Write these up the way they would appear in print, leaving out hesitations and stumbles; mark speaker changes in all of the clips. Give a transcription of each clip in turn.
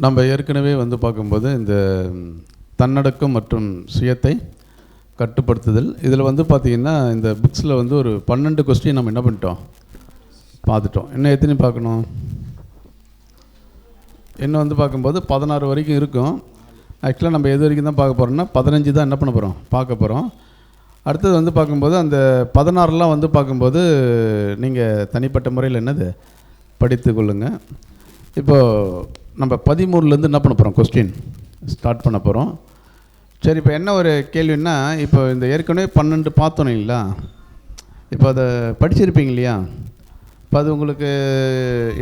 Speaker 1: நம்ம ஏற்கனவே வந்து பார்க்கும்போது இந்த தன்னடக்கம் மற்றும் சுயத்தை கட்டுப்படுத்துதல், இதில் வந்து பார்த்திங்கன்னா இந்த புக்ஸில் வந்து ஒரு 12 கொஸ்டின் நம்ம என்ன பண்ணிட்டோம், பார்த்துட்டோம். இன்னும் எத்தனை பார்க்கணும்? இன்னும் வந்து பார்க்கும்போது 16 வரைக்கும் இருக்கும். ஆக்சுவலாக நம்ம எது வரைக்கும் தான் பார்க்க போகிறோம்னா 15 தான் என்ன பண்ண போகிறோம், பார்க்க போகிறோம். அடுத்தது வந்து பார்க்கும்போது அந்த 16லாம் வந்து பார்க்கும்போது நீங்கள் தனிப்பட்ட முறையில் என்னது படித்து கொள்ளுங்கள். இப்போது நம்ம 13லேருந்து என்ன பண்ண போகிறோம், கொஸ்டின் ஸ்டார்ட் பண்ண போகிறோம். சரி, இப்போ என்ன ஒரு கேள்வின்னா, இப்போ இந்த ஏற்கனவே 12 பார்த்தோம் இல்லைங்களா, இப்போ அதை படிச்சிருப்பீங்க இல்லையா, இப்போ அது உங்களுக்கு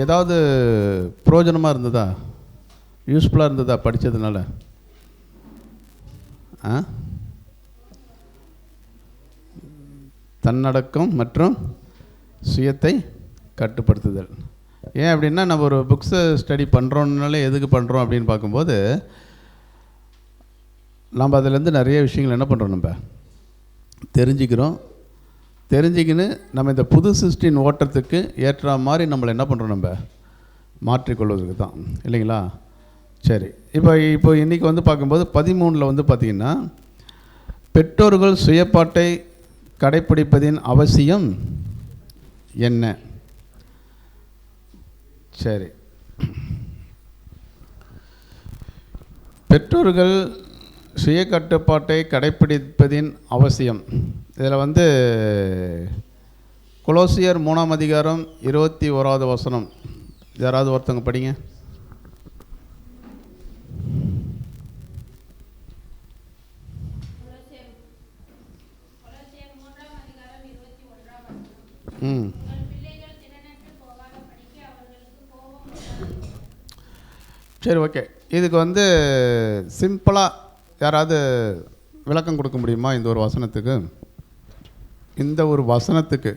Speaker 1: ஏதாவது பிரயோஜனமாக இருந்ததா, யூஸ்ஃபுல்லாக இருந்ததா படித்ததுனால? தன்னடக்கம் மற்றும் சுயத்தை கட்டுப்படுத்துதல். ஏன் அப்படின்னா, நம்ம ஒரு புக்ஸை ஸ்டடி பண்ணுறோன்னாலே எதுக்கு பண்ணுறோம் அப்படின்னு பார்க்கும்போது, நம்ம அதிலேருந்து நிறைய விஷயங்கள் என்ன பண்ணுறோம், நம்ம தெரிஞ்சுக்கின்னு நம்ம இந்த புது சிஸ்டின் ஓட்டத்துக்கு ஏற்ற மாதிரி நம்மளை என்ன பண்ணுறோம், நம்ம மாற்றிக்கொள்வதற்கு தான் இல்லைங்களா. சரி, இப்போ இன்றைக்கி வந்து பார்க்கும்போது 13ல் வந்து பார்த்திங்கன்னா, பெற்றோர்கள் சுயப்பாட்டை கடைப்பிடிப்பதின் அவசியம் என்ன? சரி, பெற்றோர்கள் சுய கட்டுப்பாட்டை கடைப்பிடிப்பதின் அவசியம். இதில் வந்து கொலோசியர் 3ஆம் அதிகாரம் 21வது வசனம் யாராவது ஒருத்தவங்க படிங்க. சரி, ஓகே. இதுக்கு வந்து சிம்பிளாக யாராவது விளக்கம் கொடுக்க முடியுமா இந்த ஒரு வசனத்துக்கு? இந்த ஒரு வசனத்துக்கு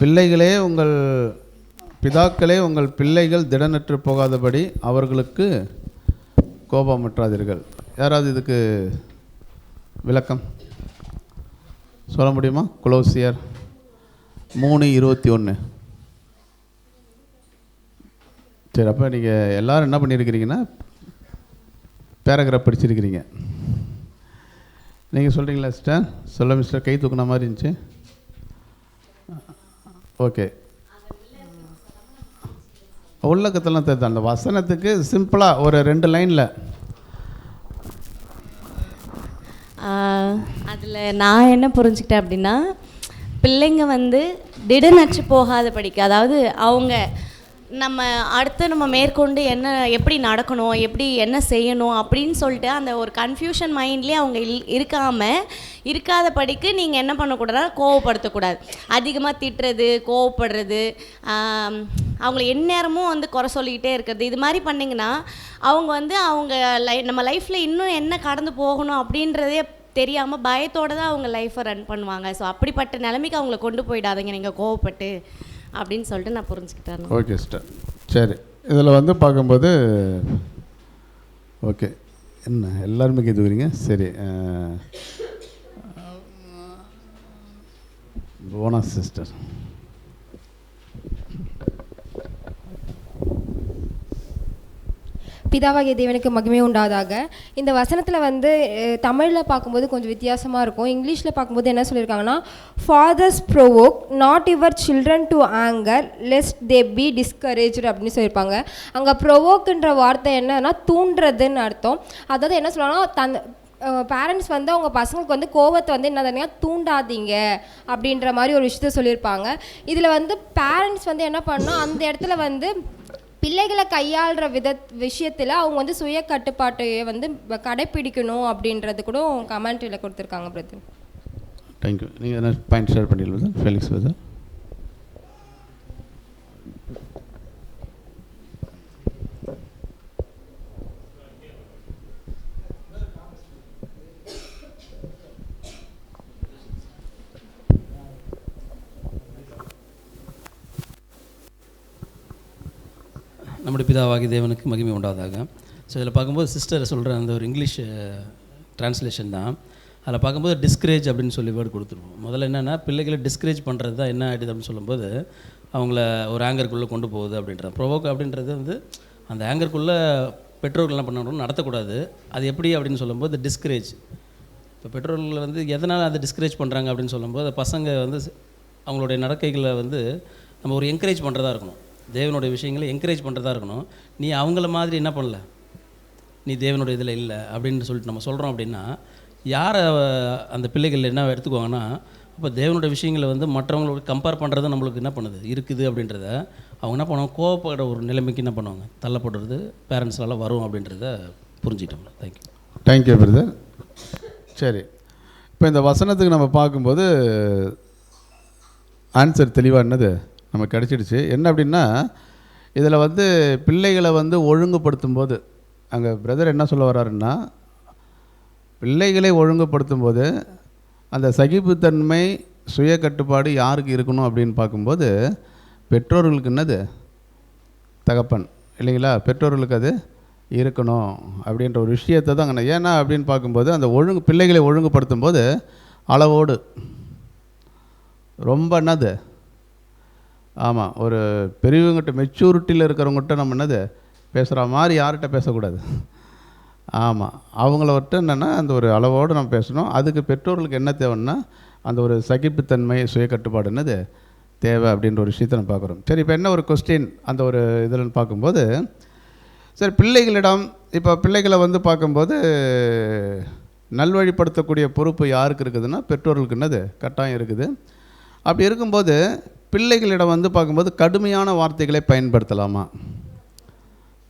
Speaker 1: பிள்ளைகளே உங்கள் பிதாக்களே உங்கள் பிள்ளைகள் திடனற்று போகாதபடி அவர்களுக்கு கோபமற்றாதீர்கள். யாராவது இதுக்கு விளக்கம் சொல்ல முடியுமா? கொலோசியர் 3:21. சரி, அப்போ நீங்கள் எல்லோரும் என்ன பண்ணியிருக்கிறீங்கன்னா பேராகிராஃப் படிச்சிருக்கிறீங்க. நீங்கள் சொல்கிறீங்களா சிஸ்டர்? சொல்ல மிஸ்டர், கை தூக்குன மாதிரி இருந்துச்சு. ஓகே, உள்ளக்கத்தெல்லாம் தெரியுது. அந்த வசனத்துக்கு சிம்பிளாக ஒரு 2 லைனில்
Speaker 2: அதில் நான் என்ன புரிஞ்சுக்கிட்டேன் அப்படின்னா, பிள்ளைங்க வந்து திடனற்று போகாத படிக்க, அதாவது அவங்க நம்ம மேற்கொண்டு எப்படி நடக்கணும், எப்படி என்ன செய்யணும் அப்படின்னு சொல்லிட்டு அந்த ஒரு கன்ஃபியூஷன் மைண்ட்லேயே அவங்க இருக்காத படிக்கு நீங்கள் என்ன பண்ணக்கூடாதுன்னா கோவப்படுத்தக்கூடாது. அதிகமாக திட்டுறது, கோவப்படுறது, அவங்கள எந்நேரமும் வந்து குறை சொல்லிக்கிட்டே இருக்கிறது, இது மாதிரி பண்ணிங்கன்னா அவங்க வந்து நம்ம லைஃப்பில் இன்னும் என்ன கடந்து போகணும் அப்படின்றதே தெரியாமல் பயத்தோடு தான் அவங்க லைஃப்பை ரன் பண்ணுவாங்க. ஸோ அப்படிப்பட்ட நிலைமைக்கு அவங்கள கொண்டு போயிடாதீங்க நீங்கள் கோவப்பட்டு அப்படின்னு சொல்லிட்டு நான் புரிஞ்சுக்கிட்டேன்.
Speaker 1: Okay sister. சரி, இதில் வந்து பார்க்கும்போது ஓகே, என்ன எல்லாருமே கேட்டுக்கிறீங்க. சரி, போனஸ் சிஸ்டர்.
Speaker 3: பிதாவாகிய தேவனுக்கு மகிமை உண்டாதாக. இந்த வசனத்தில் வந்து தமிழில் பார்க்கும்போது கொஞ்சம் வித்தியாசமாக இருக்கும். இங்கிலீஷில் பார்க்கும்போது என்ன சொல்லியிருக்காங்கன்னா, fathers provoke not your children to anger lest they be discouraged அப்படின்னு சொல்லியிருப்பாங்க. அங்கே ப்ரோவோக்குன்ற வார்த்தை என்னன்னா தூண்டுறதுன்னு அர்த்தம். அதாவது என்ன சொல்லுவாங்கன்னா, பேரண்ட்ஸ் வந்து அவங்க பசங்களுக்கு வந்து கோவத்தை வந்து என்ன தூண்டாதீங்க அப்படின்ற மாதிரி ஒரு விஷயத்த சொல்லியிருப்பாங்க. இதில் வந்து பேரண்ட்ஸ் வந்து என்ன பண்ணணும், அந்த இடத்துல வந்து பிள்ளைகளை கையாளுற விஷயத்தில் அவங்க வந்து சுய கட்டுப்பாட்டையை வந்து கடைப்பிடிக்கணும் அப்படின்றது கூட கமெண்ட்ரியில் கொடுத்துருக்காங்க. Brother,
Speaker 1: thank you. நீங்கள் என்ன பாயிண்ட் ஷேர் பண்ணிடலாம் சார்? Felix sir.
Speaker 4: நம்முடைய பிதாவாகிய தேவனுக்கு மகிமை உண்டாதாக. ஸோ இதில் பார்க்கும்போது சிஸ்டர் சொல்கிற அந்த ஒரு இங்கிலீஷ் ட்ரான்ஸ்லேஷன் தான். அதில் பார்க்கும்போது டிஸ்கரேஜ் அப்படின்னு சொல்லி வேர்டு கொடுத்துருவோம். முதல்ல என்னென்னா பிள்ளைகளை டிஸ்கரேஜ் பண்ணுறது தான் என்ன ஆகிடுது அப்படின்னு சொல்லும்போது, அவங்கள ஒரு ஆங்கருக்குள்ளே கொண்டு போகுது அப்படின்றது. ப்ரொவோக் அப்படின்றது வந்து அந்த ஆங்கருக்குள்ளே பெற்றோர்கள் என்ன பண்ணணும், நடத்தக்கூடாது. அது எப்படி அப்படின்னு சொல்லும்போது டிஸ்கரேஜ். இப்போ பெற்றோர்கள் வந்து எதனால் அதை டிஸ்கரேஜ் பண்ணுறாங்க அப்படின்னு சொல்லும்போது பசங்க வந்து அவங்களுடைய நடக்கைகளை வந்து நம்ம ஒரு என்கரேஜ் பண்ணுறதா இருக்கணும். தேவனுடைய விஷயங்களை என்கரேஜ் பண்ணுறதா இருக்கணும். நீ அவங்கள மாதிரி என்ன பண்ணல, நீ தேவனுடைய இதில் இல்லை அப்படின்னு சொல்லிட்டு நம்ம சொல்கிறோம் அப்படின்னா யாரை அந்த பிள்ளைகள் என்ன எடுத்துக்குவாங்கன்னா, அப்போ தேவனுடைய விஷயங்களை வந்து மற்றவங்களோட கம்பேர் பண்ணுறது நம்மளுக்கு என்ன பண்ணுது இருக்குது அப்படின்றத அவங்க என்ன பண்ணுவாங்க, கோவப்படுற ஒரு நிலைமைக்கு என்ன பண்ணுவாங்க, தள்ளப்படுறது பேரண்ட்ஸ்னால வரும் அப்படின்றத புரிஞ்சுக்கிட்டோம். தேங்க்யூ.
Speaker 1: Thank you brother. சரி, இப்போ இந்த வசனத்துக்கு நம்ம பார்க்கும்போது ஆன்சர் தெளிவாக என்னது நமக்கு கிடச்சிடுச்சு. என்ன அப்படின்னா, இதில் வந்து பிள்ளைகளை வந்து ஒழுங்குபடுத்தும் போது அங்கே பிரதர் என்ன சொல்ல வர்றாருன்னா, பிள்ளைகளை ஒழுங்குபடுத்தும் போது அந்த சகிப்புத்தன்மை சுய கட்டுப்பாடு யாருக்கு இருக்கணும் அப்படின்னு பார்க்கும்போது பெற்றோர்களுக்கு என்னது, தகப்பன் இல்லைங்களா, பெற்றோர்களுக்கு அது இருக்கணும் அப்படின்ற ஒரு விஷயத்தை தான் அங்கே. ஏன்னா அப்படின்னு பார்க்கும்போது அந்த பிள்ளைகளை ஒழுங்குபடுத்தும் போது அளவோடு ரொம்ப என்னது, ஆமாம், ஒரு பெரியவங்ககிட்ட மெச்சூரிட்டியில் இருக்கிறவங்ககிட்ட நம்ம என்னது பேசுகிற மாதிரி யார்கிட்ட பேசக்கூடாது. ஆமாம், அவங்கள என்னென்னா அந்த ஒரு அளவோடு நம்ம பேசணும். அதுக்கு பெற்றோர்களுக்கு என்ன தேவைன்னா அந்த ஒரு சகிப்புத்தன்மை சுய கட்டுப்பாடு என்னது தேவை அப்படின்ற ஒரு விஷயத்தை நம்ம பார்க்குறோம். சரி, இப்போ என்ன ஒரு கொஸ்டின் அந்த ஒரு இதில் பார்க்கும்போது, சரி பிள்ளைகளிடம் இப்போ பிள்ளைகளை வந்து பார்க்கும்போது நல்வழிப்படுத்தக்கூடிய பொறுப்பு யாருக்கு இருக்குதுன்னா பெற்றோர்களுக்கு என்னது கட்டாயம் இருக்குது. அப்படி இருக்கும்போது பிள்ளைகளிடம் வந்து பார்க்கும்போது கடுமையான வார்த்தைகளை பயன்படுத்தலாமா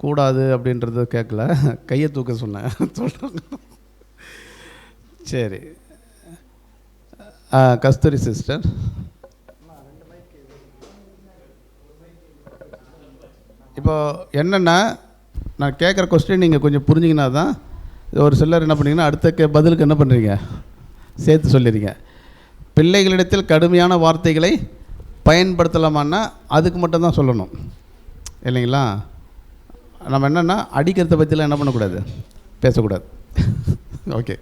Speaker 1: கூடாது அப்படின்றது கேட்கல, கையை தூக்க சொன்னேன் சொல்கிறாங்க. சரி, கஸ்தூரி சிஸ்டர். இப்போ என்னென்னா நான் கேட்குற கொஸ்டின் நீங்கள் கொஞ்சம் புரிஞ்சிங்கன்னா தான், ஒரு சிலர் என்ன பண்ணிங்கன்னா அடுத்த பதிலுக்கு என்ன பண்ணுறீங்க சேர்த்து சொல்லிடுறீங்க. பிள்ளைகளிடத்தில் கடுமையான வார்த்தைகளை பயன்படுத்தலாமான்னா அதுக்கு மட்டும்தான் சொல்லணும் இல்லைங்களா. நம்ம என்னென்னா அடிக்கிறத பற்றிலாம் என்ன பண்ணக்கூடாது, பேசக்கூடாது. ஓகே,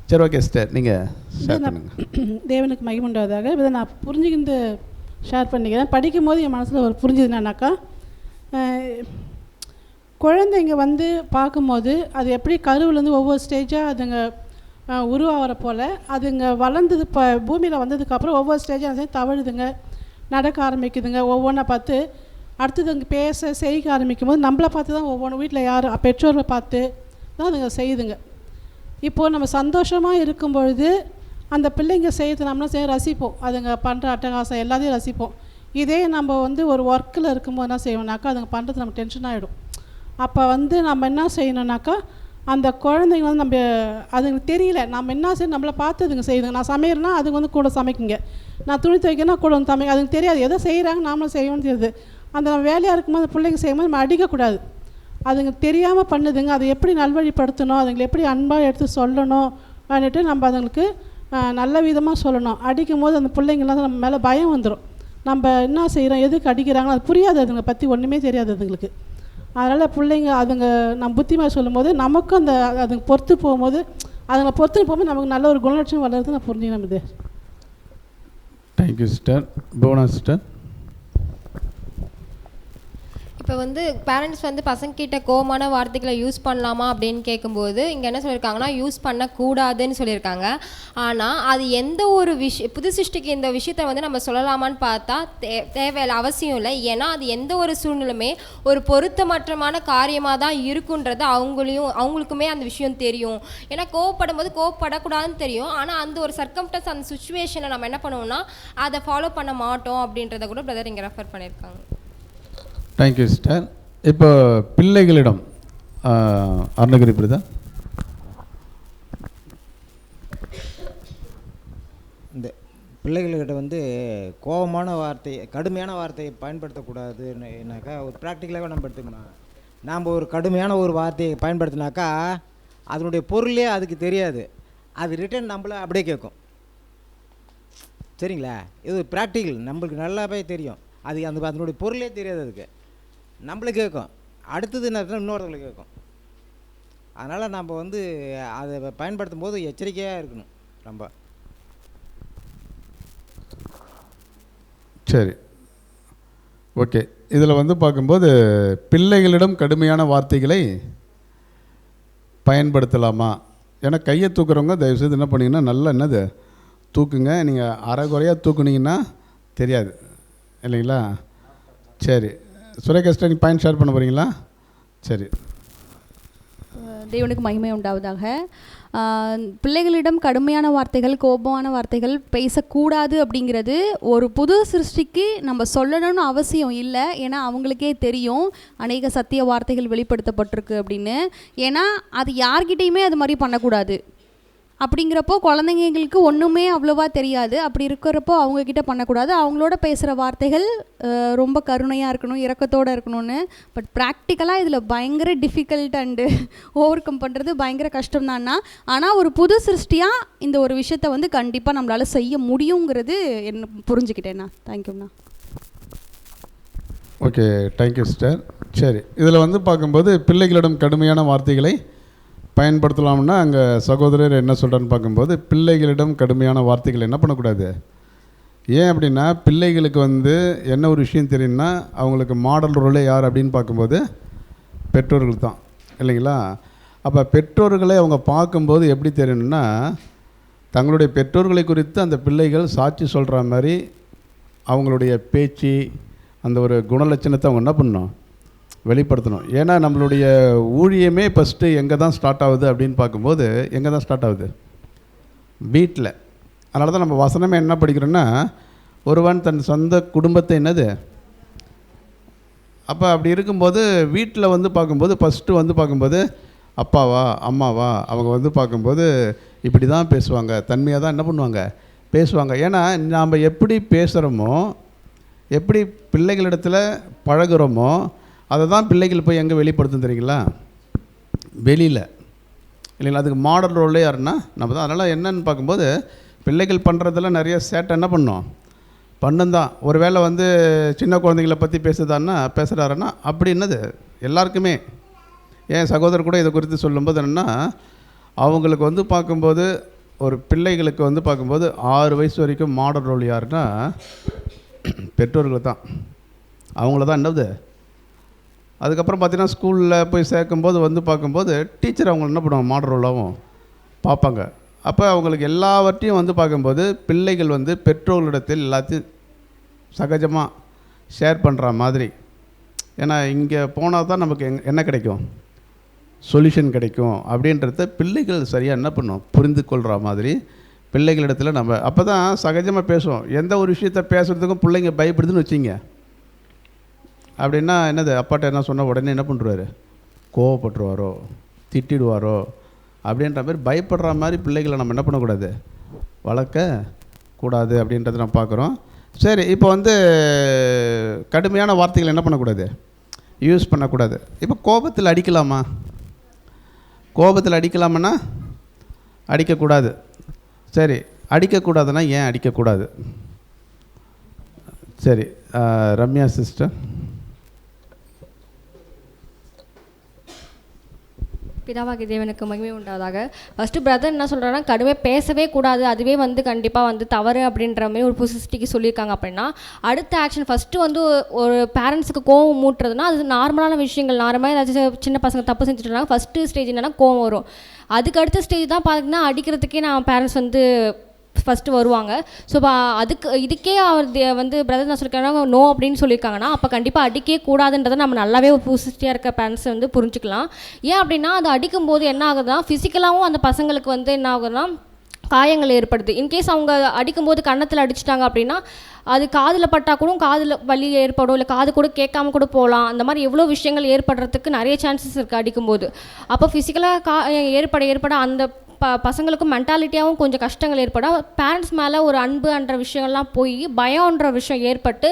Speaker 1: சரி, ஓகே சிஸ்டர், நீங்கள் ஷேர் பண்ணுங்கள்.
Speaker 5: தேவனுக்கு மகிமுண்டாவதாக. இதை நான் புரிஞ்சுக்கிட்டு ஷேர் பண்ணிக்கிறேன். படிக்கும் போது என் மனசில் ஒரு புரிஞ்சது என்னன்னாக்கா, குழந்தைங்க வந்து பார்க்கும்போது அது எப்படி கருவிலேருந்து ஒவ்வொரு ஸ்டேஜாக அதுங்க உருவாகிற போல் அதுங்க வளர்ந்தது இப்போ பூமியில் வந்ததுக்கப்புறம் ஒவ்வொரு ஸ்டேஜாக தவழுதுங்க, நடக்க ஆரம்பிக்குதுங்க. ஒவ்வொன்றா பார்த்து அடுத்ததுங்க பேச செய்க ஆரம்பிக்கும் போது நம்மளை பார்த்து தான் ஒவ்வொன்று வீட்டில் யார் பெற்றோரை பார்த்து தான் அதுங்க செய்யுதுங்க. இப்போது நம்ம சந்தோஷமாக இருக்கும் பொழுது அந்த பிள்ளைங்க செய்யறது நம்மளும் செய்ய ரசிப்போம், அதுங்க பண்ணுற அட்டகாசம் எல்லாத்தையும் ரசிப்போம். இதே நம்ம வந்து ஒரு ஒர்க்கில் இருக்கும்போது என்ன செய்வோம்னாக்கா அதுங்க பண்ணுறது நம்ம டென்ஷன் ஆகிடும். அப்போ வந்து நம்ம என்ன செய்யணுன்னாக்கா அந்த குழந்தைங்க வந்து நம்ம அதுங்களுக்கு தெரியல நம்ம என்ன செய்யணும், நம்மளை பார்த்து அதுங்க செய்யுதுங்க. நான் சமைக்கிறேன்னா அதுங்க வந்து கூட சமைக்குங்க, நான் துணி துவைக்கிறேன்னா கூட வந்து சமைக்க, அதுங்க தெரியாது எதோ செய்கிறாங்க நாமளும் செய்யணும்னு தெரியுது. அந்த நம்ம வேலையாக இருக்கும்போது அந்த பிள்ளைங்க செய்யும்போது நம்ம அடிக்கக்கூடாது, அதுங்க தெரியாமல் பண்ணுதுங்க. அதை எப்படி நல்வழிப்படுத்தணும், அதுங்களை எப்படி அன்பாக எடுத்து சொல்லணும் அப்படின்ட்டு நம்ம அதுங்களுக்கு நல்ல விதமாக சொல்லணும். அடிக்கும் போது அந்த பிள்ளைங்களாம் நம்ம மேலே பயம் வந்துடும், நம்ம என்ன செய்கிறோம் எதுக்கு அடிக்கிறாங்களோ அது புரியாது, அதுங்களை பற்றி ஒன்றுமே தெரியாது அதுங்களுக்கு. அதனால் பிள்ளைங்க அதுங்க நம்ம புத்திமாக சொல்லும் போது நமக்கும் அந்த அதுங்க பொறுத்து போகும்போது அதுங்களை பொறுத்து போகும்போது நமக்கு நல்ல ஒரு குணலட்சணம் வளர்றது நான் புரிஞ்சுக்கணும். இது
Speaker 1: தேங்க்யூ சிஸ்டர். போனா சிஸ்டர்.
Speaker 3: இப்போ வந்து பேரண்ட்ஸ் வந்து பசங்கக்கிட்ட கோவமான வார்த்தைகளை யூஸ் பண்ணலாமா அப்படின்னு கேட்கும்போது இங்கே என்ன சொல்லியிருக்காங்கன்னா யூஸ் பண்ணக்கூடாதுன்னு சொல்லியிருக்காங்க. ஆனால் அது எந்த ஒரு புது சிருஷ்டிக்கு இந்த விஷயத்தை வந்து நம்ம சொல்லலாமான்னு பார்த்தா தேவையில்லை, அவசியம் இல்லை. ஏன்னா அது எந்த ஒரு சூழ்நிலையுமே ஒரு பொருத்தமற்றமான காரியமாக தான் இருக்குன்றது அவங்களுக்குமே அந்த விஷயம் தெரியும். ஏன்னா கோவப்படும் போது கோவப்படக்கூடாதுன்னு தெரியும், ஆனால் அந்த ஒரு சர்க்கம்டன்ஸ் அந்த சுச்சுவேஷனை நம்ம என்ன பண்ணுவோம்னா அதை ஃபாலோ பண்ண மாட்டோம் அப்படின்றத கூட பிரதர் இங்கே ரெஃபர் பண்ணியிருக்காங்க.
Speaker 1: Thank you sister. இப்போ பிள்ளைகளிடம் அருணகிரி பிரதர்.
Speaker 6: இந்த பிள்ளைகள்கிட்ட வந்து கோபமான வார்த்தை கடுமையான வார்த்தையை பயன்படுத்தக்கூடாதுன்னாக்கா ஒரு ப்ராக்டிக்கலாக நம்ம எடுத்துக்கணும். நாம் ஒரு கடுமையான ஒரு வார்த்தையை பயன்படுத்தினாக்கா அதனுடைய பொருளே அதுக்கு தெரியாது, அது ரிட்டன் நம்மளை அப்படியே கேட்கும். சரிங்களா, இது ப்ராக்டிக்கல் நம்மளுக்கு நல்லாவே தெரியும். அது அதனுடைய பொருளே தெரியாது, அதுக்கு நம்மளுக்கு கேட்கும், அடுத்தது இன்னொருத்தவங்களுக்கு கேட்கும். அதனால் நம்ம வந்து அதை பயன்படுத்தும் போது எச்சரிக்கையாக இருக்கணும் ரொம்ப.
Speaker 1: சரி, ஓகே, இதில் வந்து பார்க்கும்போது பிள்ளைகளிடம் கடுமையான வார்த்தைகளை பயன்படுத்தலாமா? ஏன்னா கையை தூக்குறவங்க தயவுசெய்து என்ன பண்ணிங்கன்னா நல்லா என்னது தூக்குங்க. நீங்கள் அரைகுறையாக தூக்குனீங்கன்னா தெரியாது இல்லைங்களா? சரி, சுரேகா நீங்கள் பாயிண்ட் ஷேர் பண்ண போகிறீங்களா? சரி.
Speaker 7: தேவனுக்கு மகிமை உண்டாவதாக. பிள்ளைகளிடம் கடுமையான வார்த்தைகள், கோபமான வார்த்தைகள் பேசக்கூடாது அப்படிங்கிறது ஒரு புது சிருஷ்டிக்கு நம்ம சொல்லணும்னு அவசியம் இல்லை. ஏன்னா அவங்களுக்கே தெரியும் அநேக சத்திய வார்த்தைகள் வெளிப்படுத்தப்பட்டிருக்கு அப்படின்னு. ஏன்னா அது யார்கிட்டையுமே அது மாதிரி பண்ணக்கூடாது. அப்படிங்கிறப்போ குழந்தைங்களுக்கு ஒன்றுமே அவ்வளோவா தெரியாது. அப்படி இருக்கிறப்போ அவங்கக்கிட்ட பண்ணக்கூடாது. அவங்களோட பேசுகிற வார்த்தைகள் ரொம்ப கருணையாக இருக்கணும், இரக்கத்தோடு இருக்கணும்னு. பட் ப்ராக்டிக்கலாக இதில் பயங்கர டிஃபிகல்ட் அண்டு ஓவர் கம் பண்ணுறது பயங்கர கஷ்டம்தான்னா. ஆனால் ஒரு புது சிருஷ்டியாக இந்த ஒரு விஷயத்தை வந்து கண்டிப்பாக நம்மளால் செய்ய முடியுங்கிறது என்ன புரிஞ்சுக்கிட்டேண்ணா. தேங்க்யூண்ணா.
Speaker 1: Okay, thank you sister. சரி, இதில் வந்து பார்க்கும்போது பிள்ளைகளிடம் கடுமையான வார்த்தைகளை பயன்படுத்தலாம்னா அங்கே சகோதரர் என்ன சொல்கிறான்னு பார்க்கும்போது பிள்ளைகளிடம் கடுமையான வார்த்தைகள் என்ன பண்ணக்கூடாது. ஏன் அப்படின்னா பிள்ளைகளுக்கு வந்து என்ன ஒரு விஷயம் தெரியும்னா அவங்களுக்கு மாடல் ரோலே யார் அப்படின்னு பார்க்கும்போது பெற்றோர்கள் தான் இல்லைங்களா? அப்போ பெற்றோர்களை அவங்க பார்க்கும்போது எப்படி தெரியணும்னா தங்களுடைய பெற்றோர்களை குறித்து அந்த பிள்ளைகள் சாட்சி சொல்கிற மாதிரி அவங்களுடைய பேச்சு அந்த ஒரு குணலட்சணத்தை அவங்க என்ன பண்ணணும், வெளிப்படுத்தணும். ஏன்னா நம்மளுடைய ஊழியமே ஃபஸ்ட்டு எங்கே தான் ஸ்டார்ட் ஆகுது அப்படின்னு பார்க்கும்போது எங்கே தான் ஸ்டார்ட் ஆகுது, வீட்டில். அதனால தான் நம்ம வசனமே என்ன படிக்கிறோன்னா ஒருவன் தன் சொந்த குடும்பத்தை என்னது. அப்போ அப்படி இருக்கும்போது வீட்டில் வந்து பார்க்கும்போது ஃபஸ்ட்டு வந்து பார்க்கும்போது அப்பாவா அம்மாவா அவங்க வந்து பார்க்கும்போது இப்படி தான் பேசுவாங்க, தன்மையாக தான் என்ன பண்ணுவாங்க பேசுவாங்க. ஏன்னா நாம் எப்படி பேசுகிறோமோ எப்படி பிள்ளைகளிடத்தில் பழகுறோமோ அதை தான் பிள்ளைகள் போய் எங்கே வெளிப்படுத்தும் தெரியுங்களா, வெளியில் இல்லைங்களா? அதுக்கு மாடல் ரோலே யாருன்னா நம்ம தான். அதனால் என்னன்னு பார்க்கும்போது பிள்ளைகள் பண்ணுறதெல்லாம் நிறைய சேட்டை என்ன பண்ணோம் பண்ணுந்தான். ஒரு வேளை வந்து சின்ன குழந்தைகளை பற்றி பேசுகிறாருன்னா அப்படி என்னது எல்லாருக்குமே. என் சகோதரர் கூட இதை குறித்து சொல்லும்போது என்னென்னா அவங்களுக்கு வந்து பார்க்கும்போது ஒரு பிள்ளைகளுக்கு வந்து பார்க்கும்போது 6 வயசு வரைக்கும் மாடல் ரோல் யாருன்னா பெற்றோர்கள் தான். அவங்கள தான் என்னது. அதுக்கப்புறம் பார்த்திங்கன்னா ஸ்கூலில் போய் சேர்க்கும்போது வந்து பார்க்கும்போது டீச்சர் அவங்க என்ன பண்ணுவாங்க மாடல் ரோலாகவும் பார்ப்பாங்க. அப்போ அவங்களுக்கு எல்லாவற்றையும் வந்து பார்க்கும்போது பிள்ளைகள் வந்து பெற்றோர்களிடத்தில் எல்லாத்தையும் சகஜமாக ஷேர் பண்ணுற மாதிரி. ஏன்னா இங்கே போனால் தான் நமக்கு என்ன கிடைக்கும், சொல்யூஷன் கிடைக்கும் அப்படின்றத பிள்ளைகள் சரியாக என்ன பண்ணும் புரிந்து கொள்கிற மாதிரி பிள்ளைகளிடத்தில் நம்ம அப்போ தான் சகஜமாக பேசுவோம். எந்த ஒரு விஷயத்தை பேசுகிறதுக்கும் பிள்ளைங்க பயப்படுதுன்னு வச்சிங்க அப்படின்னா என்னது அப்பாட்ட என்ன சொன்னால் உடனே என்ன பண்ணுறாரு, கோவப்பட்டுருவாரோ திட்டிடுவாரோ அப்படின்ற மாதிரி பயப்படுற மாதிரி பிள்ளைகளை நம்ம என்ன பண்ணக்கூடாது, வளர்க்கக்கூடாது அப்படின்றத நம்ம பார்க்குறோம். சரி, இப்போ வந்து கடுமையான வார்த்தைகள் என்ன பண்ணக்கூடாது, யூஸ் பண்ணக்கூடாது. இப்போ கோபத்தில் அடிக்கலாமா? கோபத்தில் அடிக்கலாமன்னா அடிக்கக்கூடாது. சரி, அடிக்கக்கூடாதுன்னா ஏன் அடிக்கக்கூடாது? சரி, ரம்யா சிஸ்டர்.
Speaker 3: பிதாவாகிய தேவனுக்கு மகிமை உண்டாவதாக. ஃபஸ்ட்டு பிரதர் என்ன சொல்கிறாங்கன்னா கடுமையாக பேசவே கூடாது, அதுவே வந்து கண்டிப்பாக வந்து தவறு அப்படின்ற மாதிரி ஒரு புசிஸ்டிக்கு சொல்லியிருக்காங்க. அப்படின்னா அடுத்த ஆக்ஷன் ஃபஸ்ட்டு வந்து ஒரு பேரண்ட்ஸுக்கு கோவம் மூட்டுறதுனா அது நார்மலான விஷயங்கள். நார்மலாக ஏதாச்சும் சின்ன பசங்க தப்பு செஞ்சுட்டுனா ஃபஸ்ட்டு ஸ்டேஜ் என்னென்னா கோவம் வரும். அதுக்கு அடுத்த ஸ்டேஜ் தான் பார்த்திங்கன்னா அடிக்கிறதுக்கே நான் பேரண்ட்ஸ் வந்து ஃபஸ்ட்டு வருவாங்க. ஸோ இதுக்கே அவர் வந்து பிரதர் நான் சொல்லியிருக்காங்க நோ அப்படின்னு சொல்லியிருக்காங்கன்னா அப்போ கண்டிப்பாக அடிக்கவே கூடாதுன்றதை நம்ம நல்லாவே ஒரு புசிஸ்டியாக இருக்க பேரண்ட்ஸை வந்து புரிஞ்சுக்கலாம். ஏன் அப்படின்னா அது அடிக்கும்போது என்ன ஆகுதுன்னா ஃபிசிக்கலாகவும் அந்த பசங்களுக்கு வந்து என்ன ஆகுதுன்னா காயங்கள் ஏற்படுது. இன்கேஸ் அவங்க அடிக்கும்போது கன்னத்தில் அடிச்சிட்டாங்க அப்படின்னா அது காதில் பட்டால் கூட காதில் வலி ஏற்படும், இல்லை காது கூட கேட்காம கூட போகலாம். அந்த மாதிரி எவ்வளோ விஷயங்கள் ஏற்படுறதுக்கு நிறைய சான்சஸ் இருக்குது அடிக்கும்போது. அப்போ ஃபிசிக்கலாக ஏற்பட அந்த பசங்களுக்கும் மென்டாலிட்டியாகவும் கொஞ்சம் கஷ்டங்கள் ஏற்பட பேரண்ட்ஸ் மேலே ஒரு அன்புன்ற விஷயங்கள்லாம் போய் பயம்ன்ற விஷயம் ஏற்பட்டு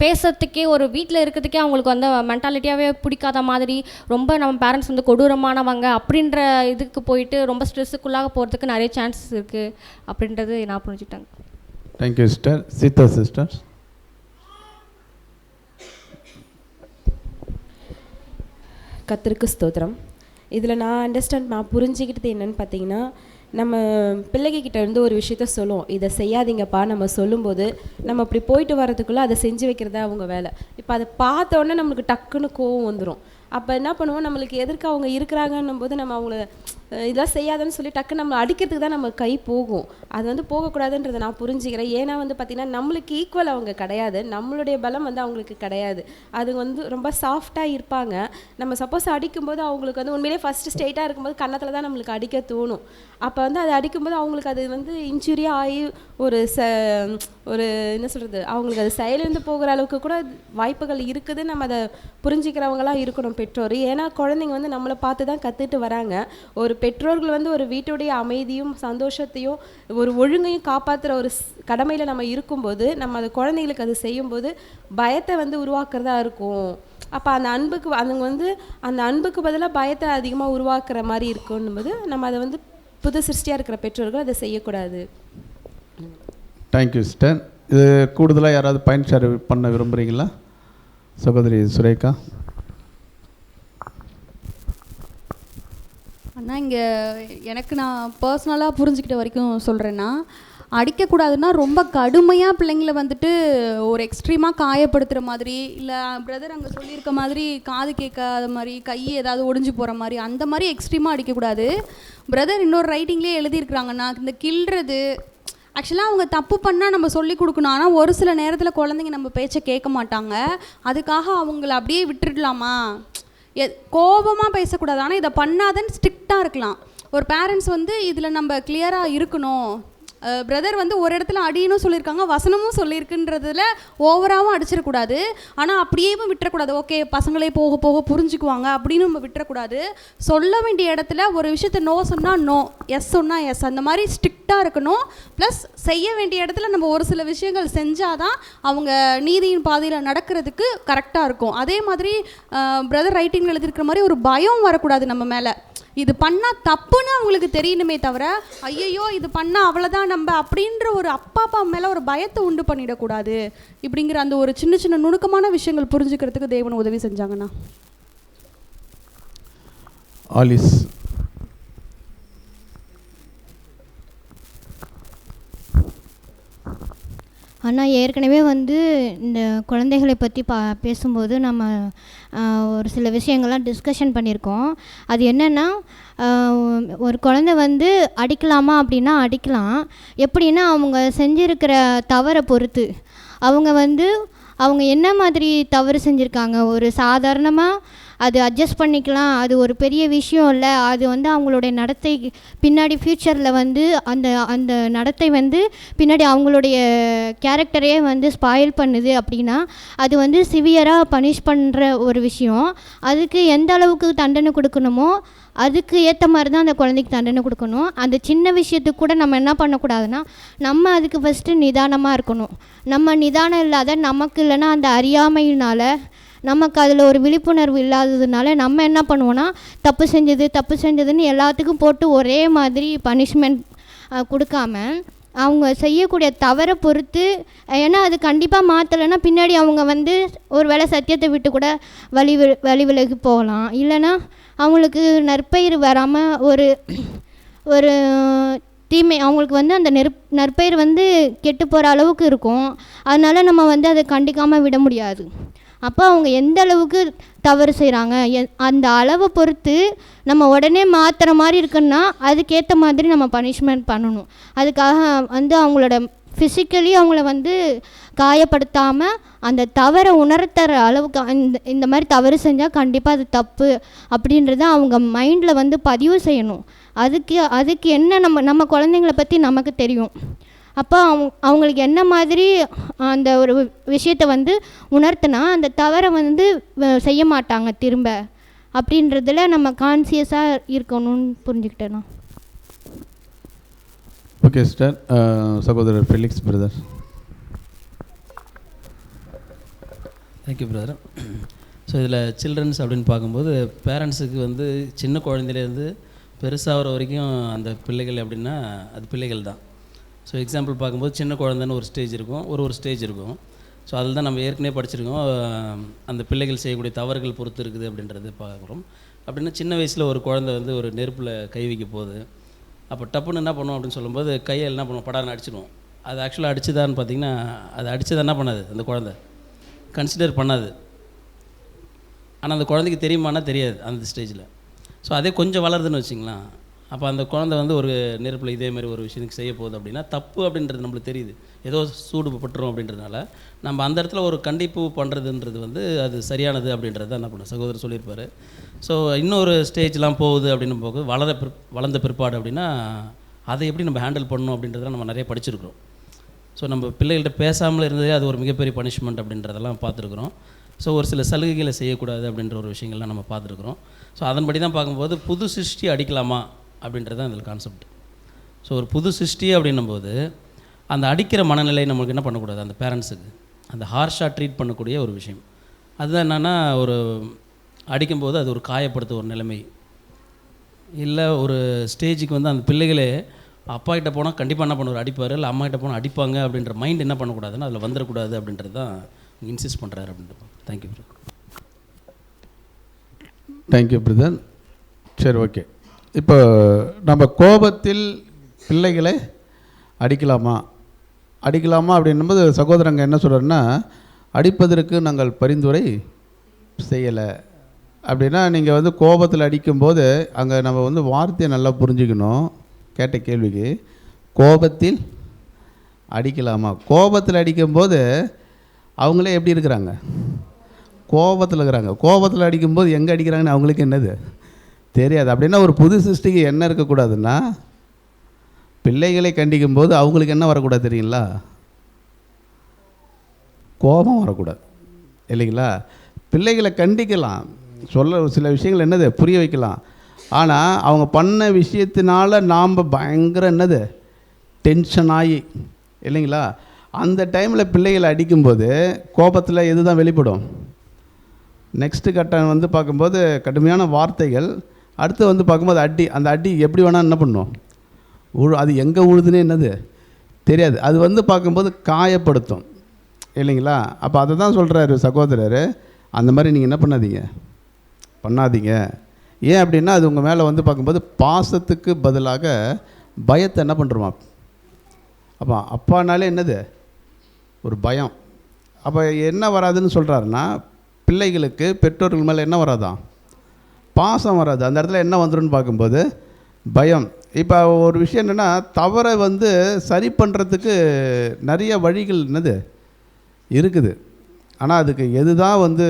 Speaker 3: பேசுறதுக்கே ஒரு வீட்டில் இருக்கிறதுக்கே அவங்களுக்கு வந்து மென்டாலிட்டியாகவே பிடிக்காத மாதிரி ரொம்ப நம்ம பேரண்ட்ஸ் வந்து கொடூரமானவங்க அப்படின்ற இதுக்கு போயிட்டு ரொம்ப ஸ்ட்ரெஸ்ஸுக்குள்ளாக போகிறதுக்கு நிறைய சான்சஸ் இருக்குது அப்படின்றது நான் புரிஞ்சுக்கிட்டேங்க.
Speaker 1: Thank you sister. சீதா சிஸ்டர்.
Speaker 8: கர்த்தருக்கு ஸ்தோத்திரம். இதில் நான் புரிஞ்சுக்கிட்டது என்னென்னு பார்த்தீங்கன்னா நம்ம பிள்ளைகிட்ட இருந்து ஒரு விஷயத்த சொல்லுவோம், இதை செய்யாதீங்கப்பா நம்ம சொல்லும்போது நம்ம அப்படி போயிட்டு வரதுக்குள்ளே அதை செஞ்சு வைக்கிறதா அவங்க வேலை. இப்போ அதை பார்த்த உடனே நம்மளுக்கு டக்குன்னு கோவம் வந்துடும். அப்போ என்ன பண்ணுவோம், நம்மளுக்கு எதிர்க்க அவங்க இருக்கிறாங்கன்னும் போது நம்ம அவங்கள இதெல்லாம் செய்யாதுன்னு சொல்லி டக்கு நம்ம அடிக்கிறதுக்கு தான் நம்ம கை போகும். அது வந்து போகக்கூடாதுன்றதை நான் புரிஞ்சுக்கிறேன். ஏன்னா வந்து பார்த்திங்கன்னா நம்மளுக்கு ஈக்குவல் அவங்க கிடையாது, நம்மளுடைய பலம் வந்து அவங்களுக்கு கிடையாது. அது வந்து ரொம்ப சாஃப்டாக இருப்பாங்க. நம்ம சப்போஸ் அடிக்கும்போது அவங்களுக்கு வந்து உண்மையிலே ஃபஸ்ட்டு ஸ்ட்ரெயிட்டாக இருக்கும்போது கன்னத்தில் தான் நம்மளுக்கு அடிக்க தோணும். அப்போ வந்து அதை அடிக்கும்போது அவங்களுக்கு அது வந்து இன்ஜுரியாக ஆகி ஒரு என்ன சொல்கிறது, அவங்களுக்கு அது செயலிருந்து போகிற அளவுக்கு கூட வாய்ப்புகள் இருக்குது. நம்ம அதை புரிஞ்சுக்கிறவங்களாம் இருக்கணும் பெற்றோர். ஏன்னா குழந்தைங்க வந்து நம்மளை பார்த்து தான் கற்றுட்டு வராங்க. ஒரு பெற்றோர்கள் வந்து ஒரு வீட்டுடைய அமைதியும் சந்தோஷத்தையும் ஒரு ஒழுங்கையும் காப்பாற்றுற ஒரு கடமையில் நம்ம இருக்கும்போது நம்ம அது குழந்தைங்களுக்கு அது செய்யும்போது பயத்தை வந்து உருவாக்குறதா இருக்கும். அப்போ அந்த அன்புக்கு பதிலாக பயத்தை அதிகமாக உருவாக்குற மாதிரி இருக்குன்னும்போது நம்ம அதை வந்து புது சிருஷ்டியாக இருக்கிற பெற்றோர்கள் அதை செய்யக்கூடாது.
Speaker 1: Thank you sister. இது கூடுதலாக யாராவது பாயிண்ட் ஷேர் பண்ண விரும்புகிறீங்களா? சகோதரி சுரேகா.
Speaker 7: ஆனால் இங்கே எனக்கு நான் பர்சனலாக புரிஞ்சுக்கிட்ட வரைக்கும் சொல்கிறேன்னா, அடிக்கக்கூடாதுன்னா ரொம்ப கடுமையாக பிள்ளைங்கள வந்துட்டு ஒரு எக்ஸ்ட்ரீமாக காயப்படுத்துகிற மாதிரி, இல்லை பிரதர் அங்கே சொல்லியிருக்க மாதிரி காது கேட்காத மாதிரி, கை ஏதாவது ஒடிஞ்சு போகிற மாதிரி, அந்த மாதிரி எக்ஸ்ட்ரீமாக அடிக்கக்கூடாது. பிரதர் இன்னொரு ரைட்டிங்லேயே எழுதியிருக்கிறாங்கன்னா, இந்த கிள்றது ஆக்சுவலாக அவங்க தப்பு பண்ணால் நம்ம சொல்லி கொடுக்கணும். ஆனால் ஒரு சில நேரத்தில் குழந்தைங்க நம்ம பேச்சை கேட்க மாட்டாங்க. அதுக்காக அவங்கள அப்படியே விட்டுடலாமா? கோபமாக பேசக்கூடாது, ஆனால் இதை பண்ணாதன்னு ஸ்ட்ரிக்டாக இருக்கலாம். ஒரு பேரண்ட்ஸ் வந்து இதில் நம்ம கிளியராக இருக்கணும். பிரதர் வந்து ஒரு இடத்துல அடின்னு சொல்லியிருக்காங்க, வசனமும் சொல்லியிருக்குன்றதுல ஓவராகவும் அடிச்சிடக்கூடாது. ஆனால் அப்படியே விட்டுறக்கூடாது, ஓகே பசங்களே போக போக புரிஞ்சுக்குவாங்க அப்படின்னு நம்ம விட்டுறக்கூடாது. சொல்ல வேண்டிய இடத்துல ஒரு விஷயத்த நோ சொன்னால் நோ, எஸ் சொன்னால் எஸ், அந்த மாதிரி ஸ்ட்ரிக்டாக இருக்கணும். ப்ளஸ் செய்ய வேண்டிய இடத்துல நம்ம ஒரு சில விஷயங்கள் செஞ்சால் தான் அவங்க நீதியின் பாதையில் நடக்கிறதுக்கு கரெக்டாக இருக்கும். அதே மாதிரி பிரதர் ரைட்டிங்கில் எழுதியிருக்கிற மாதிரி ஒரு பயம் வரக்கூடாது நம்ம மேலே. இது பண்ணால் தப்புன்னு அவங்களுக்கு தெரியணுமே தவிர, ஐயையோ இது பண்ணால் அவ்வளோதான் நம்ம அப்படின்ற ஒரு அப்பா மேலே ஒரு பயத்தை உண்டு பண்ணிடக்கூடாது. இப்படிங்கிற அந்த ஒரு சின்ன சின்ன நுணுக்கமான விஷயங்கள் புரிஞ்சுக்கிறதுக்கு தேவன் உதவி செஞ்சாங்கண்ணா.
Speaker 1: ஆலிஸ்.
Speaker 9: ஆனால் ஏற்கனவே வந்து இந்த குழந்தைகளை பற்றி பேசும்போது நம்ம ஒரு சில விஷயங்கள்லாம் டிஸ்கஷன் பண்ணியிருக்கோம். அது என்னென்னா, ஒரு குழந்தை வந்து அடிக்கலாமா அப்படின்னா அடிக்கலாம். எப்படின்னா அவங்க செஞ்சுருக்கிற தவறை பொறுத்து. அவங்க என்ன மாதிரி தவறு செஞ்சுருக்காங்க, ஒரு சாதாரணமாக அது அட்ஜஸ்ட் பண்ணிக்கலாம், அது ஒரு பெரிய விஷயம் இல்லை. அது வந்து அவங்களுடைய நடத்தை பின்னாடி ஃப்யூச்சரில் வந்து அந்த நடத்தை வந்து பின்னாடி அவங்களுடைய கேரக்டரையே வந்து ஸ்பாயில் பண்ணுது அப்படின்னா அது வந்து சிவியராக பனிஷ் பண்ணுற ஒரு விஷயம். அதுக்கு எந்த அளவுக்கு தண்டனை கொடுக்கணுமோ அதுக்கு ஏற்ற மாதிரி தான் அந்த குழந்தைக்கு தண்டனை கொடுக்கணும். அந்த சின்ன விஷயத்துக்கு கூட நம்ம என்ன பண்ணக்கூடாதுன்னா, நம்ம அதுக்கு ஃபஸ்ட்டு நிதானமாக இருக்கணும். நம்ம நிதானம் இல்லாத, நமக்கு இல்லைன்னா அந்த அறியாமையினால், நமக்கு அதில் ஒரு விழிப்புணர்வு இல்லாததுனால நம்ம என்ன பண்ணுவோன்னா, தப்பு செஞ்சதுன்னு எல்லாத்துக்கும் போட்டு ஒரே மாதிரி பனிஷ்மெண்ட் கொடுக்காம அவங்க செய்யக்கூடிய தவறை பொறுத்து, ஏன்னா அது கண்டிப்பாக மாற்றலைன்னா பின்னாடி அவங்க வந்து ஒரு வேளை சத்தியத்தை விட்டு கூட வழி விலகி போகலாம். இல்லைன்னா அவங்களுக்கு நற்பெயர் வராமல் ஒரு தீமை அவங்களுக்கு வந்து அந்த நற்பெயர் வந்து கெட்டு போகிற அளவுக்கு இருக்கும். அதனால் நம்ம வந்து அதை கண்டிக்காமல் விட முடியாது. அப்போ அவங்க எந்த அளவுக்கு தவறு செய்கிறாங்க அந்த அளவை பொறுத்து நம்ம உடனே மாற்றுற மாதிரி இருக்குன்னா அதுக்கேற்ற மாதிரி நம்ம பனிஷ்மெண்ட் பண்ணணும். அதுக்காக வந்து அவங்களோட ஃபிசிக்கலி அவங்கள வந்து காயப்படுத்தாமல் அந்த தவறை உணர்த்துற அளவுக்கு இந்த மாதிரி தவறு செஞ்சால் கண்டிப்பாக அது தப்பு அப்படின்றத அவங்க மைண்டில் வந்து பதிவு செய்யணும். அதுக்கு என்ன நம்ம குழந்தைங்கள பற்றி நமக்கு தெரியும். அப்போ அவங்களுக்கு என்ன மாதிரி அந்த ஒரு விஷயத்தை வந்து உணர்த்தினா அந்த தவறை வந்து செய்ய மாட்டாங்க திரும்ப அப்படின்றதுல நம்ம கான்சியஸாக இருக்கணும்னு புரிஞ்சுக்கிட்டேன்னா.
Speaker 1: Okay sister. சகோதரர் Felix brother.
Speaker 4: Thank you brother. So இதில் சில்ட்ரன்ஸ் அப்படின்னு பார்க்கும்போது பேரண்ட்ஸுக்கு வந்து சின்ன குழந்தையிலேருந்து பெருசாகிற வரைக்கும் அந்த பிள்ளைகள் அப்படின்னா அது பிள்ளைகள் தான். ஸோ எக்ஸாம்பிள் பார்க்கும்போது சின்ன குழந்தைன்னு ஒரு ஸ்டேஜ் இருக்கும், ஒரு ஸ்டேஜ் இருக்கும். ஸோ அதில் தான் நம்ம ஏற்கனவே படிச்சிருக்கோம், அந்த பிள்ளைகள் செய்யக்கூடிய தவறுகள் பொறுத்து இருக்குது அப்படின்றது பார்க்குறோம். அப்படின்னா சின்ன வயசில் ஒரு குழந்தை வந்து ஒரு நெருப்பில் கை வைக்க போகுது, அப்போ டப்புன்னு என்ன பண்ணுவோம் அப்படின்னு சொல்லும்போது கையை என்ன பண்ணுவோம், படான்னு அடிச்சிடுவோம். அது ஆக்சுவலாக அடிச்சுதான்னு பார்த்தீங்கன்னா, அது அடிச்சது என்ன பண்ணாது, அந்த குழந்தை கன்சிடர் பண்ணாது. ஆனால் அந்த குழந்தைக்கு தெரியுமானா தெரியாது அந்த ஸ்டேஜில். ஸோ அதே கொஞ்சம் வளருதுன்னு வச்சிங்களேன், அப்போ அந்த குழந்தை வந்து ஒரு நெருப்பில் இதேமாரி ஒரு விஷயத்துக்கு செய்ய போகுது அப்படின்னா தப்பு அப்படின்றது நம்மளுக்கு தெரியுது, ஏதோ சூடு பட்டுரும் அப்படின்றதுனால நம்ம அந்த இடத்துல ஒரு கண்டிப்பு பண்ணுறதுன்றது வந்து அது சரியானது அப்படின்றது தான் என்ன பண்ண சகோதரர் சொல்லியிருப்பார். ஸோ இன்னொரு ஸ்டேஜ்லாம் போகுது அப்படின்னு போது வளர்ந்த பிற்பாடு அப்படின்னா அதை எப்படி நம்ம ஹேண்டில் பண்ணணும் அப்படின்றதெல்லாம் நம்ம நிறைய படிச்சிருக்கிறோம். ஸோ நம்ம பிள்ளைகள்கிட்ட பேசாமல் இருந்ததே அது ஒரு மிகப்பெரிய பனிஷ்மெண்ட் அப்படின்றதெல்லாம் பார்த்துருக்குறோம். ஸோ ஒரு சில சலுகைகளை செய்யக்கூடாது அப்படின்ற ஒரு விஷயங்கள்லாம் நம்ம பார்த்துருக்குறோம். ஸோ அதன்படி தான் பார்க்கும்போது புது சிருஷ்டி அடிக்கலாமா அப்படின்றது தான் இதில் கான்செப்ட். ஸோ ஒரு புது சிருஷ்டி அப்படின்னும்போது அந்த அடிக்கிற மனநிலை நம்மளுக்கு என்ன பண்ணக்கூடாது, அந்த பேரண்ட்ஸுக்கு அந்த ஹார்ஷாக ட்ரீட் பண்ணக்கூடிய ஒரு விஷயம். அதுதான் என்னென்னா, ஒரு அடிக்கும்போது அது ஒரு காயப்படுத்த ஒரு நிலைமை இல்லை. ஒரு ஸ்டேஜுக்கு வந்து அந்த பிள்ளைகளே அப்பா கிட்ட போனால் கண்டிப்பாக என்ன பண்ணுவார், அடிப்பார், இல்லை அம்மா கிட்ட போனால் அடிப்பாங்க அப்படின்ற மைண்ட் என்ன பண்ணக்கூடாதுன்னு அதில் வந்துடக்கூடாது அப்படின்றது தான் இன்சிஸ்ட் பண்ணுறாரு அப்படின்ட்டு. Thank you bro.
Speaker 1: Thank you brother. சரி, ஓகே. இப்போ நம்ம கோபத்தில் பிள்ளைகளை அடிக்கலாமா அப்படின்னும்போது சகோதரங்க என்ன சொல்கிறாருன்னா, அடிப்பதற்கு நாங்கள் பரிந்துரை செய்யலை அப்படின்னா, நீங்கள் வந்து கோபத்தில் அடிக்கும்போது அங்கே நம்ம வந்து வார்த்தையை நல்லா புரிஞ்சுக்கணும். கேட்ட கேள்விக்கு கோபத்தில் அடிக்கலாமா, கோபத்தில் அடிக்கும்போது அவங்களே எப்படி இருக்கிறாங்க, கோபத்தில் இருக்கிறாங்க. கோபத்தில் அடிக்கும்போது எங்கே அடிக்கிறாங்கன்னு அவங்களுக்கு என்னது தெரியாது. அப்படின்னா ஒரு புது சிருஷ்டிக்கு என்ன இருக்கக்கூடாதுன்னா, பிள்ளைகளை கண்டிக்கும் போது அவங்களுக்கு என்ன வரக்கூடாது தெரியுங்களா, கோபம் வரக்கூடாது இல்லைங்களா. பிள்ளைகளை கண்டிக்கலாம், சொல்ல சில விஷயங்கள் என்னது புரிய வைக்கலாம். ஆனால் அவங்க பண்ண விஷயத்தினால நாம் பயங்கர என்னது டென்ஷன் ஆகி இல்லைங்களா, அந்த டைமில் பிள்ளைகளை அடிக்கும்போது கோபத்தில் எது தான் வெளிப்படும், நெக்ஸ்ட்டு கட்டம் வந்து பார்க்கும்போது கடுமையான வார்த்தைகள், அடுத்து வந்து பார்க்கும்போது அடி. அந்த அடி எப்படி வேணால் என்ன பண்ணும், அது எங்கே உழுதுன்னே என்னது தெரியாது. அது வந்து பார்க்கும்போது காயப்படுத்தும் இல்லைங்களா. அப்போ அதை தான் சொல்கிறாரு சகோதரர், அந்த மாதிரி நீங்கள் என்ன பண்ணாதீங்க. ஏன் அப்படின்னா அது உங்கள் மேலே வந்து பார்க்கும்போது பாசத்துக்கு பதிலாக பயத்தை என்ன பண்ணுறோமா. அப்போ அப்பானாலே என்னது ஒரு பயம். அப்போ என்ன வராதுன்னு சொல்கிறாருன்னா, பிள்ளைகளுக்கு பெற்றோர்கள் மேலே என்ன வராதான், பாசம் வராது. அந்த இடத்துல என்ன வந்துடும் பார்க்கும்போது பயம். இப்போ ஒரு விஷயம் என்னென்னா, தவறை வந்து சரி பண்ணுறதுக்கு நிறைய வழிகள் என்னது இருக்குது. ஆனால் அதுக்கு எது தான் வந்து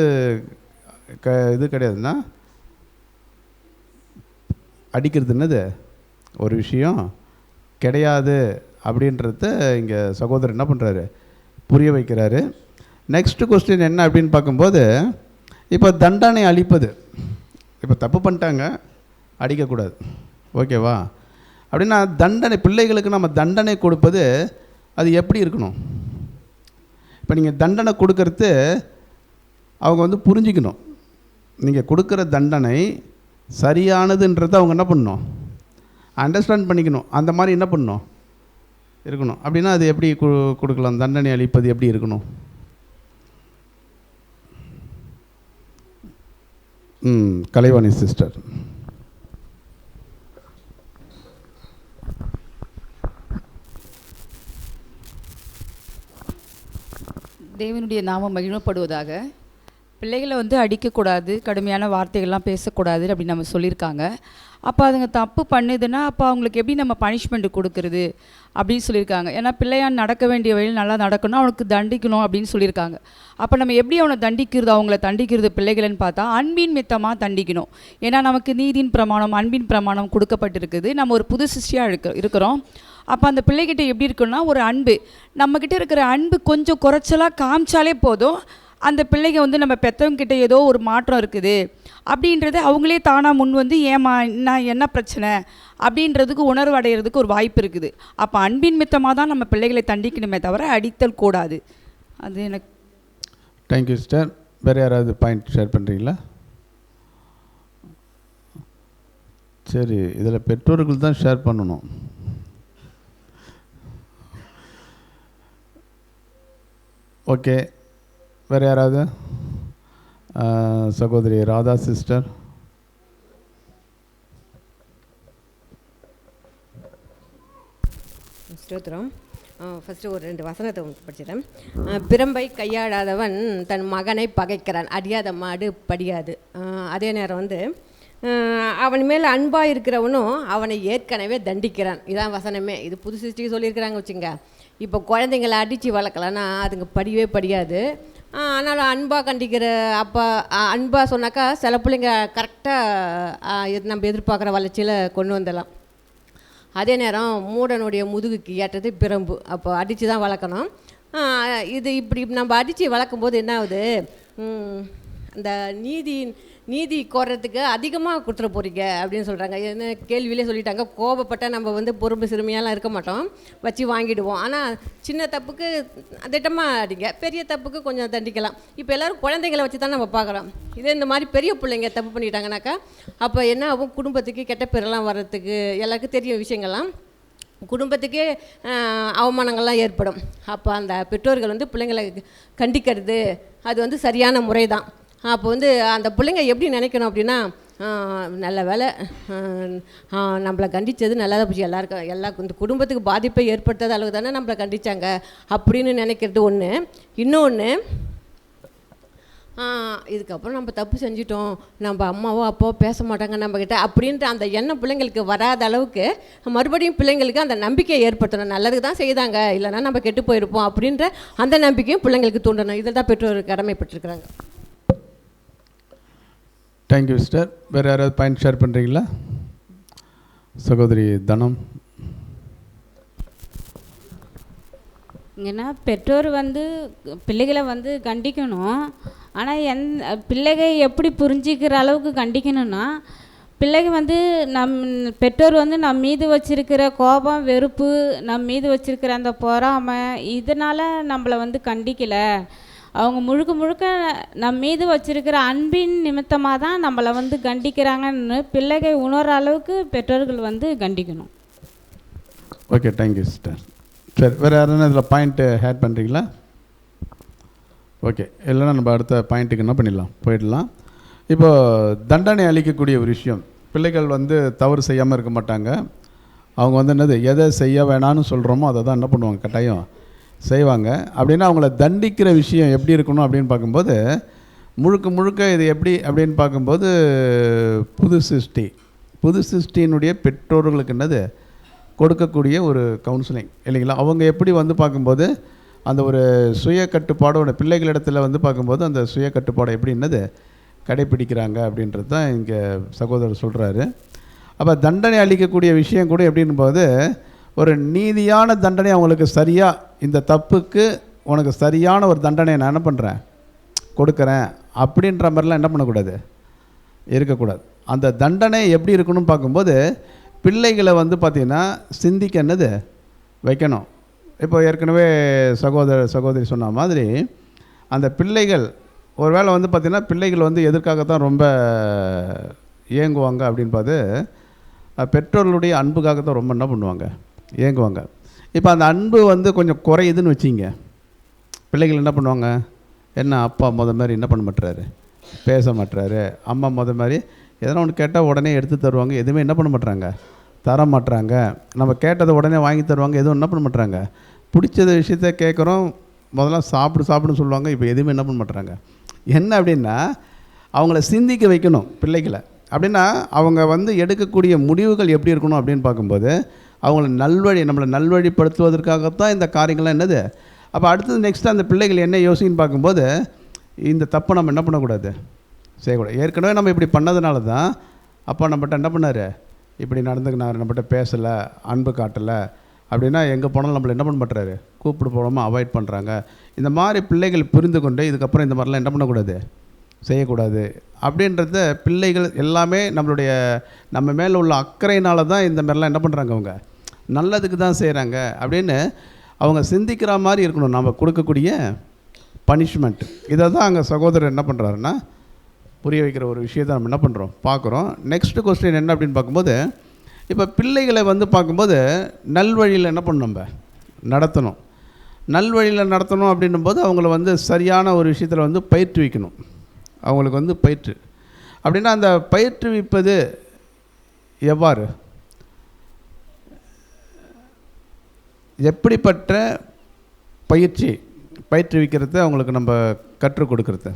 Speaker 1: இது கிடையாதுன்னா, அடிக்கிறது என்னது ஒரு விஷயம் கிடையாது அப்படின்றத இங்கே சகோதரர் என்ன பண்ணுறாரு, புரிய வைக்கிறாரு. நெக்ஸ்ட்டு கொஸ்டின் என்ன அப்படின்னு பார்க்கும்போது, இப்போ தண்டனை அளிப்பது, இப்போ தப்பு பண்ணிட்டாங்க அடிக்கக்கூடாது, ஓகேவா. அப்படின்னா தண்டனை, பிள்ளைகளுக்கு நம்ம தண்டனை கொடுப்பது அது எப்படி இருக்கணும். இப்போ நீங்கள் தண்டனை கொடுக்கறது அவங்க வந்து புரிஞ்சிக்கணும், நீங்கள் கொடுக்குற தண்டனை சரியானதுன்றதை அவங்க என்ன பண்ணணும், அண்டர்ஸ்டாண்ட் பண்ணிக்கணும். அந்த மாதிரி என்ன பண்ணணும் இருக்கணும். அப்படின்னா அது எப்படி கொடுக்கலாம், தண்டனை அளிப்பது எப்படி இருக்கணும். கலைவாணி சிஸ்டர்.
Speaker 10: தேவனுடைய நாமம் மகிமைப்படுவதாக. பிள்ளைகளை வந்து அடிக்கக்கூடாது, கடுமையான வார்த்தைகள்லாம் பேசக்கூடாது அப்படின்னு நம்ம சொல்லியிருக்காங்க. அப்போ அதுங்க தப்பு பண்ணுதுன்னா அப்போ அவங்களுக்கு எப்படி நம்ம பனிஷ்மெண்ட் கொடுக்குறது அப்படின்னு சொல்லியிருக்காங்க. ஏன்னா பிள்ளையான் நடக்க வேண்டிய வழியில் நல்லா நடக்கணும், அவனுக்கு தண்டிக்கணும் அப்படின்னு சொல்லியிருக்காங்க. அப்போ நம்ம எப்படி அவனை தண்டிக்கிறது, அவங்கள தண்டிக்கிறது பிள்ளைகள்னு பார்த்தா அன்பின் மித்தமாக தண்டிக்கணும். ஏன்னா நமக்கு நீதியின் பிரமாணம், அன்பின் பிரமாணம் கொடுக்கப்பட்டிருக்குது. நம்ம ஒரு புது சிருஷ்டியாக இருக்கிறோம். அப்போ அந்த பிள்ளைகிட்ட எப்படி இருக்குன்னா, ஒரு அன்பு, நம்மக்கிட்ட இருக்கிற அன்பு கொஞ்சம் குறைச்சலாக காமிச்சாலே போதும், அந்த பிள்ளைங்க வந்து நம்ம பெற்றவங்கிட்ட ஏதோ ஒரு மாற்றம் இருக்குது அப்படின்றத அவங்களே தானாக முன் வந்து ஏமா என்ன பிரச்சனை அப்படின்றதுக்கு உணர்வு அடைகிறதுக்கு ஒரு வாய்ப்பு இருக்குது. அப்போ அன்பின் மித்தமாக தான் நம்ம பிள்ளைகளை தண்டிக்கணுமே தவிர அடித்தல் கூடாது. அது எனக்கு.
Speaker 1: Thank you sister. வேறு யாராவது பாயிண்ட் ஷேர் பண்ணுறீங்களா? சரி, இதில் பெற்றோர்கள் தான் ஷேர் பண்ணணும். ஓகே, வேறு யாராவது? சகோதரி ராதா சிஸ்டர்.
Speaker 11: ஸ்தோத்திரம். ஃபஸ்ட்டு ஒரு 2 வசனத்தை படிச்சிட்டேன். பிரம்பை கையாடாதவன் தன் மகனை பகைக்கிறான், அடியாத மாடு படியாது. அதே நேரம் வந்து அவன் மேலே அன்பாக இருக்கிறவனும் அவனை ஏற்கனவே தண்டிக்கிறான். இதான் வசனமே. இது புது சிருஷ்டிக்கு சொல்லியிருக்கிறாங்க வச்சுங்க. இப்போ குழந்தைங்களை அடித்து வளர்க்கலான்னா அதுங்க படியவே படியாது. ஆனாலும் அன்பாக கண்டிக்கிற அப்பா, அன்பாக சொன்னாக்கா சில பிள்ளைங்க கரெக்டாக நம்ம எதிர்பார்க்குற வளர்ச்சியில் கொண்டு வந்துடலாம். அதே நேரம் மூடனுடைய முதுகுக்கு ஏற்றது பிரம்பு. அப்போ அடித்து தான் வளர்க்கணும். இது இப்படி நம்ம அடித்து வளர்க்கும்போது என்ன ஆகுது, அந்த நீதி கோர்றதுக்கு அதிகமாக கொடுத்துட போகிறீங்க அப்படின்னு சொல்கிறாங்க. என்ன கேள்வியிலே சொல்லிட்டாங்க, கோபப்பட்டால் நம்ம வந்து பொறுப்பு சிறுமையாலாம் இருக்க மாட்டோம், வச்சு வாங்கிடுவோம். ஆனால் சின்ன தப்புக்கு திட்டமாக அடிங்க, பெரிய தப்புக்கு கொஞ்சம் தண்டிக்கலாம். இப்போ எல்லோரும் குழந்தைங்களை வச்சு தான் நம்ம பார்க்குறோம். இதே இந்த மாதிரி பெரிய பிள்ளைங்க தப்பு பண்ணிட்டாங்கனாக்கா அப்போ என்ன ஆகும், குடும்பத்துக்கு கெட்ட பேரெல்லாம் வர்றதுக்கு எல்லாருக்கும் தெரியும் விஷயங்கள்லாம், குடும்பத்துக்கே அவமானங்கள்லாம் ஏற்படும். அப்போ அந்த பெற்றோர்கள் வந்து பிள்ளைங்களை கண்டிக்கிறது அது வந்து சரியான முறை தான். அப்போ வந்து அந்த பிள்ளைங்க எப்படி நினைக்கணும் அப்படின்னா, நல்ல வேலை நம்மளை கண்டித்தது நல்லா தான் போச்சு, எல்லாருக்கும் இந்த குடும்பத்துக்கு பாதிப்பை ஏற்படுத்தாத அளவுக்கு தானே நம்மளை கண்டித்தாங்க அப்படின்னு நினைக்கிறது ஒன்று. இன்னொன்று, இதுக்கப்புறம் நம்ம தப்பு செஞ்சிட்டோம், நம்ம அம்மாவோ அப்பாவோ பேச மாட்டாங்க நம்மக்கிட்ட அப்படின்ற அந்த எண்ணம் பிள்ளைங்களுக்கு வராத அளவுக்கு மறுபடியும் பிள்ளைங்களுக்கு அந்த நம்பிக்கையை ஏற்படுத்தணும். நல்லதுக்கு தான் செய்தாங்க, இல்லைனா நம்ம கெட்டு போயிருப்போம் அப்படின்ற அந்த நம்பிக்கையும் பிள்ளைங்களுக்கு தூண்டணும். இதில் தான் பெற்றோர் கடமைப்பட்டிருக்கிறாங்க.
Speaker 1: Thank you sister. வேறு யாராவது பாயிண்ட் ஷேர் பண்ணுறீங்களா? சகோதரி தனம்.
Speaker 12: இங்கன்னா பெற்றோர் வந்து பிள்ளைகளை வந்து கண்டிக்கணும். ஆனால் பிள்ளைகள் எப்படி புரிஞ்சிக்கிற அளவுக்கு கண்டிக்கணும்னா, பிள்ளைகள் வந்து பெற்றோர் வந்து நம்ம மீது வச்சிருக்கிற கோபம், வெறுப்பு, நம்ம மீது வச்சிருக்கிற அந்த பொறாமை, இதனால் நம்மளை வந்து கண்டிக்கலை. அவங்க முழுக்க முழுக்க நம்ம மீது வச்சிருக்கிற அன்பின் நிமித்தமாக தான் நம்மளை வந்து கண்டிக்கிறாங்கன்னு பிள்ளைகள் உணர்கிற அளவுக்கு பெற்றோர்கள் வந்து கண்டிக்கணும்.
Speaker 1: Okay, thank you sister. சரி, வேறு யாருன்னா இதில் பாயிண்ட்டு ஆட் பண்ணுறீங்களா? ஓகே, இல்லைன்னா நம்ம அடுத்த பாயிண்ட்டுக்கு என்ன பண்ணிடலாம், போயிடலாம். இப்போது தண்டனை அளிக்கக்கூடிய ஒரு விஷயம், பிள்ளைகள் வந்து தவறு செய்யாமல் இருக்க மாட்டாங்க. அவங்க வந்து என்னது, எதை செய்ய வேணான்னு சொல்கிறோமோ அதை தான் என்ன பண்ணுவாங்க, கட்டாயம் செய்வாங்க. அப்படின்னா அவங்கள தண்டிக்கிற விஷயம் எப்படி இருக்கணும் அப்படின்னு பார்க்கும்போது, முழுக்க முழுக்க இது எப்படி அப்படின்னு பார்க்கும்போது, புது சிருஷ்டியினுடைய பெற்றோர்களுக்கு என்னது கொடுக்கக்கூடிய ஒரு கவுன்சிலிங் இல்லைங்களா? அவங்க எப்படி வந்து பார்க்கும்போது அந்த ஒரு சுய கட்டுப்பாடோட பிள்ளைகளிடத்தில் வந்து பார்க்கும்போது அந்த சுய கட்டுப்பாடை எப்படி என்னது கடைப்பிடிக்கிறாங்க அப்படின்றது தான் இங்கே சகோதரர் சொல்கிறாரு. அப்போ தண்டனை அளிக்கக்கூடிய விஷயம் கூட எப்படின்னு போது, ஒரு நீதியான தண்டனை அவங்களுக்கு சரியாக, இந்த தப்புக்கு உனக்கு சரியான ஒரு தண்டனை நான் என்ன பண்ணுறேன், கொடுக்குறேன் அப்படின்ற மாதிரிலாம் என்ன பண்ணக்கூடாது, இருக்கக்கூடாது. அந்த தண்டனை எப்படி இருக்கணும்னு பார்க்கும்போது பிள்ளைகளை வந்து பார்த்திங்கன்னா சிந்திக்க என்னது வைக்கணும். இப்போ ஏற்கனவே சகோதரி சொன்ன மாதிரி அந்த பிள்ளைகள் ஒரு வேளை வந்து பார்த்திங்கன்னா பிள்ளைகள் வந்து எதற்காகத்தான் ரொம்ப ஏங்குவாங்க அப்படின்னு பார்த்து, பெற்றோர்களுடைய அன்புக்காகத்தான் ரொம்ப என்ன பண்ணுவாங்க, ஏங்குவாங்க. இப்போ அந்த அன்பு வந்து கொஞ்சம் குறையுதுன்னு வச்சிங்க, பிள்ளைகள் என்ன பண்ணுவாங்க, என்ன அப்பா மாதிரி என்ன பண்ண மாட்டுறாரு, பேச மாட்டுறாரு, அம்மா மாதிரி எதனா ஒன்று கேட்டால் உடனே எடுத்து தருவாங்க, எதுவுமே என்ன பண்ண மாட்டுறாங்க, தர மாட்டுறாங்க. நம்ம கேட்டதை உடனே வாங்கி தருவாங்க, எதுவும் என்ன பண்ண மாட்டுறாங்க, பிடிச்ச விஷயத்த கேட்குறோம், முதல்ல சாப்பிடுன்னு சொல்லுவாங்க, இப்போ எதுவுமே என்ன பண்ண மாட்டுறாங்க. என்ன அப்படின்னா அவங்கள சிந்திக்க வைக்கணும் பிள்ளைகளை. அப்படின்னா அவங்க வந்து எடுக்கக்கூடிய முடிவுகள் எப்படி இருக்கணும் அப்படின்னு பார்க்கும்போது, அவங்கள நம்மளை நல்வழிப்படுத்துவதற்காகத்தான் இந்த காரியங்கள்லாம் என்னது. அப்போ அடுத்தது நெக்ஸ்ட்டு அந்த பிள்ளைகள் என்ன யோசிக்குன்னு பார்க்கும்போது, இந்த தப்பை நம்ம என்ன பண்ணக்கூடாது, செய்யக்கூடாது. ஏற்கனவே நம்ம இப்படி பண்ணதுனால தான் அப்பா நம்மகிட்ட என்ன பண்ணார், இப்படி நடந்துக்கினார், நம்மகிட்ட பேசலை, அன்பு காட்டலை அப்படின்னா எங்கே போனாலும் நம்மளை என்ன பண்ண மாட்டுறாரு, கூப்பிட்டு போகாமல் அவாய்ட் பண்ணுறாங்க. இந்த மாதிரி பிள்ளைகள் புரிந்து கொண்டு இதுக்கப்புறம் இந்த மாதிரிலாம் என்ன பண்ணக்கூடாது, செய்யக்கூடாது அப்படின்றத பிள்ளைகள் எல்லாமே நம்ம மேலே உள்ள அக்கறையினால தான் இந்த மாதிரிலாம் என்ன பண்ணுறாங்க, அவங்க நல்லதுக்கு தான் செய்கிறாங்க அப்படின்னு அவங்க சிந்திக்கிற மாதிரி இருக்கணும் நம்ம கொடுக்கக்கூடிய பனிஷ்மெண்ட். இதை தான் அங்கே சகோதரர் என்ன பண்ணுறாருன்னா புரிய வைக்கிற ஒரு விஷயத்தை நம்ம என்ன பண்ணுறோம், பார்க்குறோம். நெக்ஸ்ட்டு கொஸ்டின் என்ன அப்படின்னு பார்க்கும்போது, இப்போ பிள்ளைகளை வந்து பார்க்கும்போது நல்வழியில் என்ன பண்ணணும், நம்ம நடத்தணும். நல்வழியில் நடத்தணும் அப்படின்னும்போது அவங்கள வந்து சரியான ஒரு விஷயத்தில் வந்து பயிற்றுவிக்கணும். அவங்களுக்கு வந்து பயிற்று அப்படின்னா அந்த பயிற்றுவிப்பது எவ்வாறு, எப்படிப்பட்ட பயிற்றுவிக்கிறது அவங்களுக்கு நம்ம கற்றுக் கொடுக்கறது,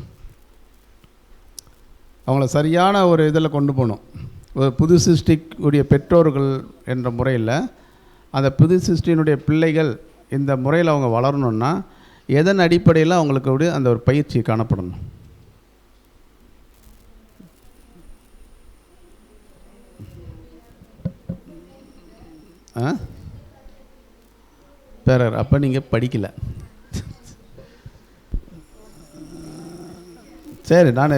Speaker 1: அவங்கள சரியான ஒரு இதில் கொண்டு போகணும். ஒரு புது சிருஷ்டிக்குடைய பெற்றோர்கள் என்ற முறையில் அந்த புது சிருஷ்டியினுடைய பிள்ளைகள் இந்த முறையில் அவங்க வளரணுன்னா எதன் அடிப்படையில் அவங்களுக்கு அந்த ஒரு பயிற்சி காணப்படணும்? பேரர், அப்போ நீங்கள் படிக்கலை. சரி, நான்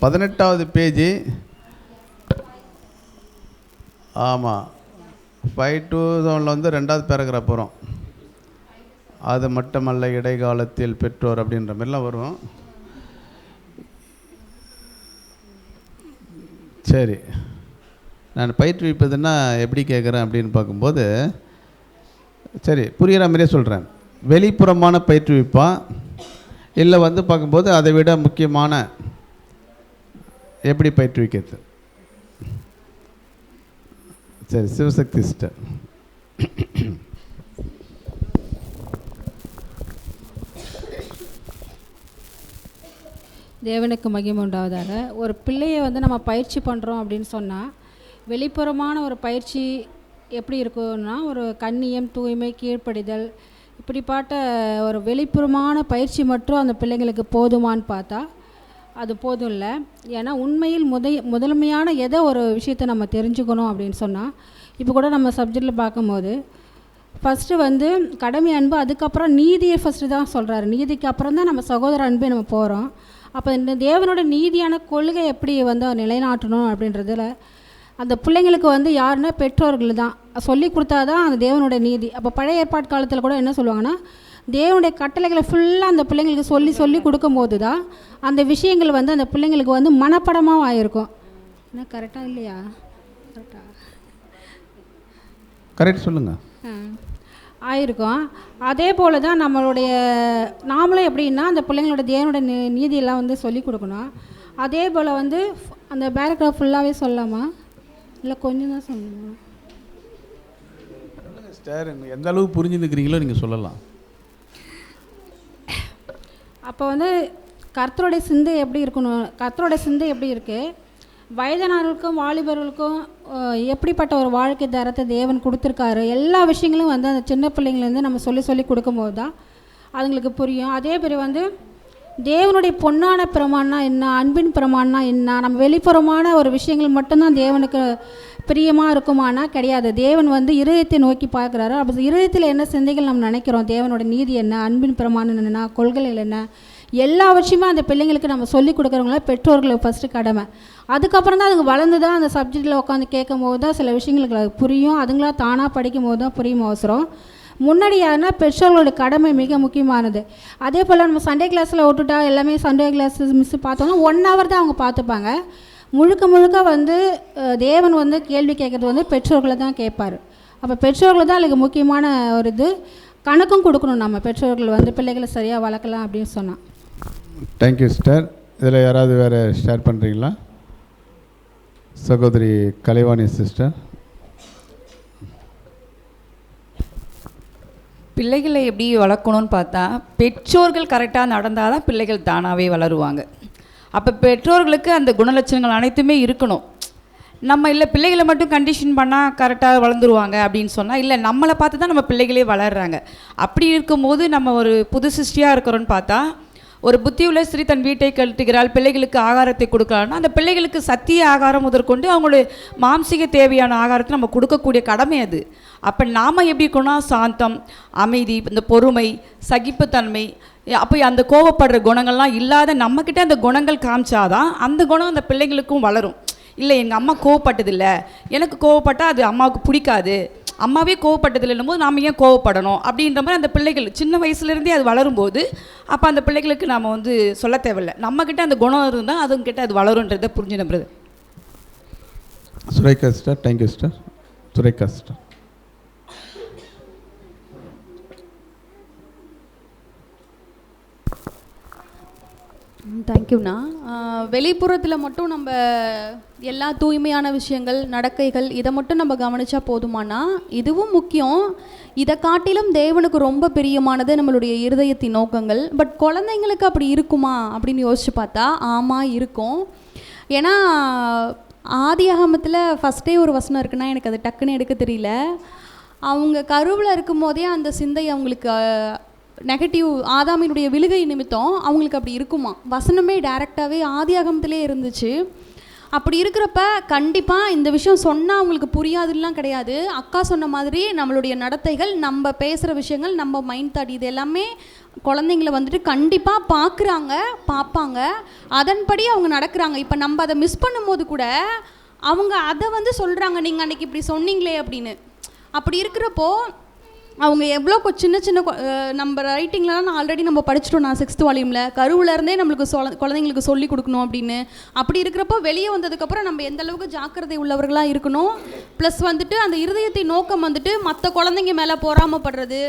Speaker 1: 18வது பேஜ், ஆமாம், 5-7 வந்து 2வது பேராகிராஃப் வரும். அது மட்டுமல்ல இடைக்காலத்தில் பெற்றோர் அப்படின்ற மாதிரிலாம் வரும். சரி, நான் பயிற்றுவிப்பதுன்னா எப்படி கேட்குறேன் அப்படின்னு பார்க்கும்போது, சரி புரிகிற மாதிரியே சொல்கிறேன். வெளிப்புறமான பயிற்றுவிப்பா இல்லை வந்து பார்க்கும்போது அதை விட முக்கியமான எப்படி பயிற்றுவிக்கிறது? சரி, சிவசக்தி சிஸ்டர்.
Speaker 13: தேவனுக்கு மகிமை உண்டாவதாக. ஒரு பிள்ளையை வந்து நம்ம பயிற்சி பண்ணுறோம் அப்படின்னு சொன்னால் வெளிப்புறமான ஒரு பயிற்சி எப்படி இருக்குன்னா, ஒரு கண்ணியம், தூய்மை, கீழ்ப்படிதல், இப்படிப்பட்ட ஒரு வெளிப்புறமான பயிற்சி மட்டும் அந்த பிள்ளைங்களுக்கு போதுமான்னு பார்த்தா அது போதும் இல்லை. ஏன்னா உண்மையில் முதன்மையான எதை ஒரு விஷயத்தை நம்ம தெரிஞ்சுக்கணும் அப்படின்னு சொன்னால், இப்போ கூட நம்ம சப்ஜெக்டில் பார்க்கும்போது ஃபஸ்ட்டு வந்து கடமை அன்பு, அதுக்கப்புறம் நீதியை ஃபஸ்ட்டு தான் சொல்கிறாரு. நீதிக்கு அப்புறம் தான் நம்ம சகோதர அன்பே நம்ம போகிறோம். அப்போ இந்த தேவனோட நீதியான கொள்கை எப்படி வந்து நிலைநாட்டணும் அப்படின்றதுல அந்த பிள்ளைங்களுக்கு வந்து யாருன்னா பெற்றோர்கள் தான் சொல்லி கொடுத்தா தான் அந்த தேவனுடைய நீதி. அப்போ பழைய ஏற்பாட்டு காலத்தில் கூட என்ன சொல்லுவாங்கன்னா, தேவனுடைய கட்டளைகளை ஃபுல்லாக அந்த பிள்ளைங்களுக்கு சொல்லி கொடுக்கும்போது தான் அந்த விஷயங்கள் வந்து அந்த பிள்ளைங்களுக்கு வந்து மனப்படமாக ஆகிருக்கும். என்ன கரெக்டாக இல்லையா?
Speaker 1: கரெக்ட் சொல்லுங்கள்.
Speaker 13: ஆயிருக்கும். அதே போல் தான் நாமளும் எப்படின்னா அந்த பிள்ளைங்களோட தேவனோட நீதியெல்லாம் வந்து சொல்லி கொடுக்கணும். அதே போல் வந்து அந்த பேராகிராஃப் ஃபுல்லாகவே சொல்லலாமா இல்லை கொஞ்சம் தான் சொல்லணுமா?
Speaker 1: சார், எந்த அளவுக்கு புரிஞ்சுன்னுக்கிறீங்களோ நீங்கள் சொல்லலாம்.
Speaker 13: அப்போ வந்து கர்த்தருடைய சிந்தை எப்படி இருக்கணும், கர்த்தருடைய சிந்தை எப்படி இருக்குது, வயதானவர்களுக்கும் வாலிபர்களுக்கும் எப்படிப்பட்ட ஒரு வாழ்க்கை தரத்தை தேவன் கொடுத்துருக்காரு, எல்லா விஷயங்களும் வந்து அந்த சின்ன பிள்ளைங்கள்லேருந்து நம்ம சொல்லி கொடுக்கும்போது தான் அதுங்களுக்கு புரியும். அதே மாதிரி வந்து தேவனுடைய பொன்னான பிரமாணம்னா என்ன, அன்பின் பிரமாணம்னா என்ன, நம்ம வெளிப்புறமான ஒரு விஷயங்கள் மட்டும்தான் தேவனுக்கு பிரியமாக இருக்குமானா கிடையாது. தேவன் வந்து இருதயத்தை நோக்கி பார்க்குறாரு. அப்போ இருதயத்தில் என்ன சிந்தைகள் நம்ம நினைக்கிறோம், தேவனோட நீதி என்ன, அன்பின் பிரமாணம் என்ன, கொள்கைகள் என்ன, எல்லா விஷயமும் அந்த பிள்ளைங்களுக்கு நம்ம சொல்லிக் கொடுக்குறவங்கள பெற்றோர்களுக்கு ஃபஸ்ட்டு கடமை. அதுக்கப்புறம் தான் அதுங்க வளர்ந்து தான் அந்த சப்ஜெக்டில் உட்காந்து கேட்கும் போது தான் சில விஷயங்களுக்கு அது புரியும். அதுங்களா தானாக படிக்கும் போது தான் புரியும் அவசரம். முன்னாடி யாருன்னா பெற்றோர்களோட கடமை மிக முக்கியமானது. அதே போல் நம்ம சண்டே கிளாஸில் விட்டுட்டா எல்லாமே சண்டே கிளாஸ் மிஸ் பார்த்தோம்னா 1 hour தான் அவங்க பார்த்துப்பாங்க. முழுக்க வந்து தேவன் வந்து கேள்வி கேட்குறது வந்து பெற்றோர்களை தான் கேட்பார். அப்போ பெற்றோர்களை தான் அதுக்கு முக்கியமான ஒரு இது கணக்கும் கொடுக்கணும். நம்ம பெற்றோர்கள் வந்து பிள்ளைகளை சரியாக வளர்க்கலாம் அப்படின்னு சொன்னால்.
Speaker 1: Thank you sister. இதில் யாராவது வேறு ஷேர் பண்ணுறீங்களா? சகோதரி கலைவாணி சிஸ்டர்.
Speaker 10: பிள்ளைகளை எப்படி வளர்க்கணும்னு பார்த்தா, பெற்றோர்கள் கரெக்டாக நடந்தால் தான் பிள்ளைகள் தானாகவே வளருவாங்க. அப்போ பெற்றோர்களுக்கு அந்த குணலட்சணங்கள் அனைத்துமே இருக்கணும். நம்ம இல்லை பிள்ளைகளை மட்டும் கண்டிஷன் பண்ணால் கரெக்டாக வளர்ந்துருவாங்க அப்படின்னு சொன்னால், இல்லை நம்மளை பார்த்து தான் நம்ம பிள்ளைகளே வளர்கிறாங்க. அப்படி இருக்கும்போது நம்ம ஒரு புது சிருஷ்டியாக இருக்கிறோன்னு பார்த்தா, ஒரு புத்தியுள்ள ஸ்திரீ தன் வீட்டை கட்டுகிறாள், பிள்ளைகளுக்கு ஆகாரத்தை கொடுக்கலான்னா அந்த பிள்ளைகளுக்கு சத்திய ஆகாரம் முதற்கொண்டு அவங்களுடைய மாம்சிக தேவையான ஆகாரத்தை நம்ம கொடுக்கக்கூடிய கடமை அது. அப்போ நாம் எப்படி இருக்கணும்னா சாந்தம், அமைதி, இந்த பொறுமை, சகிப்புத்தன்மை, அப்போ அந்த கோவப்படுற குணங்கள்லாம் இல்லாத நம்மக்கிட்ட அந்த குணங்கள் காமிச்சாதான் அந்த குணம் அந்த பிள்ளைங்களுக்கும் வளரும். இல்லை எங்கள் அம்மா கோவப்பட்டதில்லை, எனக்கு கோவப்பட்டால் அது அம்மாவுக்கு பிடிக்காது, அம்மாவே கோவப்பட்டதில்லைன்னும் போது நாம் ஏன் கோவப்படணும் அப்படின்ற மாதிரி அந்த பிள்ளைகள் சின்ன வயசுலேருந்தே அது வளரும்போது அப்போ அந்த பிள்ளைகளுக்கு நாம் வந்து சொல்ல தேவையில்லை, நம்மக்கிட்ட அந்த குணம் இருந்தால் அதுங்கிட்ட அது வளருன்றதை புரிஞ்சு நம்புறது.
Speaker 1: Sureka sister. Thank you sister. Sureka sister.
Speaker 7: தேங்க்யூண்ணா. வெளிப்புறத்தில் மட்டும் நம்ம எல்லா தூய்மையான விஷயங்கள், நடக்கைகள் இதை மட்டும் நம்ம கவனித்தா போதுமானா? இதுவும் முக்கியம். இதை காட்டிலும் தேவனுக்கு ரொம்ப பிரியமானது நம்மளுடைய இருதயத்தின் நோக்கங்கள். பட் குழந்தைங்களுக்கு அப்படி இருக்குமா அப்படின்னு யோசிச்சு பார்த்தா ஆமாம் இருக்கும். ஏன்னா ஆதியாகமத்தில் ஃபஸ்ட்டே ஒரு வசனம் இருக்குன்னா எனக்கு அது டக்குன்னு எடுக்க தெரியல. அவங்க கருவில் இருக்கும் போதே அந்த சிந்தை அவங்களுக்கு நெகட்டிவ், ஆதாமினுடைய விழுகை நிமித்தம் அவங்களுக்கு அப்படி இருக்குமா. வசனமே டைரெக்டாகவே ஆதியாகமத்திலே இருந்துச்சு. அப்படி இருக்கிறப்ப கண்டிப்பாக இந்த விஷயம் சொன்னால் அவங்களுக்கு புரியாதுலாம் கிடையாது. அக்கா சொன்ன மாதிரி நம்மளுடைய நடத்தைகள், நம்ம பேசுகிற விஷயங்கள், நம்ம மைண்ட் தாட், இது எல்லாமே குழந்தைங்கள வந்துட்டு கண்டிப்பாக பார்ப்பாங்க, அதன்படி அவங்க நடக்கிறாங்க. இப்போ நம்ம அதை மிஸ் பண்ணும்போது கூட அவங்க அதை வந்து சொல்கிறாங்க, நீங்கள் அன்றைக்கி இப்படி சொன்னீங்களே அப்படின்னு. அப்படி இருக்கிறப்போ அவங்க எவ்வளோ சின்ன சின்ன நம்ம ரைட்டிங்லாம் ஆல்ரெடி நம்ம படிச்சிட்டோம். நான் 6th வால்யூமில் கருவிலேருந்தே நம்மளுக்கு குழந்தைங்களுக்கு சொல்லி கொடுக்கணும் அப்படின்னு. அப்படி இருக்கிறப்போ வெளியே வந்ததுக்கப்புறம் நம்ம எந்த அளவுக்கு ஜாக்கிரதை உள்ளவர்களாக இருக்கணும். ப்ளஸ் வந்துட்டு அந்த இருதயத்தின் நோக்கம் வந்துட்டு மற்ற குழந்தைங்க மேலே பொறாமப்படுறது,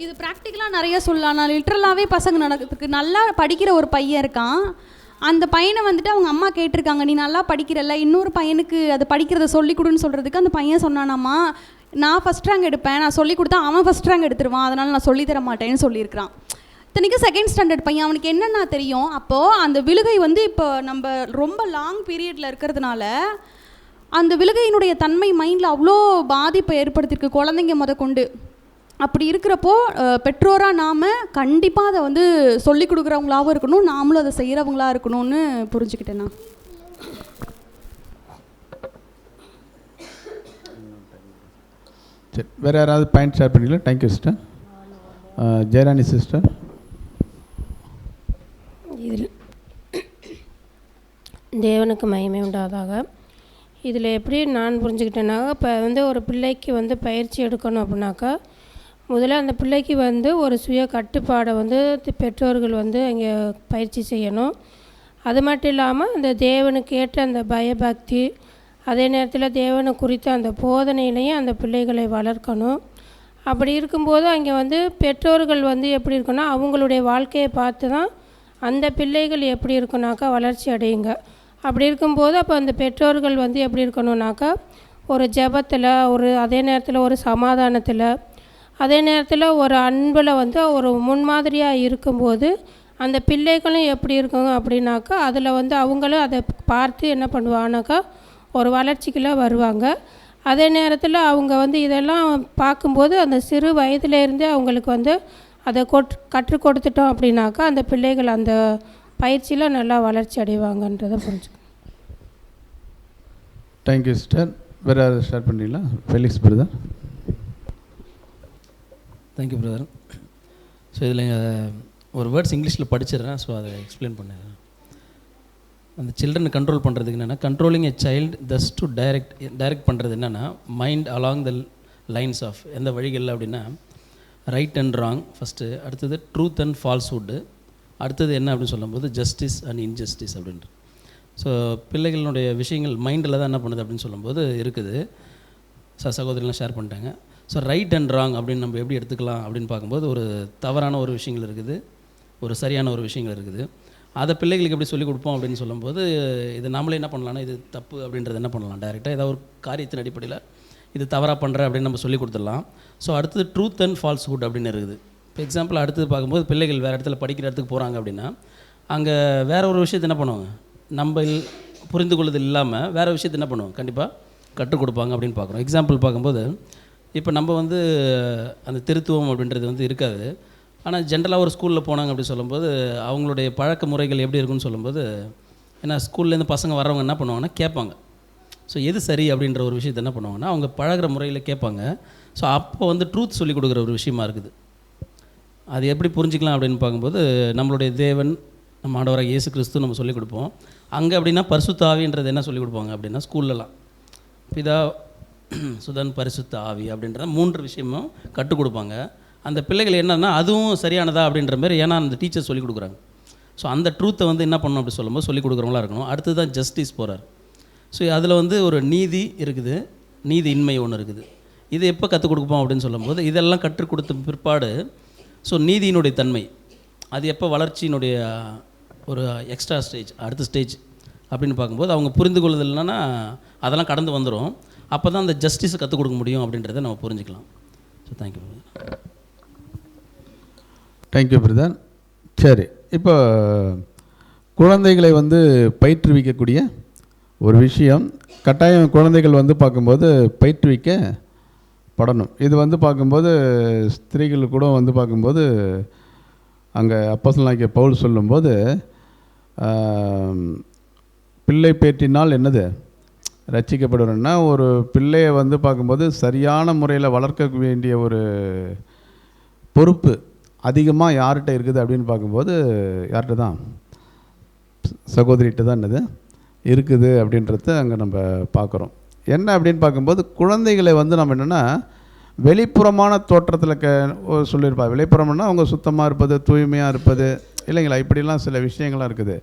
Speaker 7: இது ப்ராக்டிக்கலாக நிறைய சொல்லலாம். நான் லிட்ரலாகவே பசங்க நடக்கிறதுக்கு நல்லா படிக்கிற ஒரு பையன் இருக்கான். அந்த பையனை வந்துட்டு அவங்க அம்மா கேட்டிருக்காங்க, நீ நல்லா படிக்கிறல்ல, இன்னொரு பையனுக்கு அது படிக்கிறத சொல்லி கொடுன்னு சொல்கிறதுக்கு அந்த பையன் சொன்னானாம்மா, நான் ஃபஸ்ட் ரேங்க் எடுப்பேன், நான் சொல்லி கொடுத்தா அவன் ஃபஸ்ட் ரேங்க் எடுத்துருவான், அதனால் நான் சொல்லித்தர மாட்டேன்னு சொல்லியிருக்கிறான். இத்தனைக்கு 2nd ஸ்டாண்டர்ட் பையன், அவனுக்கு என்னென்னா தெரியும். அப்போது அந்த விழுகை வந்து இப்போ நம்ம ரொம்ப லாங் பீரியடில் இருக்கிறதுனால அந்த விழுகையினுடைய தன்மை மைண்டில் அவ்வளோ பாதிப்பை ஏற்படுத்தியிருக்கு குழந்தைங்க கொண்டு. அப்படி இருக்கிறப்போ பெற்றோராக நாம் கண்டிப்பாக அதை வந்து சொல்லி கொடுக்குறவங்களாகவும் இருக்கணும், நாமளும் அதை செய்கிறவங்களாக இருக்கணும்னு புரிஞ்சுக்கிட்டேன் நான்.
Speaker 1: சரி, வேறு யாராவது பாயிண்ட் ஷேர் பண்ணிக்கலாம்? Thank you sister. ஜெயராணி சிஸ்டர்.
Speaker 14: இதில் தேவனுக்கு மகிமை உண்டாதாக. இதில் எப்படி நான் புரிஞ்சுக்கிட்டேன்னாக்கா, இப்போ வந்து ஒரு பிள்ளைக்கு வந்து பயிற்சி எடுக்கணும் அப்படின்னாக்கா, முதல்ல அந்த பிள்ளைக்கு வந்து ஒரு சுய கட்டுப்பாடை வந்து பெற்றோர்கள் வந்து அங்கே பயிற்சி செய்யணும். அது மட்டும் இல்லாமல் அந்த தேவனுக்கு ஏற்ற அந்த பயபக்தி, அதே நேரத்தில் தேவனை குறித்த அந்த போதனையிலையும் அந்த பிள்ளைகளை வளர்க்கணும். அப்படி இருக்கும்போது அங்கே வந்து பெற்றோர்கள் வந்து எப்படி இருக்குன்னா, அவங்களுடைய வாழ்க்கையை பார்த்து தான் அந்த பிள்ளைகள் எப்படி இருக்குனாக்கா வளர்ச்சி அடையுங்க. அப்படி இருக்கும்போது அப்போ அந்த பெற்றோர்கள் வந்து எப்படி இருக்கணும்னாக்கா, ஒரு ஜெபத்தில், அதே நேரத்தில் ஒரு சமாதானத்தில், அதே நேரத்தில் ஒரு அன்பில் வந்து ஒரு முன்மாதிரியாக இருக்கும்போது அந்த பிள்ளைகளும் எப்படி இருக்குங்க அப்படின்னாக்கா, அதில் வந்து அவங்களும் அதை பார்த்து என்ன பண்ணுவாங்கனாக்கா ஒரு வளர்ச்சிக்குள்ளே வருவாங்க. அதே நேரத்தில் அவங்க வந்து இதெல்லாம் பார்க்கும்போது அந்த சிறு வயதிலேருந்தே அவங்களுக்கு வந்து அதை கற்றுக் கொடுத்துட்டோம் அப்படின்னாக்கா அந்த பிள்ளைகள் அந்த பயிற்சியில் நல்லா வளர்ச்சி அடைவாங்கன்றதை புரிஞ்சுக்கணும்.
Speaker 1: Thank you sister. வேறு யாராவது ஷேர் பண்ணுறீங்களா? Felix brother.
Speaker 4: Thank you brother. So இதில் ஒரு வேர்ட்ஸ் இங்கிலீஷில் படிச்சிடுறேன், ஸோ அதை எக்ஸ்பிளைன் பண்ணேன். அந்த சில்ட்ரனை கண்ட்ரோல் பண்ணுறதுக்கு என்னென்னா, controlling a child thus to direct பண்ணுறது என்னென்னா, mind along the lines of எந்த வழிகளில் அப்படின்னா, ரைட் அண்ட் ராங் ஃபஸ்ட்டு, அடுத்தது ட்ரூத் அண்ட் ஃபால்ஸ்வுட்டு, அடுத்தது என்ன அப்படின்னு சொல்லும்போது ஜஸ்டிஸ் அண்ட் இன்ஜஸ்டிஸ் அப்படின்ட்டு. ஸோ பிள்ளைகளுடைய விஷயங்கள் மைண்டில் தான் என்ன பண்ணுது அப்படின்னு சொல்லும்போது இருக்குது. சகோதரிலாம் ஷேர் பண்ணிட்டாங்க. ஸோ ரைட் அண்ட் ராங் அப்படின்னு நம்ம எப்படி எடுத்துக்கலாம் அப்படின்னு பார்க்கும்போது, ஒரு தவறான ஒரு விஷயங்கள் இருக்குது, ஒரு சரியான ஒரு விஷயங்கள் இருக்குது. அதை பிள்ளைகளுக்கு எப்படி சொல்லிக் கொடுப்போம் அப்படின்னு சொல்லும்போது, இது நாமளே என்ன பண்ணலாம்னா, இது தப்பு அப்படின்றது என்ன பண்ணலாம், டைரெக்டாக ஏதாவது ஒரு காரியத்தின் அடிப்படையில் இது தவறாக பண்ணுற அப்படின்னு நம்ம சொல்லிக் கொடுத்துடலாம். ஸோ அடுத்தது ட்ரூத் அண்ட் ஃபால்ஸ்ஹுட் அப்படின்னு இருக்குது. இப்போ எக்ஸாம்பிள் அடுத்தது பார்க்கும்போது, பிள்ளைகள் வேறு இடத்துல படிக்கிற இடத்துக்கு போகிறாங்க அப்படின்னா, அங்கே வேறு ஒரு விஷயத்தை என்ன பண்ணுவாங்க, நம்ம புரிந்து கொள்ளுதல் இல்லாமல் வேறு விஷயத்தை என்ன பண்ணுவோம், கண்டிப்பாக கற்றுக் கொடுப்பாங்க அப்படின்னு பார்க்குறோம். எக்ஸாம்பிள் பார்க்கும்போது, இப்போ நம்ம வந்து அந்த திருத்துவம் அப்படின்றது வந்து இருக்காது. ஆனால் ஜென்ரலாக ஒரு ஸ்கூலில் போனாங்க அப்படி சொல்லும்போது, அவங்களுடைய பழக்க முறைகள் எப்படி இருக்குன்னு சொல்லும்போது, ஏன்னா ஸ்கூல்லேருந்து பசங்க வர்றவங்க என்ன பண்ணுவாங்கன்னா கேட்பாங்க. ஸோ எது சரி அப்படின்ற ஒரு விஷயத்தை என்ன பண்ணுவாங்கன்னா அவங்க பழகிற முறையில் கேட்பாங்க. ஸோ அப்போ வந்து ட்ரூத் சொல்லிக் கொடுக்குற ஒரு விஷயமா இருக்குது. அது எப்படி புரிஞ்சிக்கலாம் அப்படின்னு பார்க்கும்போது, நம்மளுடைய தேவன், நம்ம ஆண்டவராக இயேசு கிறிஸ்து நம்ம சொல்லிக் கொடுப்போம். அங்கே அப்படின்னா பரிசுத்த ஆவின்றது என்ன சொல்லிக் கொடுப்பாங்க அப்படின்னா, ஸ்கூல்லலாம் பிதா சுதன் பரிசுத்த ஆவி அப்படின்றத 3 விஷயமும் கற்றுக் கொடுப்பாங்க. அந்த பிள்ளைகள் என்னன்னா அதுவும் சரியானதா அப்படின்ற மாதிரி, ஏன்னா அந்த டீச்சர் சொல்லிக் கொடுக்குறாங்க. ஸோ அந்த ட்ரூத்தை வந்து என்ன பண்ணணும் அப்படி சொல்லும்போது சொல்லிக் கொடுக்குறவங்களா இருக்கணும். அடுத்து தான் ஜஸ்டிஸ் போகிறார். ஸோ அதில் வந்து ஒரு நீதி இருக்குது, நீதி இன்மை ஒன்று இருக்குது. இது எப்போ கற்றுக் கொடுப்போம் அப்படின்னு சொல்லும்போது, இதெல்லாம் கற்றுக் கொடுத்த பிற்பாடு ஸோ நீதியினுடைய தன்மை அது எப்போ வளர்ச்சியினுடைய ஒரு எக்ஸ்ட்ரா ஸ்டேஜ், அடுத்த ஸ்டேஜ் அப்படின்னு பார்க்கும்போது அவங்க புரிந்து கொள்ளுதல் இல்லைன்னா அதெல்லாம் கடந்து வந்துடும். அப்போ தான் அந்த ஜஸ்டிஸை கற்றுக் கொடுக்க முடியும் அப்படின்றத நம்ம புரிஞ்சுக்கலாம். So thank you.
Speaker 1: Thank you brother. சரி, இப்போ குழந்தைகளை வந்து பயிற்றுவிக்கக்கூடிய ஒரு விஷயம், கட்டாயம் குழந்தைகள் வந்து பார்க்கும்போது பயிற்றுவிக்கப்படணும். இது வந்து பார்க்கும்போது ஸ்திரீகள் கூட வந்து பார்க்கும்போது அங்கே அப்போஸ்தலனாகிய பவுல் சொல்லும்போது பிள்ளை பேற்றினால் என்னது ரட்சிக்கப்படுறோன்னா, ஒரு பிள்ளையை வந்து பார்க்கும்போது சரியான முறையில் வளர்க்க வேண்டிய ஒரு பொறுப்பு அதிகமாக யார்கிட்ட இருக்குது அப்படின்னு பார்க்கும்போது யார்கிட்ட தான், சகோதரிகிட்ட தான் என்னது இருக்குது அப்படின்றத அங்கே நம்ம பார்க்குறோம். என்ன அப்படின்னு பார்க்கும்போது குழந்தைகளை வந்து நம்ம என்னென்னா வெளிப்புறமான தோற்றத்தில் சொல்லியிருப்பாங்க. வெளிப்புறம்னா அவங்க சுத்தமாக இருப்பது, தூய்மையாக இருப்பது இல்லைங்களா, இப்படிலாம் சில விஷயங்கள்லாம் இருக்குது.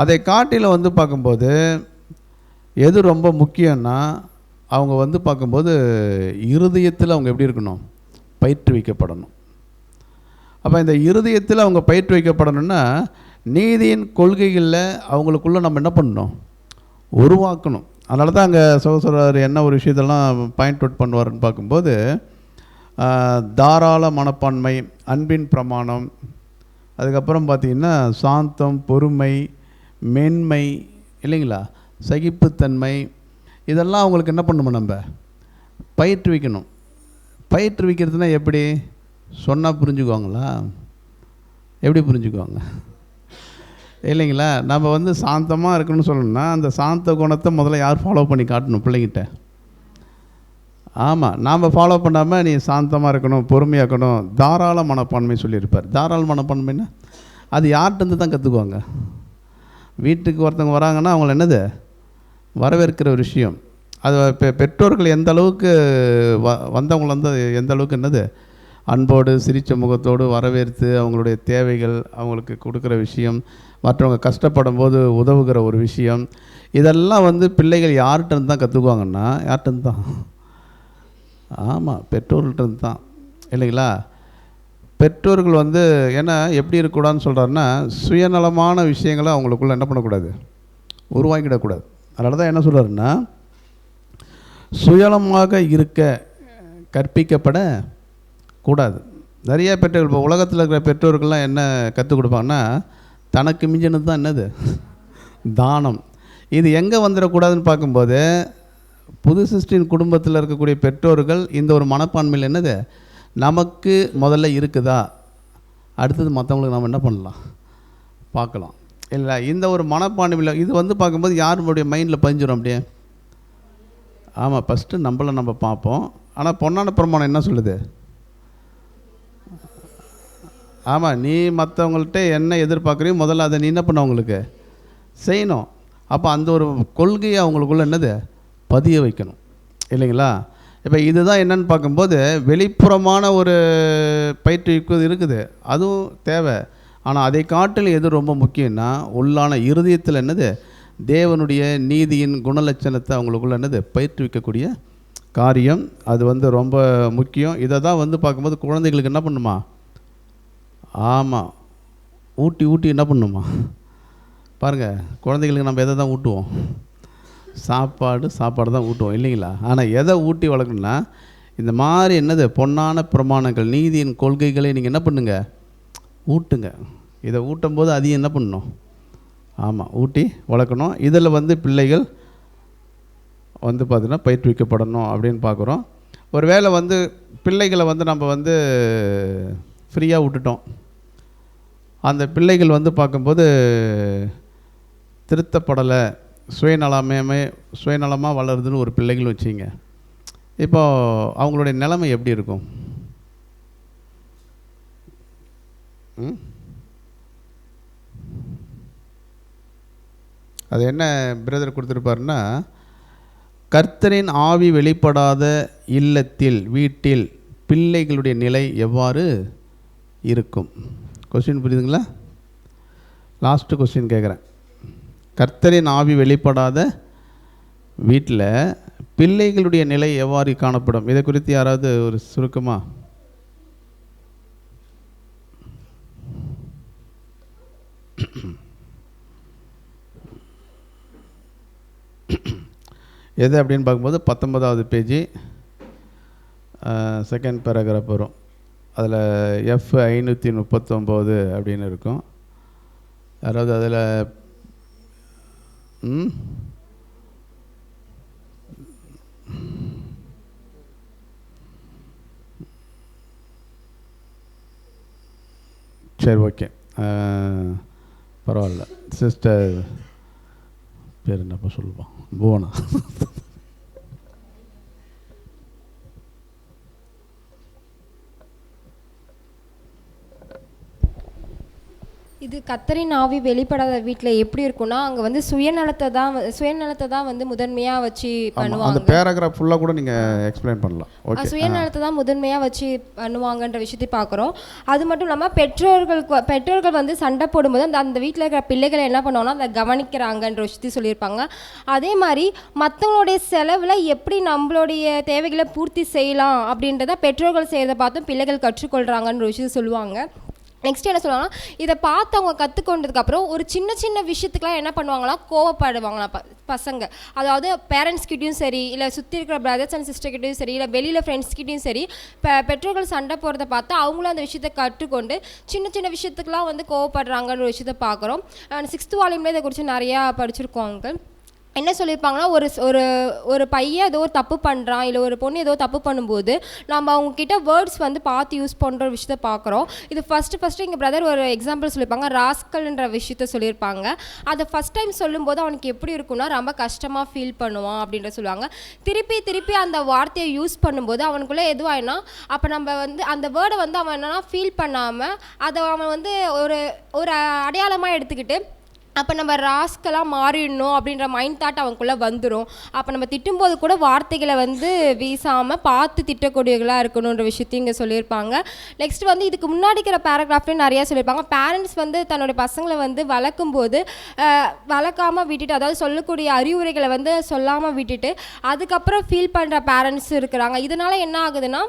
Speaker 1: அதை காட்டில் வந்து பார்க்கும்போது எது ரொம்ப முக்கியம்னா அவங்க வந்து பார்க்கும்போது இருதயத்தில் அவங்க எப்படி இருக்கணும், பயிற்றுவிக்கப்படணும். அப்போ இந்த இருதயத்தில் அவங்க பயிற்றுவிக்கப்படணும்னா நீதியின் கொள்கைகளில் அவங்களுக்குள்ளே நம்ம என்ன பண்ணணும், உருவாக்கணும். அதனால தான் அங்கே சகோதரர் என்ன ஒரு விஷயத்தெல்லாம் பாயிண்ட் அவுட் பண்ணுவார்னு பார்க்கும்போது தாராள மனப்பான்மை, அன்பின் பிரமாணம், அதுக்கப்புறம் பார்த்திங்கன்னா சாந்தம், பொறுமை, மென்மை இல்லைங்களா, சகிப்புத்தன்மை, இதெல்லாம் அவங்களுக்கு என்ன பண்ணணும், நம்ம பயிற்றுவிக்கணும். பயிற்றுவிக்கிறதுனா எப்படி சொன்னால் புரிஞ்சுக்குவாங்களா, எப்படி புரிஞ்சுக்குவாங்க இல்லைங்களா? நம்ம வந்து சாந்தமாக இருக்கணும்னு சொல்லணும்னா அந்த சாந்த குணத்தை முதல்ல யார் ஃபாலோ பண்ணி காட்டணும் பிள்ளைங்கிட்ட. ஆமாம், நாம் ஃபாலோ பண்ணாமல் நீ சாந்தமாக இருக்கணும், பொறுமையாக இருக்கணும், தாராள மனப்பான்மை சொல்லியிருப்பார். தாராள மனப்பான்மைன்னா அது யார்கிட்டருந்து தான் கற்றுக்குவாங்க. வீட்டுக்கு ஒருத்தவங்க வராங்கன்னா அவங்கள என்னது வரவேற்கிற ஒரு விஷயம். அது பெற்றோர்கள் எந்த அளவுக்கு வந்தவங்களை வந்து எந்த அளவுக்கு என்னது அன்போடு சிரித்த முகத்தோடு வரவேற்று அவங்களுடைய தேவைகள் அவங்களுக்கு கொடுக்குற விஷயம், மற்றவங்க கஷ்டப்படும் போது உதவுகிற ஒரு விஷயம், இதெல்லாம் வந்து பிள்ளைகள் யார்கிட்டருந்து தான் கற்றுக்குவாங்கன்னா யார்கிட்டருந்து தான், ஆமாம் பெற்றோர்கள்ட்டருந்து தான் இல்லைங்களா. பெற்றோர்கள் வந்து ஏன்னா எப்படி இருக்கக்கூடாதுன்னு சொல்கிறாருன்னா சுயநலமான விஷயங்களை அவங்களுக்குள்ளே என்ன பண்ணக்கூடாது, உருவாக்கிடக்கூடாது. அதனால தான் என்ன சொல்கிறாருன்னா சுயநலமாக இருக்க கற்பிக்கப்பட கூடாது. நிறைய பெற்றோர்கள் இப்போ உலகத்தில் இருக்கிற பெற்றோர்கள்லாம் என்ன கற்றுக் கொடுப்பாங்கன்னா தனக்கு மிஞ்சினது தான் என்னது தானம். இது எங்கே வந்துடக்கூடாதுன்னு பார்க்கும்போது புது சிருஷ்டியின் குடும்பத்தில் இருக்கக்கூடிய பெற்றோர்கள் இந்த ஒரு மனப்பான்மையில் என்னது நமக்கு முதல்ல இருக்குதா, அடுத்தது மற்றவங்களுக்கு நம்ம என்ன பண்ணலாம் பார்க்கலாம் இல்லை. இந்த ஒரு மனப்பான்மையில் இது வந்து பார்க்கும்போது யாருடைய மைண்டில் பதிஞ்சிடும் அப்படியே. ஆமாம், ஃபஸ்ட்டு நம்மளை நம்ம பார்ப்போம். ஆனால் பொன்னான பிரமாணம் என்ன சொல்லுது, ஆமாம் நீ மற்றவங்கள்ட்ட என்ன எதிர்பார்க்குறியோ முதல்ல அதை நீ என்ன பண்ண அவங்களுக்கு செய்யணும். அப்போ அந்த ஒரு கொள்கையை அவங்களுக்குள்ள என்னது பதிய வைக்கணும் இல்லைங்களா. இப்போ இதுதான் என்னன்னு பார்க்கும்போது வெளிப்புறமான ஒரு பயிற்றுவிப்பு இருக்குது, அதுவும் தேவை. ஆனால் அதை காட்டில் எது ரொம்ப முக்கியம்னா உள்ளான இருதயத்தில் என்னது தேவனுடைய நீதியின் குணலட்சணத்தை அவங்களுக்குள்ள என்னது பயிற்றுவிக்கக்கூடிய காரியம், அது வந்து ரொம்ப முக்கியம். இதை தான் வந்து பார்க்கும்போது குழந்தைகளுக்கு என்ன பண்ணுமா, ஆமாம் ஊட்டி ஊட்டி என்ன பண்ணுமா பாருங்கள். குழந்தைகளுக்கு நம்ம எதை தான் ஊட்டுவோம், சாப்பாடு தான் ஊட்டுவோம் இல்லைங்களா. ஆனால் எதை ஊட்டி வளர்க்கணும்னா இந்த மாதிரி என்னது பொன்னான பிரமாணங்கள், நீதியின் கொள்கைகளை நீங்கள் என்ன பண்ணுங்க ஊட்டுங்க. இதை ஊட்டும் போது அதையும் என்ன பண்ணணும், ஆமாம் ஊட்டி வளர்க்கணும். இதில் வந்து பிள்ளைகள் வந்து பார்த்திங்கன்னா பயிற்றுவிக்கப்படணும் அப்படின்னு பார்க்குறோம். ஒரு வேளை வந்து பிள்ளைகளை வந்து நம்ம வந்து ஃப்ரீயாக விட்டுட்டோம், அந்த பிள்ளைகள் வந்து பார்க்கும்போது திருத்தப்படலை, சுயநலமாக வளருதுன்னு ஒரு பிள்ளைகள் வச்சிங்க, இப்போ அவங்களுடைய நிலைமை எப்படி இருக்கும்? அது என்ன பிரதர் கொடுத்துருப்பாருன்னா கர்த்தரின் ஆவி வெளிப்படாத இல்லத்தில் வீட்டில் பிள்ளைகளுடைய நிலை எவ்வாறு இருக்கும்? கொஸ்டின் புரியுதுங்களா? லாஸ்ட்டு கொஸ்டின் கேட்குறேன். கர்த்தரின் ஆவி வெளிப்படாத வீட்டில் பிள்ளைகளுடைய நிலை எவ்வாறு காணப்படும்? இதை குறித்து யாராவது ஒரு சுருக்கமாக எது அப்படின்னு பார்க்கும்போது 19வது பேஜ் செகண்ட் பேராகிராஃப் வரும். அதில் F539 அப்படின்னு இருக்கும். யாராவது அதில் சரி, ஓகே, பரவாயில்ல. சிஸ்டர் பேர் என்னப்பா சொல்லுவான்? புவனா.
Speaker 3: இது கர்த்தரின் ஆவி வெளிப்படாத வீட்டில் எப்படி இருக்கும்னா, அங்கே வந்து சுயநலத்தை தான் வந்து முதன்மையாக வச்சு பண்ணுவாங்க.
Speaker 1: அந்த பேராகிராஃப் ஃபுல்லாக கூட நீங்கள் எக்ஸ்பிளைன் பண்ணலாம். ஓகே,
Speaker 3: சுயநலத்தை தான் முதன்மையாக வச்சு பண்ணுவாங்கன்ற விஷயத்தை பார்க்குறோம். அது மட்டும் இல்லாமல் பெற்றோர்கள் வந்து சண்டை போடும்போது அந்த வீட்டில் இருக்கிற பிள்ளைகளை என்ன பண்ணுவாங்கன்னா அதை கவனிக்கிறாங்கன்ற விஷயத்தையும் சொல்லியிருப்பாங்க. அதே மாதிரி மற்றவங்களுடைய செலவில் எப்படி நம்மளுடைய தேவைகளை பூர்த்தி செய்யலாம் அப்படின்றத பெற்றோர்கள் செய்கிறத பார்த்தும் பிள்ளைகள் கற்றுக்கொள்கிறாங்கன்ற விஷயத்தை சொல்லுவாங்க. நெக்ஸ்ட் என்ன சொல்லுவாங்கன்னா, இதை பார்த்து அவங்க கற்றுக்கொண்டதுக்கப்புறம் ஒரு சின்ன சின்ன விஷயத்துக்குலாம் என்ன பண்ணுவாங்களாம், கோவப்படுவாங்களாம் பசங்க. அதாவது பேரண்ட்ஸ்கிட்டையும் சரி, இல்லை சுற்றி இருக்கிற பிரதர்ஸ் அண்ட் சிஸ்டர்கிட்டையும் சரி, இல்லை வெளியில் ஃப்ரெண்ட்ஸ்கிட்டையும் சரி, பெற்றோர்கள் சண்டை போகிறத பார்த்து அவங்களும் அந்த விஷயத்தை கற்றுக்கொண்டு சின்ன சின்ன விஷயத்துக்குலாம் வந்து கோவப்படுறாங்கன்ற ஒரு விஷயத்தை பார்க்குறோம். 6th வால்யூமில் இதை குறித்து நிறையா படிச்சிருக்கோம் அங்கே. என்ன சொல்லியிருப்பாங்கன்னா, ஒரு பையன் ஏதோ ஒரு தப்பு பண்ணுறான், இல்லை ஒரு பொண்ணு ஏதோ தப்பு பண்ணும்போது நம்ம அவங்கக்கிட்ட வேர்ட்ஸ் வந்து பார்த்து யூஸ் பண்ணுற விஷயத்த பார்க்குறோம். இது ஃபஸ்ட்டு எங்கள் பிரதர் ஒரு எக்ஸாம்பிள் சொல்லியிருப்பாங்க, ராஸ்கல்ன்ற விஷயத்த சொல்லியிருப்பாங்க. அதை ஃபஸ்ட் டைம் சொல்லும்போது அவனுக்கு எப்படி இருக்குன்னா ரொம்ப கஷ்டமாக ஃபீல் பண்ணுவான் அப்படின்ற சொல்லுவாங்க. திருப்பி அந்த வார்த்தையை யூஸ் பண்ணும்போது அவனுக்குள்ளே எதுவாயினா, அப்போ நம்ம வந்து அந்த வேர்டை வந்து அவன் என்னன்னா ஃபீல் பண்ணாமல் அதை அவன் வந்து ஒரு அடையாளமாக எடுத்துக்கிட்டு அப்போ நம்ம ராஸ்கலாக மாறிடணும் அப்படின்ற மைண்ட் தாட் அவனுக்குள்ளே வந்துடும். அப்போ நம்ம திட்டும்போது கூட வார்த்தைகளை வந்து வீசாமல் பார்த்து திட்டக்கூடியவர்களாக இருக்கணுன்ற விஷயத்தையும் இங்கே சொல்லியிருப்பாங்க. நெக்ஸ்ட் வந்து இதுக்கு முன்னாடி இருக்கிற பேராகிராஃப்லேயும் நிறையா சொல்லியிருப்பாங்க. பேரண்ட்ஸ் வந்து தன்னுடைய பசங்களை வந்து வளர்க்கும்போது வளர்க்காமல் விட்டுட்டு, அதாவது சொல்லக்கூடிய அறிவுரைகளை வந்து சொல்லாமல் விட்டுட்டு அதுக்கப்புறம் ஃபீல் பண்ணுற பேரண்ட்ஸ் இருக்கிறாங்க. இதனால் என்ன ஆகுதுன்னா,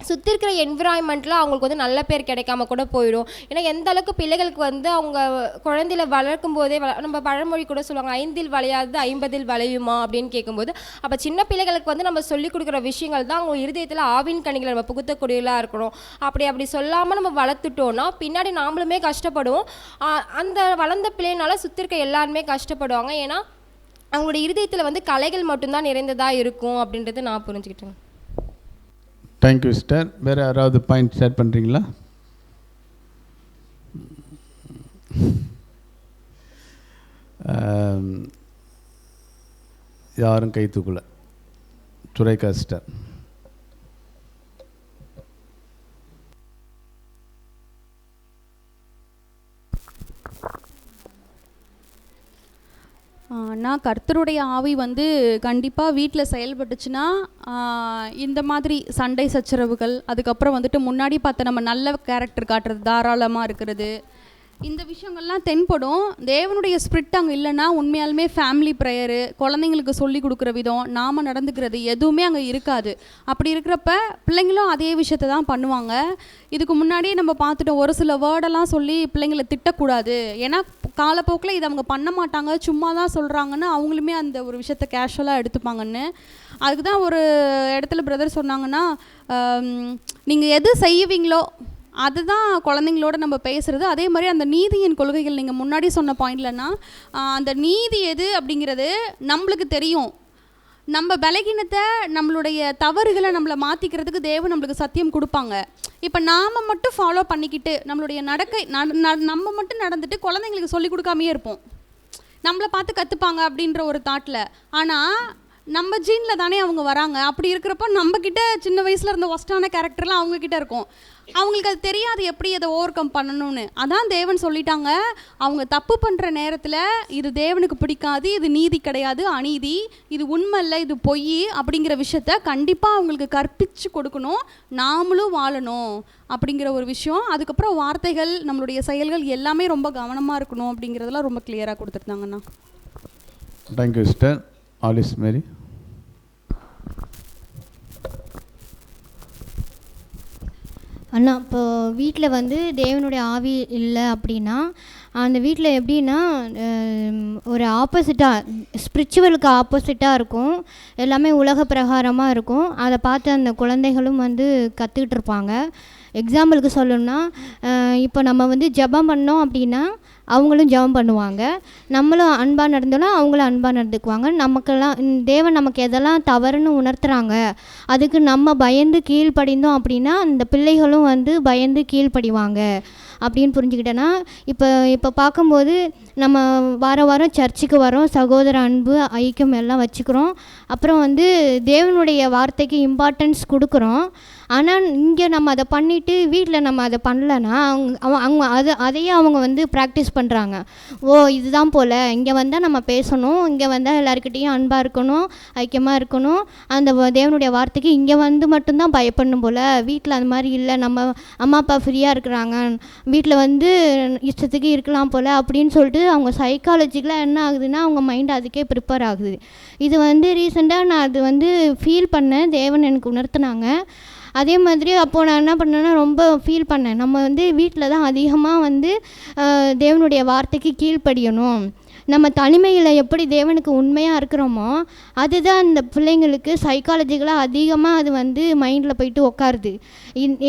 Speaker 3: சுற்றி இருக்கிற என்விரான்மெண்ட்டில் அவங்களுக்கு வந்து நல்ல பேர் கிடைக்காம கூட போயிடும். ஏன்னா எந்த அளவுக்கு பிள்ளைகளுக்கு வந்து அவங்க குழந்தையில வளர்க்கும் போதே நம்ம பழமொழி கூட சொல்லுவாங்க, 5ல் வளையாது 50ல் வளையுமா அப்படின்னு கேட்கும்போது, அப்போ சின்ன பிள்ளைகளுக்கு வந்து நம்ம சொல்லிக் கொடுக்குற விஷயங்கள் தான் அவங்க இருதயத்தில் ஆவின் கனிகளை நம்ம புகுத்தக்கூடியலாம் இருக்கணும். அப்படி சொல்லாமல் நம்ம வளர்த்துட்டோன்னா பின்னாடி நாமளுமே கஷ்டப்படுவோம். அந்த வளர்ந்த பிள்ளைனால சுற்றி இருக்க எல்லாருமே கஷ்டப்படுவாங்க. ஏன்னா அவங்களுடைய இருதயத்தில் வந்து கலைகள் மட்டும்தான் நிறைந்ததாக இருக்கும் அப்படின்றது நான் புரிஞ்சுக்கிட்டேன்.
Speaker 1: Thank you sister. வேறு யாராவது பாயிண்ட் ஷேர் பண்ணுறீங்களா? யாரும் கை தூக்கல. சுரேகா சிஸ்டர்.
Speaker 7: நான் கர்த்தருடைய ஆவி வந்து கண்டிப்பாக வீட்டில் செயல்பட்டுச்சுன்னா இந்த மாதிரி சண்டை சச்சரவுகள், அதுக்கப்புறம் வந்துட்டு முன்னாடி பார்த்த நம்ம நல்ல கேரக்டர் காட்டுறது, தாராளமாக இருக்கிறது, இந்த விஷயங்கள்லாம் தென்படும். தேவனுடைய ஸ்பிரிட் அங்கே இல்லைன்னா உண்மையாலுமே ஃபேமிலி ப்ரேயரு, குழந்தைங்களுக்கு சொல்லி கொடுக்குற விதம், நாம் நடந்துக்கிறது எதுவுமே அங்கே இருக்காது. அப்படி இருக்கிறப்ப பிள்ளைங்களும் அதே விஷயத்தை தான் பண்ணுவாங்க. இதுக்கு முன்னாடியே நம்ம பார்த்துட்டோம், ஒரு சில வேர்டெல்லாம் சொல்லி பிள்ளைங்களை திட்டக்கூடாது, ஏன்னா காலப்போக்கில் இதை அவங்க பண்ண மாட்டாங்க, சும்மா தான் சொல்கிறாங்கன்னு அவங்களுமே அந்த ஒரு விஷயத்த கேஷுவலாக எடுத்துப்பாங்கன்னு. அதுக்கு தான் ஒரு இடத்துல பிரதர் சொன்னாங்கன்னா, நீங்கள் எது செய்வீங்களோ அதுதான் குழந்தைங்களோட நம்ம பேசுகிறது. அதே மாதிரி அந்த நீதியின் கொள்கைகள் நீங்கள் முன்னாடி சொன்ன பாயிண்ட்லன்னா, அந்த நீதி எது அப்படிங்கிறது நம்மளுக்கு தெரியும். நம்ம பலகீனத்தை, நம்மளுடைய தவறுகளை நம்மளை மாற்றிக்கிறதுக்கு தேவன் நம்மளுக்கு சத்தியம் கொடுப்பாங்க. இப்போ நாம் மட்டும் ஃபாலோ பண்ணிக்கிட்டு நம்மளுடைய நம்ம மட்டும் நடந்துட்டு குழந்தைங்களுக்கு சொல்லி கொடுக்காமையே இருப்போம். நம்மளை பார்த்து கற்றுப்பாங்க அப்படின்ற ஒரு தாட்டில். ஆனால் நம்ம ஜீனில் தானே அவங்க வராங்க. அப்படி இருக்கிறப்போ நம்மக்கிட்ட சின்ன வயசில் இருந்த ஒஸ்டான கேரக்டர்லாம் அவங்கக்கிட்ட இருக்கும். அவங்களுக்கு அது தெரியாது எப்படி அதை ஓவர் கம் பண்ணணும்னு. அதான் தேவன் சொல்லிட்டாங்க, அவங்க தப்பு பண்ணுற நேரத்தில் இது தேவனுக்கு பிடிக்காது, இது நீதி கிடையாது, அநீதி, இது உண்மை இல்லை, இது பொய் அப்படிங்கிற விஷயத்த கண்டிப்பாக அவங்களுக்கு கற்பித்து கொடுக்கணும். நாமளும் வாழணும் அப்படிங்கிற ஒரு விஷயம். அதுக்கப்புறம் வார்த்தைகள், நம்மளுடைய செயல்கள் எல்லாமே ரொம்ப கவனமாக இருக்கணும் அப்படிங்கிறதெல்லாம் ரொம்ப கிளியராக கொடுத்துருந்தாங்கண்ணா.
Speaker 1: Thank you sister. Alice Mary.
Speaker 9: அண்ணா இப்போ வீட்டில் வந்து தேவனுடைய ஆவி இல்லை அப்படின்னா அந்த வீட்டில் எப்படின்னா ஒரு ஆப்போசிட்டாக ஸ்பிரிச்சுவலுக்கு ஆப்போசிட்டாக இருக்கும், எல்லாமே உலக பிரகாரமாக இருக்கும். அதை பார்த்து அந்த குழந்தைகளும் வந்து கற்றுக்கிட்டு இருப்பாங்க. எக்ஸாம்பிளுக்கு சொல்லணும்னா இப்போ நம்ம வந்து ஜெபம் பண்ணோம் அப்படின்னா அவங்களும் ஜெபம் பண்ணுவாங்க, நம்மளும் அன்பாக நடந்தோன்னா அவங்களும் அன்பாக நடந்துக்குவாங்க. நமக்கெல்லாம் தேவன் நமக்கு எதெல்லாம் தவறுன்னு உணர்த்துறாங்க அதுக்கு நம்ம பயந்து கீழ்ப்படிந்தோம் அப்படின்னா அந்த பிள்ளைகளும் வந்து பயந்து கீழ்ப்படிவாங்க அப்படின்னு புரிஞ்சுக்கிட்டேன்னா, இப்போ பார்க்கும்போது நம்ம வாரம் சர்ச்சுக்கு வரோம், சகோதர அன்பு ஐக்கியம் எல்லாம் வச்சுக்கிறோம், அப்புறம் வந்து தேவனுடைய வார்த்தைக்கு இம்பார்ட்டன்ஸ் கொடுக்குறோம். ஆனால் இங்கே நம்ம அதை பண்ணிவிட்டு வீட்டில் நம்ம அதை பண்ணலைன்னா அவங்க அதையே அவங்க வந்து ப்ராக்டிஸ் பண்ணுறாங்க. ஓ இதுதான் போல், இங்கே வந்தால் நம்ம பேசணும், இங்கே வந்தால் எல்லாருக்கிட்டேயும் அன்பாக இருக்கணும், ஐக்கியமாக இருக்கணும், அந்த தேவனுடைய வார்த்தைக்கு இங்கே வந்து மட்டும்தான் பயப்படணும் போல், வீட்டில் அது மாதிரி இல்லை, நம்ம அம்மா அப்பா ஃப்ரீயாக இருக்கிறாங்க, வீட்டில் வந்து இஷ்டத்துக்கு இருக்கலாம் போல் அப்படின்னு சொல்லிட்டு அவங்க சைக்காலஜிக்கலாக என்ன ஆகுதுன்னா அவங்க மைண்ட் அதுக்கே ப்ரிப்பேர் ஆகுது. இது வந்து ரீசெண்டாக நான் அது வந்து ஃபீல் பண்ணேன், தேவன் எனக்கு உணர்த்தினாங்க. அதே மாதிரி அப்போது நான் என்ன பண்ணேன்னா ரொம்ப ஃபீல் பண்ணேன், நம்ம வந்து வீட்டில் தான் அதிகமாக வந்து தேவனுடைய வார்த்தைக்கு கீழ்ப்படியணும், நம்ம தனிமையில் எப்படி தேவனுக்கு உண்மையாக இருக்கிறோமோ அதுதான் அந்த பிள்ளைங்களுக்கு சைக்காலஜிக்கலாக அதிகமாக அது வந்து மைண்டில் போயிட்டு உட்காருது.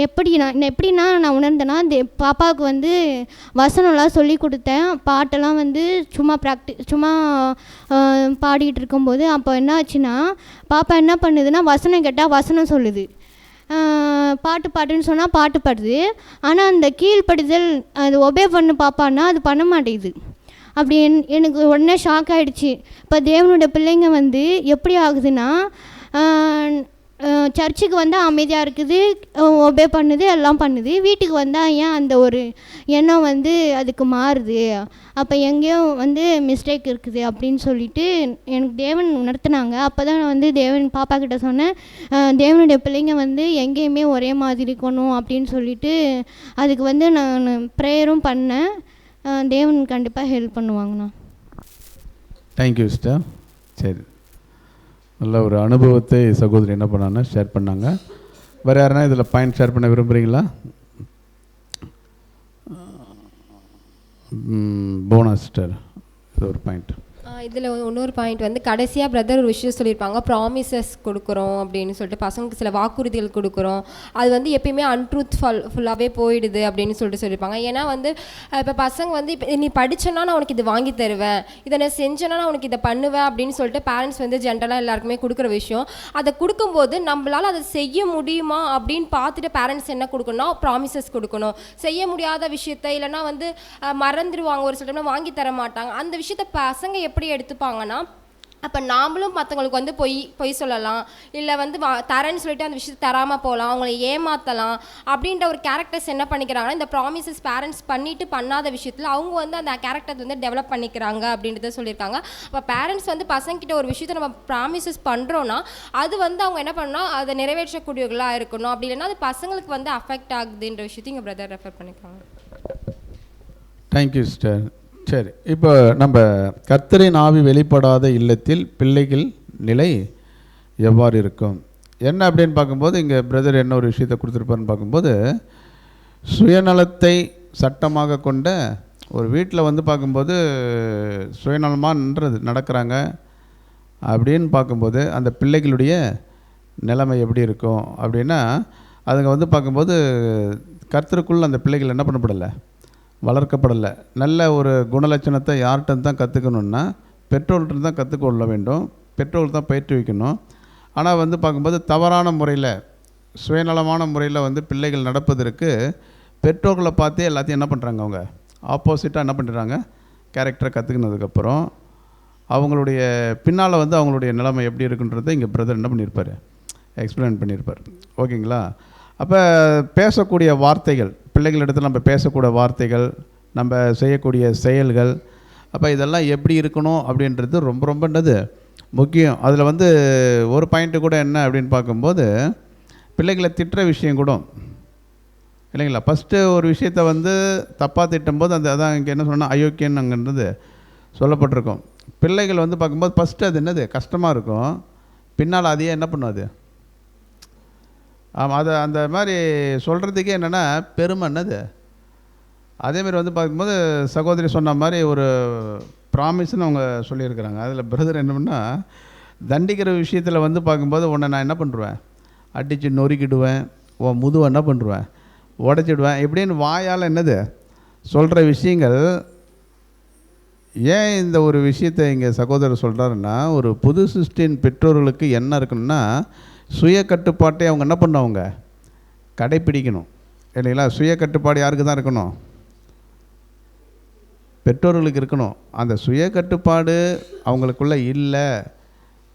Speaker 9: எப்படின்னா நான் உணர்ந்தேன்னா பாப்பாவுக்கு வந்து வசனம்லாம் சொல்லி கொடுத்தேன், பாட்டெல்லாம் வந்து சும்மா பாடிட்டு இருக்கும்போது அப்போ என்ன ஆச்சுன்னா பாப்பா என்ன பண்ணுதுன்னா வசனம் கேட்டால் வசனம் சொல்லுது, பாட்டுன்னு சொன்னால் பாட்டு பாடுது, ஆனால் அந்த கீழ்ப்படுதல் அது ஒபே பண்ணு பாப்பான்னா அது பண்ண மாட்டேங்குது. அப்படி எனக்கு உடனே ஷாக் ஆகிடுச்சு. இப்போ தேவனுடைய பிள்ளைங்க வந்து எப்படி ஆகுதுன்னா சர்ச்சுக்கு வந்தால் அமைதியாக இருக்குது, ஒபே பண்ணுது, எல்லாம் பண்ணுது, வீட்டுக்கு வந்தால் ஏன் அந்த ஒரு எண்ணம் வந்து அதுக்கு மாறுது, அப்போ எங்கேயோ வந்து மிஸ்டேக் இருக்குது அப்படின்னு சொல்லிட்டு எனக்கு தேவன் உணர்த்தினாங்க. அப்போ தான் நான் வந்து பாப்பா கிட்ட சொன்னேன், தேவனுடைய பிள்ளைங்க வந்து எங்கேயுமே ஒரே மாதிரி இருக்கணும் அப்படின்னு சொல்லிட்டு அதுக்கு வந்து நான் ப்ரேயரும் பண்ணேன். தேவன் கண்டிப்பாக ஹெல்ப் பண்ணுவாங்கண்ணா.
Speaker 1: Thank you sister. சரி, நல்ல ஒரு அனுபவத்தை சகோதரி என்ன பண்ணாங்கன்னா ஷேர் பண்ணாங்க. வேறு யாருன்னா இதில் பாயிண்ட் ஷேர் பண்ண விரும்புகிறீங்களா? போனஸ் சிஸ்டர், இது ஒரு பாயிண்ட்.
Speaker 3: இதில் இன்னொரு பாயிண்ட் வந்து கடைசியாக பிரதர் ஒரு விஷயம் சொல்லியிருப்பாங்க, ப்ராமிசஸ் கொடுக்குறோம் அப்படின்னு சொல்லிட்டு பசங்களுக்கு சில வாக்குறுதிகள் கொடுக்குறோம், அது வந்து எப்பயுமே ஃபுல்லாகவே போயிடுது அப்படின்னு சொல்லியிருப்பாங்க. ஏன்னா வந்து இப்போ பசங்க வந்து இப்போ நீ படித்தோன்னா நான் உனக்கு இது வாங்கி தருவேன், இதை நான் செஞ்சேன்னா நான் உனக்கு இதை பண்ணுவேன் அப்படின்னு சொல்லிட்டு பேரண்ட்ஸ் வந்து ஜென்ரலாக எல்லாருக்குமே கொடுக்குற விஷயம். அதை கொடுக்கும்போது நம்மளால் அதை செய்ய முடியுமா அப்படின்னு பார்த்துட்டு பேரண்ட்ஸ் என்ன கொடுக்கணும்னா ப்ராமிசஸ் கொடுக்கணும். செய்ய முடியாத விஷயத்தை இல்லைனா வந்து மறந்துடுவாங்க, ஒரு சில டைம் வாங்கி தர மாட்டாங்க. அந்த விஷயத்த பசங்க எப்படி எடுத்துப்பாங்கன்னா அப்போ நாமளும் மற்றவங்களுக்கு வந்து பொய் சொல்லலாம், இல்லை வந்து தரேன்னு சொல்லிட்டு அந்த விஷயத்தை தராமல் போகலாம், அவங்கள ஏமாற்றலாம் அப்படின்ற ஒரு கேரக்டர்ஸ் என்ன பண்ணிக்கிறாங்கன்னா இந்த ப்ராமிசஸ் பேரண்ட்ஸ் பண்ணிவிட்டு பண்ணாத விஷயத்தில் அவங்க வந்து அந்த கேரக்டர் வந்து டெவலப் பண்ணிக்கிறாங்க அப்படின்றத சொல்லியிருக்காங்க. அப்போ பேரண்ட்ஸ் வந்து பசங்கிட்ட ஒரு விஷயத்தை நம்ம ப்ராமிசஸ் பண்ணுறோன்னா அது வந்து அவங்க என்ன பண்ணால் அதை நிறைவேற்றக்கூடியவர்களாக இருக்கணும், அப்படி இல்லைன்னா அது பசங்களுக்கு வந்து அஃபெக்ட் ஆகுதுன்ற விஷயத்தையும் எங்கள் பிரதர் ரெஃபர் பண்ணிக்கிறாங்க.
Speaker 1: Thank you sister. சரி, இப்போ நம்ம கர்த்தரின் ஆவி வெளிப்படாத இல்லத்தில் பிள்ளைகள் நிலை எவ்வாறு இருக்கும் என்ன அப்படின்னு பார்க்கும்போது இங்கே பிரதர் என்ன ஒரு விஷயத்தை கொடுத்துருப்பாருன்னு பார்க்கும்போது சுயநலத்தை சட்டமாக கொண்ட ஒரு வீட்டில் வந்து பார்க்கும்போது சுயநலமான்றது நடக்கிறாங்க அப்படின்னு பார்க்கும்போது அந்த பிள்ளைகளுடைய நிலைமை எப்படி இருக்கும் அப்படின்னா அதுங்க வந்து பார்க்கும்போது கர்த்தருக்குள்ள அந்த பிள்ளைகள் என்ன பண்ணப்படலை, வளர்க்கப்படலை. நல்ல ஒரு குணலட்சணத்தை யார்கிட்ட தான் கற்றுக்கணுன்னா பெற்றோர்கிட்ட தான் கற்றுக்கொள்ள வேண்டும், பெற்றோர்கள் தான் பயிற்றுவிக்கணும். ஆனால் வந்து பார்க்கும்போது தவறான முறையில் சுயநலமான முறையில் வந்து பிள்ளைகள் நடப்பதற்கு பெற்றோர்களை பார்த்தே எல்லாத்தையும் என்ன பண்ணுறாங்க, அவங்க ஆப்போசிட்டாக என்ன பண்ணுறாங்க, கேரக்டரை கற்றுக்கினதுக்கப்புறம் அவங்களுடைய பின்னால் வந்து அவங்களுடைய நிலைமை எப்படி இருக்குன்றதை இங்கே பிரதர் என்ன பண்ணியிருப்பார், எக்ஸ்பிளைன் பண்ணியிருப்பார். ஓகேங்களா? அப்போ பேசக்கூடிய வார்த்தைகள், பிள்ளைகளிடத்தில் நம்ம பேசக்கூடிய வார்த்தைகள், நம்ம செய்யக்கூடிய செயல்கள், அப்போ இதெல்லாம் எப்படி இருக்கணும் அப்படின்றது ரொம்ப ரொம்பன்றது முக்கியம். அதில் வந்து ஒரு பாயிண்ட்டு கூட என்ன அப்படின்னு பார்க்கும்போது பிள்ளைகளை திட்டுற விஷயம் கூட இல்லைங்களா. ஃபஸ்ட்டு ஒரு விஷயத்தை வந்து தப்பாக திட்டும்போது அந்த அதான் இங்கே என்ன சொன்னால் அயோக்கியன் அங்கன்றது சொல்லப்பட்டிருக்கும். பிள்ளைகள் வந்து பார்க்கும்போது ஃபஸ்ட்டு அது என்னது கஷ்டமாக இருக்கும், பின்னால் அதையே என்ன பண்ணும், அது ஆமாம், அதை அந்த மாதிரி சொல்கிறதுக்கே என்னென்னா பெருமை என்னது. அதேமாரி வந்து பார்க்கும்போது சகோதரி சொன்ன மாதிரி ஒரு ப்ராமிஸ்ன்னு அவங்க சொல்லியிருக்கிறாங்க. அதில் பிரதர் என்ன பண்ணால், தண்டிக்கிற விஷயத்தில் வந்து பார்க்கும்போது உன்னை நான் என்ன பண்ணுவேன், அடித்து நொறுக்கிடுவேன், உன் முதுவை என்ன பண்ணுவேன், உடச்சிடுவேன் இப்படின்னு வாயால் என்னது சொல்கிற விஷயங்கள். ஏன் இந்த ஒரு விஷயத்தை இங்கே சகோதரர் சொல்கிறாருன்னா, ஒரு புது சிருஷ்டியின் பெற்றோர்களுக்கு என்ன இருக்கணும்னா, சுய கட்டுப்பாட்டை அவங்க என்ன பண்ணுவாங்க, கடைப்பிடிக்கணும் இல்லைங்களா. சுய கட்டுப்பாடு யாருக்கு தான் இருக்கணும், பெற்றோர்களுக்கு இருக்கணும். அந்த சுய கட்டுப்பாடு அவங்களுக்குள்ளே இல்லை,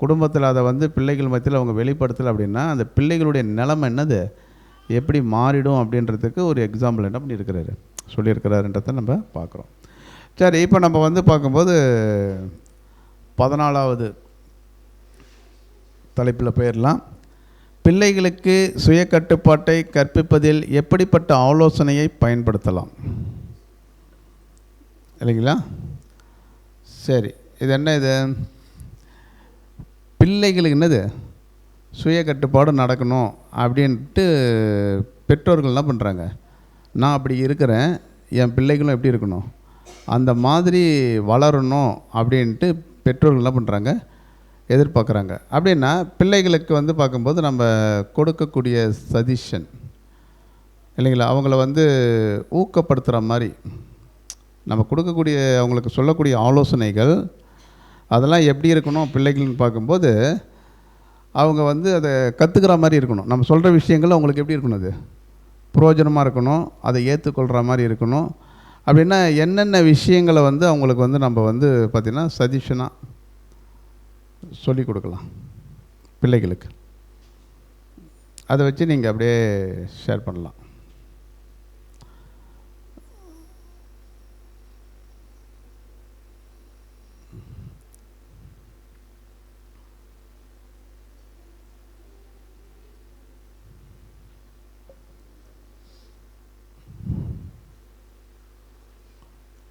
Speaker 1: குடும்பத்தில் அதை வந்து பிள்ளைகள் மத்தியில் அவங்க வெளிப்படுத்தலை அப்படின்னா, அந்த பிள்ளைகளுடைய நிலைமை என்னது எப்படி மாறிடும் அப்படின்றதுக்கு ஒரு எக்ஸாம்பிள் என்ன பண்ணியிருக்கிறாரு, சொல்லியிருக்கிறாருன்றதை நம்ம பார்க்குறோம். சரி, இப்போ நம்ம வந்து பார்க்கும்போது 14வது தலைப்பில் போயிடலாம். பிள்ளைகளுக்கு சுய கட்டுப்பாட்டை கற்பிப்பதில் எப்படிப்பட்ட ஆலோசனையை பயன்படுத்தலாம் இல்லைங்களா. சரி, இது என்ன, இது பிள்ளைகளுக்கு என்னது சுய கட்டுப்பாடு நடக்கணும் அப்படின்ட்டு பெற்றோர்கள் என்ன பண்ணுறாங்க, நான் அப்படி இருக்கிறேன், என் பிள்ளைகளும் எப்படி இருக்கணும், அந்த மாதிரி வளரணும் அப்படின்ட்டு பெற்றோர்கள் என்ன பண்ணுறாங்க, எதிர்பார்க்குறாங்க. அப்படின்னா பிள்ளைகளுக்கு வந்து பார்க்கும்போது நம்ம கொடுக்கக்கூடிய சஜஷன் இல்லைங்களா, அவங்கள வந்து ஊக்கப்படுத்துகிற மாதிரி நம்ம கொடுக்கக்கூடிய, அவங்களுக்கு சொல்லக்கூடிய ஆலோசனைகள் அதெல்லாம் எப்படி இருக்கணும் பிள்ளைகள்னு பார்க்கும்போது, அவங்க வந்து அதை கற்றுக்கிற மாதிரி இருக்கணும். நம்ம சொல்கிற விஷயங்கள் அவங்களுக்கு எப்படி இருக்கணும், அது பிரயோஜனமாக இருக்கணும், அதை ஏற்றுக்கொள்கிற மாதிரி இருக்கணும். அப்படின்னா என்னென்ன விஷயங்களை வந்து அவங்களுக்கு வந்து நம்ம வந்து பார்த்திங்கன்னா சஜஷனாக சொல்லிக் கொடுக்கலாம் பிள்ளைகளுக்கு, அதை வச்சு நீங்கள் அப்படியே ஷேர் பண்ணலாம்.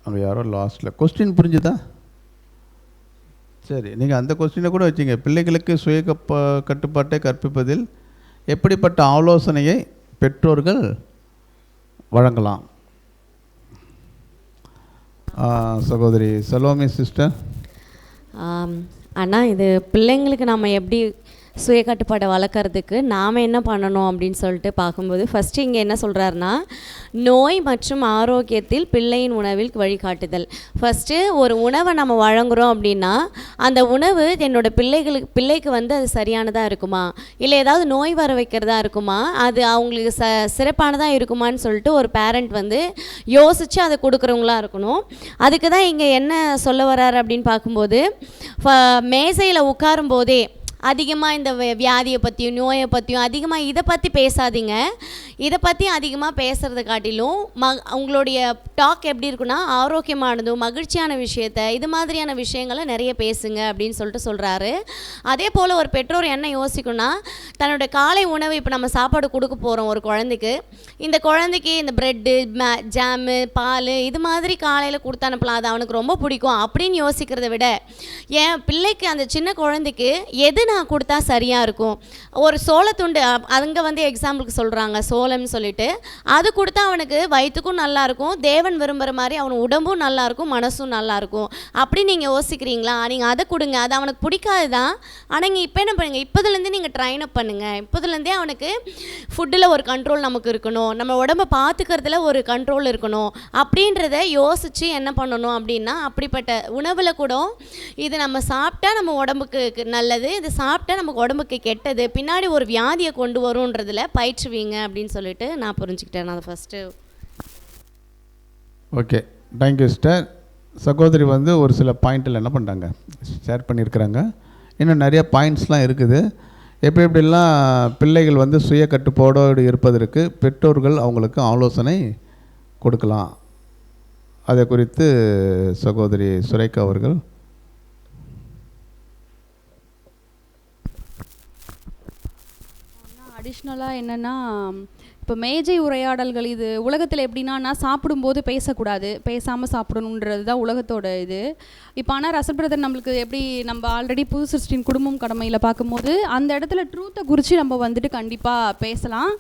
Speaker 1: அங்கே யாரோ லாஸ்ட்டில் கொஸ்டின் புரிஞ்சுதா? சரி, நீங்கள் அந்த கொஸ்டினை கூட வச்சிங்க. பிள்ளைகளுக்கு சுய கட்டுப்பாட்டை கற்பிப்பதில் எப்படிப்பட்ட ஆலோசனையை பெற்றோர்கள் வழங்கலாம்? சகோதரி சலோமி சிஸ்டர்.
Speaker 2: அண்ணா, இது பிள்ளைங்களுக்கு நம்ம எப்படி சுய கட்டுப்பாடை வளர்க்குறதுக்கு நாம் என்ன பண்ணணும் அப்படின்னு சொல்லிட்டு பார்க்கும்போது, ஃபஸ்ட்டு இங்கே என்ன சொல்கிறாருன்னா, நோய் மற்றும் ஆரோக்கியத்தில் பிள்ளையின் உணவில் வழிகாட்டுதல். ஃபஸ்ட்டு ஒரு உணவை நம்ம வழங்குகிறோம் அப்படின்னா, அந்த உணவு என்னோட பிள்ளைக்கு வந்து அது சரியானதாக இருக்குமா, இல்லை ஏதாவது நோய் வர வைக்கிறதா இருக்குமா, அது அவங்களுக்கு சிறப்பானதாக இருக்குமான்னு சொல்லிட்டு ஒரு பேரண்ட் வந்து யோசித்து அதை கொடுக்குறவங்களா இருக்கணும். அதுக்கு தான் இங்கே என்ன சொல்ல வர்றாரு அப்படின்னு பார்க்கும்போது, மேசையில் உட்காரும் போதே அதிகமாக இந்த வியாதியை பற்றியும் நோயை பற்றியும் அதிகமாக இதை பற்றி பேசாதீங்க. இதை பற்றி அதிகமாக பேசுகிறத காட்டிலும் உங்களுடைய டாக் எப்படி இருக்குன்னா, ஆரோக்கியமானதும் மகிழ்ச்சியான விஷயத்தை, இது மாதிரியான விஷயங்களை நிறைய பேசுங்க அப்படின்னு சொல்லிட்டு சொல்கிறாரு. அதே போல் ஒரு பெற்றோர் என்ன யோசிக்கணும்னா, தன்னோட காலை உணவு இப்போ நம்ம சாப்பாடு கொடுக்க போகிறோம் ஒரு குழந்தைக்கு, இந்த குழந்தைக்கு இந்த ப்ரெட்டு, ஜாமு, பால் இது மாதிரி காலையில் கொடுத்து அனுப்பலாம், அது அவனுக்கு ரொம்ப பிடிக்கும் அப்படின்னு யோசிக்கிறத விட, என் பிள்ளைக்கு அந்த சின்ன குழந்தைக்கு எது நான் கொடுத்தா சரியாக இருக்கும், ஒரு சோளத்துண்டு அங்கே வந்து எக்ஸாம்பிளுக்கு சொல்கிறாங்க சோளம்னு சொல்லிட்டு, அது கொடுத்தா அவனுக்கு வயிற்றுக்கும் நல்லாயிருக்கும், தேவன் விரும்புகிற மாதிரி அவன் உடம்பும் நல்லாயிருக்கும், மனசும் நல்லாயிருக்கும் அப்படி நீங்கள் யோசிக்கிறீங்களா, நீங்கள் அதை கொடுங்க. அது அவனுக்கு பிடிக்காது தான், ஆனால் நீங்கள் இப்போ என்ன பண்ணுங்கள், இப்போதுலேருந்தே நீங்கள் ட்ரைன் அப் பண்ணுங்கள். இப்போதுலேருந்தே அவனுக்கு ஃபுட்டில் ஒரு கண்ட்ரோல் நமக்கு இருக்கணும், நம்ம உடம்பை பார்த்துக்கிறதுல ஒரு கண்ட்ரோல் இருக்கணும் அப்படின்றத யோசித்து என்ன பண்ணணும் அப்படின்னா, அப்படிப்பட்ட உணவில் கூட இது நம்ம சாப்பிட்டா நம்ம உடம்புக்கு நல்லது, இது சாப்பிட்டா நமக்கு உடம்புக்கு கெட்டது, பின்னாடி ஒரு வியாதியை கொண்டு வரும்ன்றதில் பயிற்றுவீங்க அப்படின்னு சொல்லிட்டு நான் புரிஞ்சுக்கிட்டேன். நான் ஃபஸ்ட்டு
Speaker 1: ஓகே, தேங்க்யூ சிஸ்டர். சகோதரி வந்து ஒரு சில பாயிண்டில் என்ன பண்ணிட்டாங்க, ஷேர் பண்ணியிருக்கிறாங்க. இன்னும் நிறைய பாயிண்ட்ஸ்லாம் இருக்குது. எப்படிலாம் பிள்ளைகள் வந்து சுய கட்டுப்பாடோடு இருப்பதற்கு பெற்றோர்கள் அவங்களுக்கு ஆலோசனை கொடுக்கலாம், அதை குறித்து சகோதரி சுரேகா அவர்கள்.
Speaker 7: அடிஷ்னலாக என்னென்னா, இப்போ மேஜை உரையாடல்கள் இது உலகத்தில் எப்படின்னா, நான் சாப்பிடும்போது பேசக்கூடாது, பேசாமல் சாப்பிடணுன்றது தான் உலகத்தோட இது. இப்போ ஆனால் ரசல் பிரதர் நம்மளுக்கு எப்படி, நம்ம ஆல்ரெடி புது சிருஷ்டியின் குடும்பம் கடமையில் பார்க்கும்போது அந்த இடத்துல ட்ரூத்தை குறித்து நம்ம வந்துட்டு கண்டிப்பாக பேசலாம்.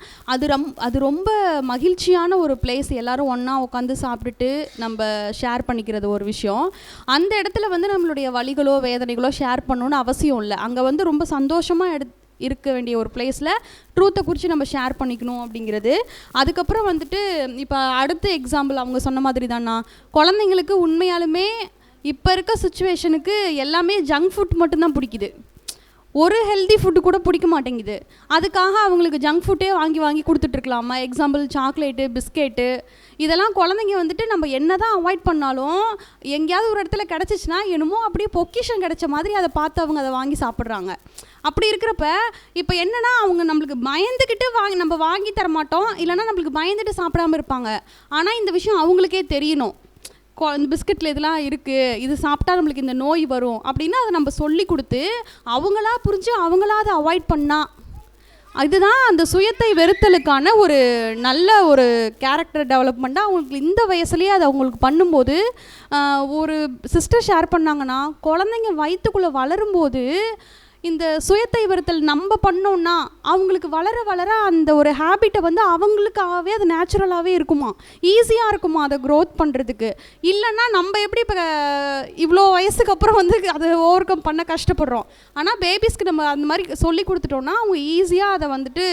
Speaker 7: அது ரொம்ப மகிழ்ச்சியான ஒரு பிளேஸ். எல்லோரும் ஒன்றா உட்காந்து சாப்பிட்டுட்டு நம்ம ஷேர் பண்ணிக்கிறது ஒரு விஷயம். அந்த இடத்துல வந்து நம்மளுடைய வலிகளோ வேதனைகளோ ஷேர் பண்ணணுன்னு அவசியம் இல்லை. அங்கே வந்து ரொம்ப சந்தோஷமாக இருக்க வேண்டிய ஒரு பிளேஸில் ட்ரூத்தை குறித்து நம்ம ஷேர் பண்ணிக்கணும் அப்படிங்கிறது. அதுக்கப்புறம் வந்துட்டு இப்போ அடுத்த எக்ஸாம்பிள் அவங்க சொன்ன மாதிரி தானா, குழந்தைங்களுக்கு உண்மையாலுமே இப்போ இருக்க சுச்சுவேஷனுக்கு எல்லாமே ஜங்க் ஃபுட் மட்டும்தான் பிடிக்குது. ஒரு ஹெல்தி ஃபுட்டு கூட பிடிக்க மாட்டேங்குது. அதுக்காக அவங்களுக்கு ஜங்க் ஃபுட்டே வாங்கி கொடுத்துட்ருக்கலாமா? எக்ஸாம்பிள் சாக்லேட்டு, பிஸ்கெட்டு, இதெல்லாம் குழந்தைங்க வந்துட்டு நம்ம என்ன தான் அவாய்ட் பண்ணாலும் எங்கேயாவது ஒரு இடத்துல கிடச்சிச்சின்னா என்னமோ அப்படியே பொக்கிஷன் கிடைச்ச மாதிரி அதை பார்த்து அவங்க அதை வாங்கி சாப்பிட்றாங்க. அப்படி இருக்கிறப்ப இப்போ என்னென்னா, அவங்க நம்மளுக்கு பயந்துக்கிட்டு நம்ம வாங்கி தர மாட்டோம், இல்லைனா நம்மளுக்கு பயந்துட்டு சாப்பிடாமல் இருப்பாங்க. ஆனால் இந்த விஷயம் அவங்களுக்கே தெரியணும். இந்த பிஸ்கெட்டில் இதெல்லாம் இருக்குது, இது சாப்பிட்டா நம்மளுக்கு இந்த நோய் வரும் அப்படின்னு அதை நம்ம சொல்லி கொடுத்து அவங்களா புரிஞ்சு அவங்களா அதை அவாய்ட் பண்ணால், இதுதான் அந்த சுயத்தை வெறுத்தலுக்கான ஒரு நல்ல ஒரு கேரக்டர் டெவலப்மெண்ட்டாக அவங்களுக்கு இந்த வயசுலேயே அதை அவங்களுக்கு பண்ணும்போது. ஒரு சிஸ்டர் ஷேர் பண்ணாங்கன்னா, குழந்தைங்க வயிற்றுக்குள்ளே வளரும்போது இந்த சுயத்தை வெறுத்தல் நம்ம பண்ணோன்னா அவங்களுக்கு வளர வளர அந்த ஒரு ஹேபிட்டை வந்து அவங்களுக்காகவே அது நேச்சுரலாகவே இருக்குமா, ஈஸியாக இருக்குமா அதை க்ரோத் பண்ணுறதுக்கு. இல்லைன்னா நம்ம எப்படி இப்போ இவ்வளோ வயசுக்கு அப்புறம் வந்து அதை ஓவர் கம் பண்ண கஷ்டப்படுறோம். ஆனால் பேபிஸ்க்கு நம்ம அந்த மாதிரி சொல்லி கொடுத்துட்டோன்னா அவங்க ஈஸியாக அதை வந்துட்டு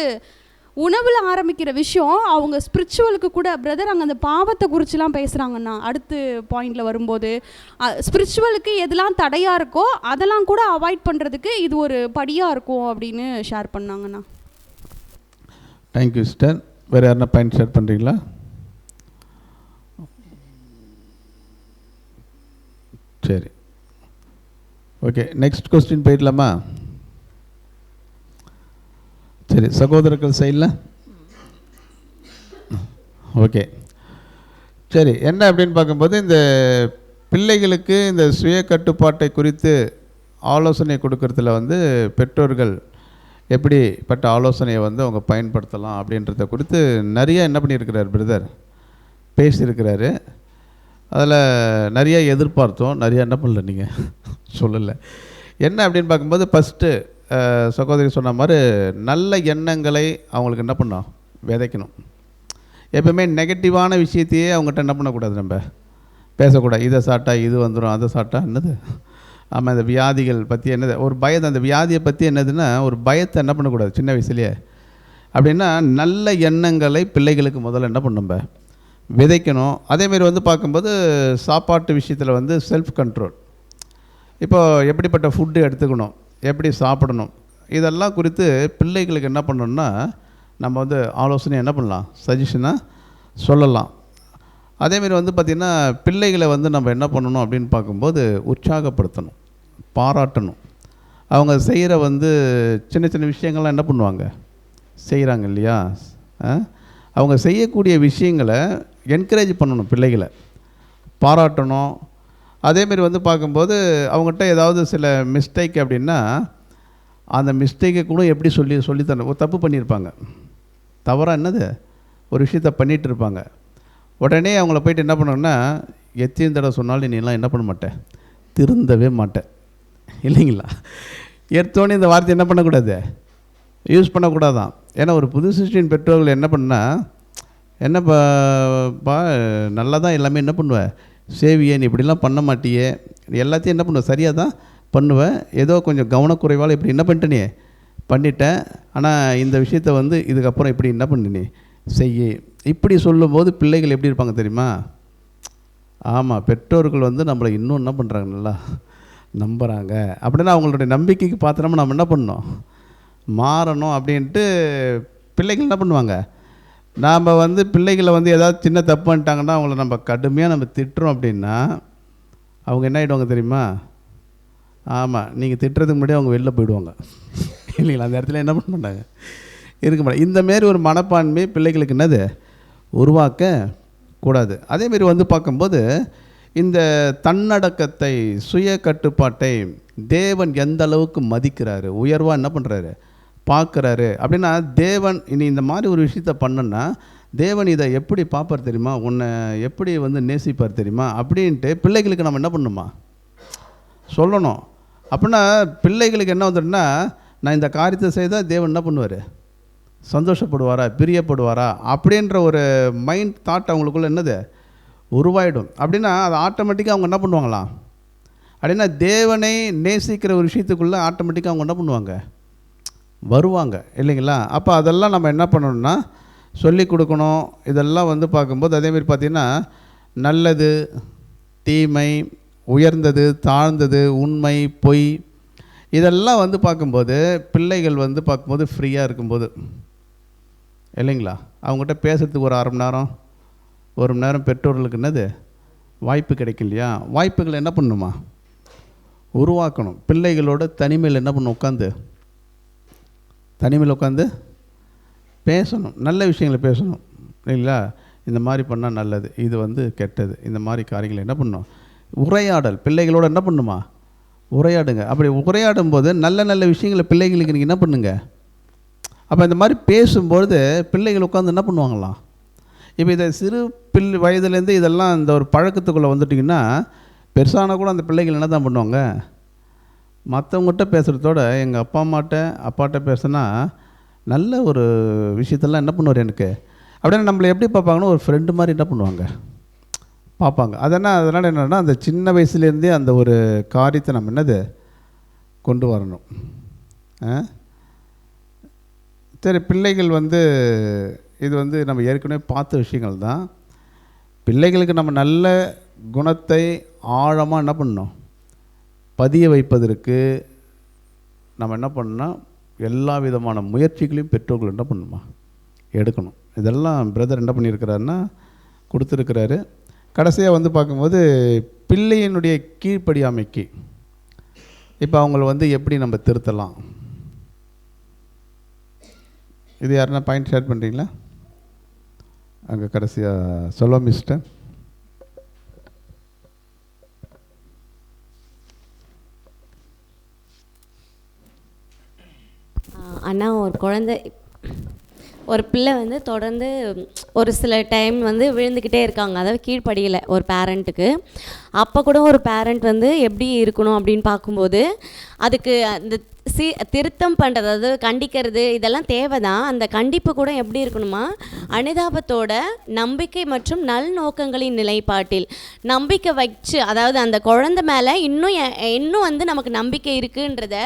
Speaker 7: உணவில் ஆரம்பிக்கிற விஷயம் அவங்க ஸ்பிரிச்சுவலுக்கு கூட. பிரதர் அங்கே அந்த பாவத்தை குறிச்சுலாம் பேசுகிறாங்கண்ணா அடுத்து பாயிண்டில் வரும்போது, ஸ்பிரிச்சுவலுக்கு எதெல்லாம் தடையாக இருக்கோ அதெல்லாம் கூட அவாய்ட் பண்ணுறதுக்கு இது ஒரு படியாக இருக்கும் அப்படின்னு ஷேர் பண்ணாங்கண்ணா.
Speaker 1: Thank you sister. வேறு யாருன்னா பாயிண்ட் ஷேர் பண்ணுறீங்களா? சரி, ஓகே, நெக்ஸ்ட் கொஸ்டின் போயிடலாமா? சரி, சகோதரர்கள் சைடில் ஓகே. சரி, என்ன அப்படின்னு பார்க்கும்போது இந்த பிள்ளைகளுக்கு இந்த சுய கட்டுப்பாட்டை குறித்து ஆலோசனை கொடுக்கறதுல வந்து பெற்றோர்கள் எப்படிப்பட்ட ஆலோசனையை வந்து அவங்க பயன்படுத்தலாம் அப்படின்றத குறித்து நிறைய என்ன பண்ணியிருக்கிறார் பிரதர், பேசியிருக்கிறாரு. அதில் நிறைய எதிர்பார்த்தோம், நிறைய என்ன பண்ணல நீங்கள் சொல்லலை. என்ன அப்படின்னு பார்க்கும்போது ஃபஸ்ட்டு சகோதரி சொன்ன மாதிரி நல்ல எண்ணங்களை அவங்களுக்கு என்ன பண்ணோம், விதைக்கணும். எப்பவுமே நெகட்டிவான விஷயத்தையே அவங்ககிட்ட என்ன பண்ணக்கூடாது, நம்ம பேசக்கூடாது. இதை சாப்பிட்டா இது வந்துடும், அதை சாப்பிட்டா என்னது, ஆமாம் இந்த வியாதிகள் பற்றி என்னது ஒரு பயத்தை, அந்த வியாதியை பற்றி என்னதுன்னா ஒரு பயத்தை என்ன பண்ணக்கூடாது சின்ன வயசுலேயே. அப்படின்னா நல்ல எண்ணங்களை பிள்ளைகளுக்கு முதல்ல என்ன பண்ணணும், நம்ம விதைக்கணும். அதேமாரி வந்து பார்க்கும்போது சாப்பாட்டு விஷயத்தில் வந்து செல்ஃப் கண்ட்ரோல், இப்போது எப்படிப்பட்ட ஃபுட்டு எடுத்துக்கணும், எப்படி சாப்பிடணும், இதெல்லாம் குறித்து பிள்ளைகளுக்கு என்ன பண்ணணும்னா நம்ம வந்து ஆலோசனை என்ன பண்ணலாம், சஜஷனாக சொல்லலாம். அதேமாரி வந்து பார்த்திங்கன்னா பிள்ளைகளை வந்து நம்ம என்ன பண்ணணும் அப்படின்னு பார்க்கும்போது உற்சாகப்படுத்தணும், பாராட்டணும். அவங்க செய்கிற வந்து சின்ன சின்ன விஷயங்கள்லாம் என்ன பண்ணுவாங்க, செய்கிறாங்க இல்லையா, அவங்க செய்யக்கூடிய விஷயங்களை என்கரேஜ் பண்ணணும், பிள்ளைகளை பாராட்டணும். அதேமாரி வந்து பார்க்கும்போது அவங்ககிட்ட ஏதாவது சில மிஸ்டேக் அப்படின்னா அந்த மிஸ்டேக்கை கூட எப்படி சொல்லித்தரணும். ஒரு தப்பு பண்ணியிருப்பாங்க, தவறாக என்னது ஒரு விஷயத்த பண்ணிகிட்டு இருப்பாங்க, உடனே அவங்கள போய்ட்டு என்ன பண்ணணுன்னா எத்தனை தடவை சொன்னாலும் நீலாம் என்ன பண்ண மாட்டேன், திருந்தவே மாட்டேன் இல்லைங்களா. எடுத்தோடனே இந்த வார்த்தை என்ன பண்ணக்கூடாது, யூஸ் பண்ணக்கூடாதான். ஏன்னா ஒரு புது சிருஷ்டியின் பெற்றோர்கள் என்ன பண்ணால் என்னப்பா நல்லா தான் எல்லாமே என்ன பண்ணுவேன் சேவியே, நீ இப்படிலாம் பண்ண மாட்டியே, எல்லாத்தையும் என்ன பண்ணுவேன் சரியாக தான் பண்ணுவேன், ஏதோ கொஞ்சம் கவனக்குறைவால் இப்படி என்ன பண்ணிட்டேனே பண்ணிட்டேன், ஆனால் இந்த விஷயத்தை வந்து இதுக்கப்புறம் இப்படி என்ன பண்ணி செய்ய, இப்படி சொல்லும்போது பிள்ளைகள் எப்படி இருப்பாங்க தெரியுமா. ஆமாம், பெற்றோர்கள் வந்து நம்மளை இன்னும் என்ன பண்ணுறாங்க, நல்லா நம்புகிறாங்க அப்படின்னா அவங்களுடைய நம்பிக்கைக்கு பாத்திரமா நம்ம என்ன பண்ணணும், மாறணும் அப்படின்ட்டு பிள்ளைகள் என்ன பண்ணுவாங்க. நாம் வந்து பிள்ளைகளை வந்து ஏதாவது சின்ன தப்பு பண்ணிட்டாங்கன்னா அவங்கள நம்ம கடுமையாக நம்ம திட்டுறோம் அப்படின்னா அவங்க என்ன ஆகிடுவாங்க தெரியுமா. ஆமாம், நீங்கள் திட்டுறதுக்கு முன்னாடி அவங்க வெளில போயிடுவாங்க இல்லைங்களா. அந்த இடத்துல என்ன பண்ண மாட்டாங்க, இருக்க மாட்டாங்க. இந்தமாரி ஒரு மனப்பான்மை பிள்ளைகளுக்கு என்னது உருவாக்க கூடாது. அதேமாரி வந்து பார்க்கும்போது இந்த தன்னடக்கத்தை சுய கட்டுப்பாட்டை தேவன் எந்த அளவுக்கு மதிக்கிறாரு, உயர்வாக என்ன பண்ணுறாரு பார்க்குறாரு அப்படின்னா தேவன் இனி இந்த மாதிரி ஒரு விஷயத்த பண்ணுன்னா தேவன் இதை எப்படி பார்ப்பார் தெரியுமா, உன்னை எப்படி வந்து நேசிப்பார் தெரியுமா அப்படின்ட்டு பிள்ளைகளுக்கு நம்ம என்ன பண்ணணுமா சொல்லணும். அப்படின்னா பிள்ளைகளுக்கு என்ன வந்துடுன்னா, நான் இந்த காரியத்தை செய்தால் தேவன் என்ன பண்ணுவார், சந்தோஷப்படுவாரா, பிரியப்படுவாரா அப்படின்ற ஒரு மைண்ட் தாட் அவங்களுக்குள்ள என்னது உருவாயிடும். அப்படின்னா அது ஆட்டோமேட்டிக்காக அவங்க என்ன பண்ணுவாங்களாம் அப்படின்னா தேவனை நேசிக்கிற ஒரு விஷயத்துக்குள்ளே ஆட்டோமேட்டிக்காக அவங்க என்ன பண்ணுவாங்க வருவாங்க இல்லைங்களா. அப்போ அதெல்லாம் நம்ம என்ன பண்ணணும்னா சொல்லி கொடுக்கணும். இதெல்லாம் வந்து பார்க்கும்போது அதேமாதிரி பார்த்திங்கன்னா நல்லது தீமை, உயர்ந்தது தாழ்ந்தது, உண்மை பொய், இதெல்லாம் வந்து பார்க்கும்போது பிள்ளைகள் வந்து பார்க்கும்போது ஃப்ரீயாக இருக்கும்போது இல்லைங்களா, அவங்ககிட்ட பேசுகிறதுக்கு ஒரு அரை மணி நேரம் 1 மணி நேரம் பெற்றோர்களுக்கு என்னது வாய்ப்பு கிடைக்கும் இல்லையா. வாய்ப்புகளை என்ன பண்ணணுமா உருவாக்கணும். பிள்ளைகளோட தனிமையில் என்ன பண்ணணும், உட்காந்து தனிமையில் உட்காந்து பேசணும், நல்ல விஷயங்களை பேசணும் இல்லைங்களா. இந்த மாதிரி பண்ணால் நல்லது, இது வந்து கெட்டது, இந்த மாதிரி காரியங்களை என்ன பண்ணணும் உரையாடல். பிள்ளைகளோட என்ன பண்ணணுமா உரையாடுங்க. அப்படி உரையாடும் போது நல்ல நல்ல விஷயங்களை பிள்ளைகளுக்கு நீங்கள் என்ன பண்ணுங்க. அப்போ இந்த மாதிரி பேசும்பொழுது பிள்ளைகள் உட்காந்து என்ன பண்ணுவாங்களாம். இப்போ இதை சிறு வயதுலேருந்து இதெல்லாம் இந்த ஒரு பழக்கத்துக்குள்ளே வந்துட்டிங்கன்னா பெருசான கூட அந்த பிள்ளைகள் என்ன தான் பண்ணுவாங்க, மற்றவங்ககிட்ட பேசுகிறதோட எங்கள் அப்பாட்ட பேசுனா நல்ல ஒரு விஷயத்தெல்லாம் என்ன பண்ணுவார் எனக்கு அப்படின்னா நம்மளை எப்படி பார்ப்பாங்கன்னா ஒரு ஃப்ரெண்டு மாதிரி என்ன பண்ணுவாங்க பார்ப்பாங்க. அதனால் என்னென்னா அந்த சின்ன வயசுலேருந்தே அந்த ஒரு காரியத்தை நம்ம என்னது கொண்டு வரணும். சரி, பிள்ளைகள் வந்து இது வந்து நம்ம ஏற்கனவே பார்த்த விஷயங்கள் தான். பிள்ளைகளுக்கு நம்ம நல்ல குணத்தை ஆழமாக என்ன பண்ணணும் பதிய வைப்பதற்கு நம்ம என்ன பண்ணணும், எல்லா விதமான முயற்சிகளையும் பெற்றோர்கள் என்ன பண்ணணுமா எடுக்கணும். இதெல்லாம் பிரதர் என்ன பண்ணியிருக்கிறாருன்னா கொடுத்துருக்கிறாரு. கடைசியாக வந்து பார்க்கும்போது பிள்ளையினுடைய கீழ்ப்படியாமைக்கு இப்போ அவங்கள வந்து எப்படி நம்ம திருத்தலாம், இது யாருன்னா பாயிண்ட் ஷேர் பண்ணுறீங்களா? அங்கே கடைசியாக சொல்ல மிஸ்டர்.
Speaker 2: அண்ணா, ஒரு பிள்ளை வந்து தொடர்ந்து ஒரு சில டைம் வந்து விழுந்துக்கிட்டே இருக்காங்க, அதாவது கீழ்ப்படியலை ஒரு பேரண்ட்டுக்கு. அப்போ கூட ஒரு பேரண்ட் வந்து எப்படி இருக்கணும் அப்படின்னு பார்க்கும்போது அதுக்கு அந்த திருத்தம் பண்ணுறது, அதாவது கண்டிக்கிறது, இதெல்லாம் தேவை தான். அந்த கண்டிப்பு கூட எப்படி இருக்கணுமா, அனுதாபத்தோட நம்பிக்கை மற்றும் நல் நோக்கங்களின் நிலைப்பாட்டில் நம்பிக்கை வச்சு, அதாவது அந்த குழந்தை மேலே இன்னும் வந்து நமக்கு நம்பிக்கை இருக்குன்றத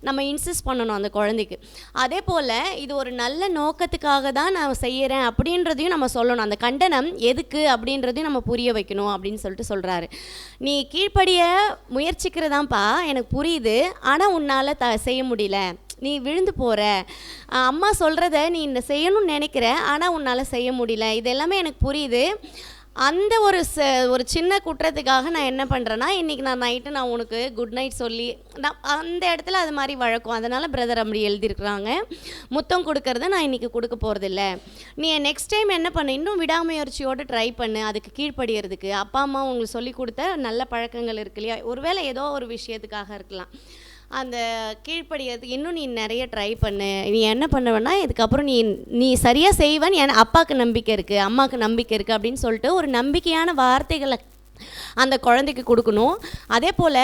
Speaker 2: நம்ம இன்சிஸ்ட் பண்ணணும் அந்த குழந்தைக்கு. அதே போல் இது ஒரு நல்ல நோக்கத்துக்காக தான் நான் செய்கிறேன் அப்படின்றதையும் நம்ம சொல்லணும். அந்த கண்டனம் எதுக்கு அப்படின்றதையும் நம்ம புரிய வைக்கணும் அப்படின்னு சொல்லிட்டு சொல்கிறாரு. நீ கீழ்ப்படிய முயற்சிக்கிறதாப்பா எனக்கு புரியுது, ஆனால் உன்னால் செய்ய முடியல, நீ விழுந்து போகிற, அம்மா சொல்கிறத நீ இந்த செய்யணும்னு நினைக்கிற, ஆனால் உன்னால் செய்ய முடியல, இது எல்லாமே எனக்கு புரியுது. அந்த ஒரு சின்ன குற்றத்துக்காக நான் என்ன பண்ணுறேன்னா, இன்றைக்கி நைட்டு நான் உனக்கு குட் நைட் சொல்லி அந்த இடத்துல அது மாதிரி வழக்கம். அதனால் பிரதர் அப்படி எழுதியிருக்கிறாங்க, முத்தம் கொடுக்கறத நான் இன்றைக்கி கொடுக்க போகிறதில்ல, நீ நெக்ஸ்ட் டைம் என்ன பண்ணு, இன்னும் விடாமுயற்சியோடு ட்ரை பண்ணு அதுக்கு கீழ்ப்படியறதுக்கு. அப்பா அம்மா உங்களுக்கு சொல்லி கொடுத்த நல்ல பழக்கங்கள் இருக்கு இல்லையா, ஒருவேளை ஏதோ ஒரு விஷயத்துக்காக இருக்கலாம், அந்த கீழ்ப்படியறதுக்கு இன்னும் நீ நிறைய ட்ரை பண்ணு. நீ என்ன பண்ணுவேன்னா இதுக்கப்புறம் நீ சரியாக செய்வேன்னு அப்பாவுக்கு நம்பிக்கை இருக்குது, அம்மாவுக்கு நம்பிக்கை இருக்குது அப்படின்னு சொல்லிட்டு ஒரு நம்பிக்கையான வார்த்தைகளை அந்த குழந்தைக்கு கொடுக்கணும். அதே போல்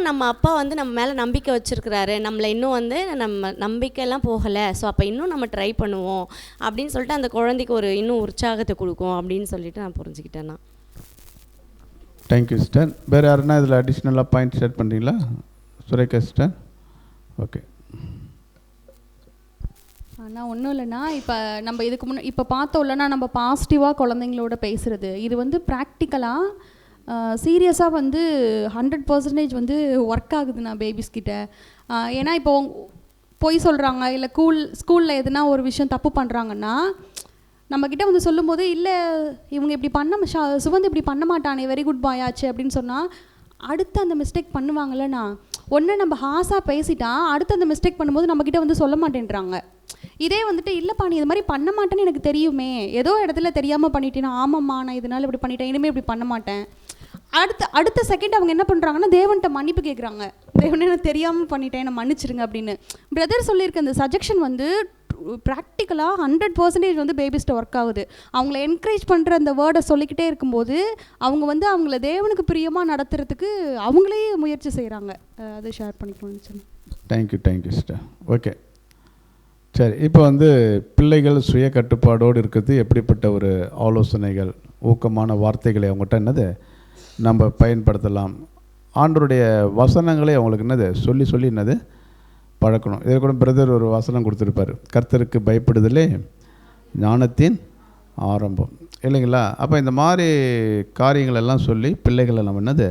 Speaker 2: நம்ம அப்பா வந்து நம்ம மேலே நம்பிக்கை வச்சுருக்கிறாரு, நம்மளை இன்னும் வந்து நம்ம நம்பிக்கையெல்லாம் போகலை, ஸோ அப்போ இன்னும் நம்ம ட்ரை பண்ணுவோம் அப்படின்னு சொல்லிட்டு அந்த குழந்தைக்கு ஒரு இன்னும் உற்சாகத்தை கொடுக்கும் அப்படின்னு சொல்லிட்டு நான் புரிஞ்சுக்கிட்டேன்னா.
Speaker 1: Thank you sister. வேறு யாருன்னா இதில் அடிஷ்னலாக பாயிண்ட் ஷேர் பண்ணுறீங்களா? சுரேகா சிஸ்டர். ஓகே.
Speaker 7: ஆனால் ஒன்றும் இல்லைன்னா, இப்போ நம்ம இதுக்கு இப்போ பார்த்தோம் இல்லைன்னா, நம்ம பாசிட்டிவாக குழந்தைங்களோட பேசுகிறது, இது வந்து ப்ராக்டிக்கலாக சீரியஸாக வந்து 100% வந்து ஒர்க் ஆகுதுண்ணா பேபிஸ்கிட்ட. ஏன்னா இப்போ பொய் சொல்கிறாங்க, இல்லை ஸ்கூலில் எதுனா ஒரு விஷயம் தப்பு பண்ணுறாங்கன்னா நம்மக்கிட்ட வந்து சொல்லும்போது, இல்லை இவங்க இப்படி சுவந்து இப்படி பண்ண மாட்டானே, வெரி குட் பாய் ஆச்சு அப்படின்னு சொன்னால் அடுத்து அந்த மிஸ்டேக் பண்ணுவாங்கல்லண்ணா. ஒன்று நம்ம ஹாஸாக பேசிட்டா அடுத்து அந்த மிஸ்டேக் பண்ணும்போது நம்மக்கிட்ட வந்து சொல்ல மாட்டேன்றாங்க. இதே வந்துட்டு இல்லைப்பா நீ இது மாதிரி பண்ண மாட்டேன்னு எனக்கு தெரியுமே, ஏதோ இடத்துல தெரியாமல் பண்ணிட்டேன்னா, ஆமாம்மா நான் இதனால் இப்படி பண்ணிட்டேன், இனிமேல் இப்படி பண்ண மாட்டேன். அடுத்த செகண்ட் அவங்க என்ன பண்ணுறாங்கன்னா தேவன்கிட்ட மன்னிப்பு கேட்குறாங்க. தேவனே நான் தெரியாமல் பண்ணிட்டேன், நான் மன்னிச்சிருங்க அப்படின்னு. பிரதர் சொல்லியிருக்க அந்த சஜெக்ஷன் வந்து ப்ராக்டிக்கலாக 100% வந்து பேபிஸ்ட்டு ஒர்க் ஆகுது. அவங்கள என்கரேஜ் பண்ணுற அந்த வேர்டை சொல்லிக்கிட்டே இருக்கும்போது அவங்க வந்து அவங்கள தேவனுக்கு பிரியமாக நடத்துறதுக்கு அவங்களே முயற்சி செய்கிறாங்க. அதை ஷேர் பண்ணிக்கணும்னு சொன்னேன்.
Speaker 1: Thank you sister. ஓகே, சரி. இப்போ வந்து பிள்ளைகள் சுய கட்டுப்பாடோடு இருக்கிறது எப்படிப்பட்ட ஒரு ஆலோசனைகள், ஊக்கமான வார்த்தைகளை அவங்ககிட்ட என்னது நம்ம பயன்படுத்தலாம். ஆண்டவருடைய வசனங்களை அவங்களுக்கு என்னது சொல்லி சொல்லி என்னது பழக்கணும். இதை கூட பிரதர் ஒரு வசனம் கொடுத்துருப்பார், கர்த்தருக்கு பயப்படுதலே ஞானத்தின் ஆரம்பம், இல்லைங்களா? அப்போ இந்த மாதிரி காரியங்களெல்லாம் சொல்லி பிள்ளைகளை நம்ம என்னது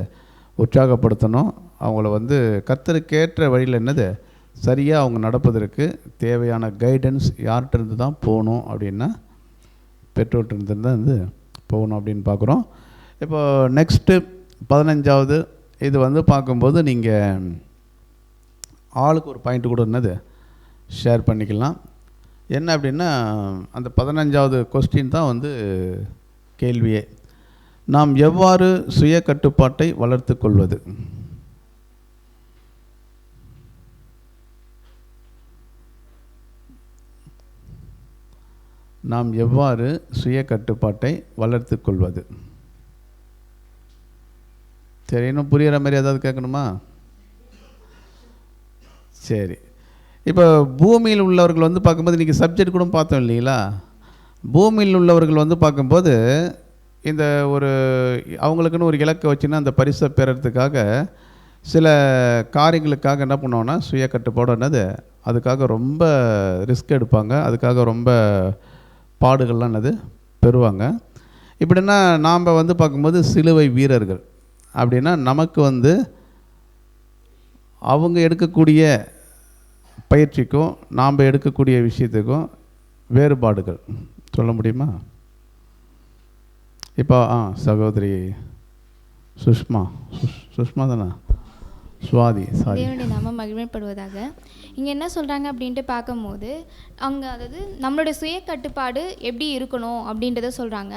Speaker 1: உற்சாகப்படுத்தணும். அவங்கள வந்து கர்த்தருக்கேற்ற வழியில் என்னது சரியாக அவங்க நடப்பதற்கு தேவையான கைடன்ஸ் யார்கிட்ட இருந்து தான் போகணும் அப்படின்னா பெற்றோர்கிட்ட தான் வந்து போகணும் அப்படின்னு பார்க்குறோம். இப்போ நெக்ஸ்ட்டு 15வது இது வந்து பார்க்கும்போது நீங்கள் ஆளுக்கு ஒரு பாயிண்ட் கூட என்னது ஷேர் பண்ணிக்கலாம். என்ன அப்படின்னா அந்த 15வது கொஸ்டின் தான் வந்து கேள்வியே. நாம் எவ்வாறு சுய கட்டுப்பாட்டை வளர்த்து கொள்வது? நாம் எவ்வாறு சுய கட்டுப்பாட்டை வளர்த்து கொள்வது? சரி, இன்னும் புரிகிற மாதிரி ஏதாவது கேட்கணுமா? சரி. இப்போ பூமியில் உள்ளவர்கள் வந்து பார்க்கும்போது இன்றைக்கி சப்ஜெக்ட் கூட பார்த்தோம் இல்லைங்களா? பூமியில் உள்ளவர்கள் வந்து பார்க்கும்போது இந்த ஒரு அவங்களுக்குன்னு ஒரு இலக்கை வச்சுன்னா அந்த பரிசை பெறறதுக்காக சில காரியங்களுக்காக என்ன பண்ணுவோன்னா சுய கட்டுப்பாடு என்னது அதுக்காக ரொம்ப ரிஸ்க் எடுப்பாங்க, அதுக்காக ரொம்ப பாடுகள்லாம் என்னது பெறுவாங்க. இப்படின்னா நாம் வந்து பார்க்கும்போது சிலுவை வீரர்கள் அப்படின்னா நமக்கு வந்து அவங்க எடுக்கக்கூடிய பயிற்சிக்கும் நாம் எடுக்கக்கூடிய விஷயத்துக்கும் வேறுபாடுகள் சொல்ல முடியுமா? இப்போ சகோதரி சுஷ்மா தானே, சுவாதி, சாரி.
Speaker 15: தேவனுடைய நாமம் மகிமைப்படுவதாக. இங்கே என்ன சொல்கிறாங்க அப்படின்ட்டு பார்க்கும்போது அவங்க அதாவது நம்மளுடைய சுய கட்டுப்பாடு எப்படி இருக்கணும் அப்படின்றத சொல்கிறாங்க.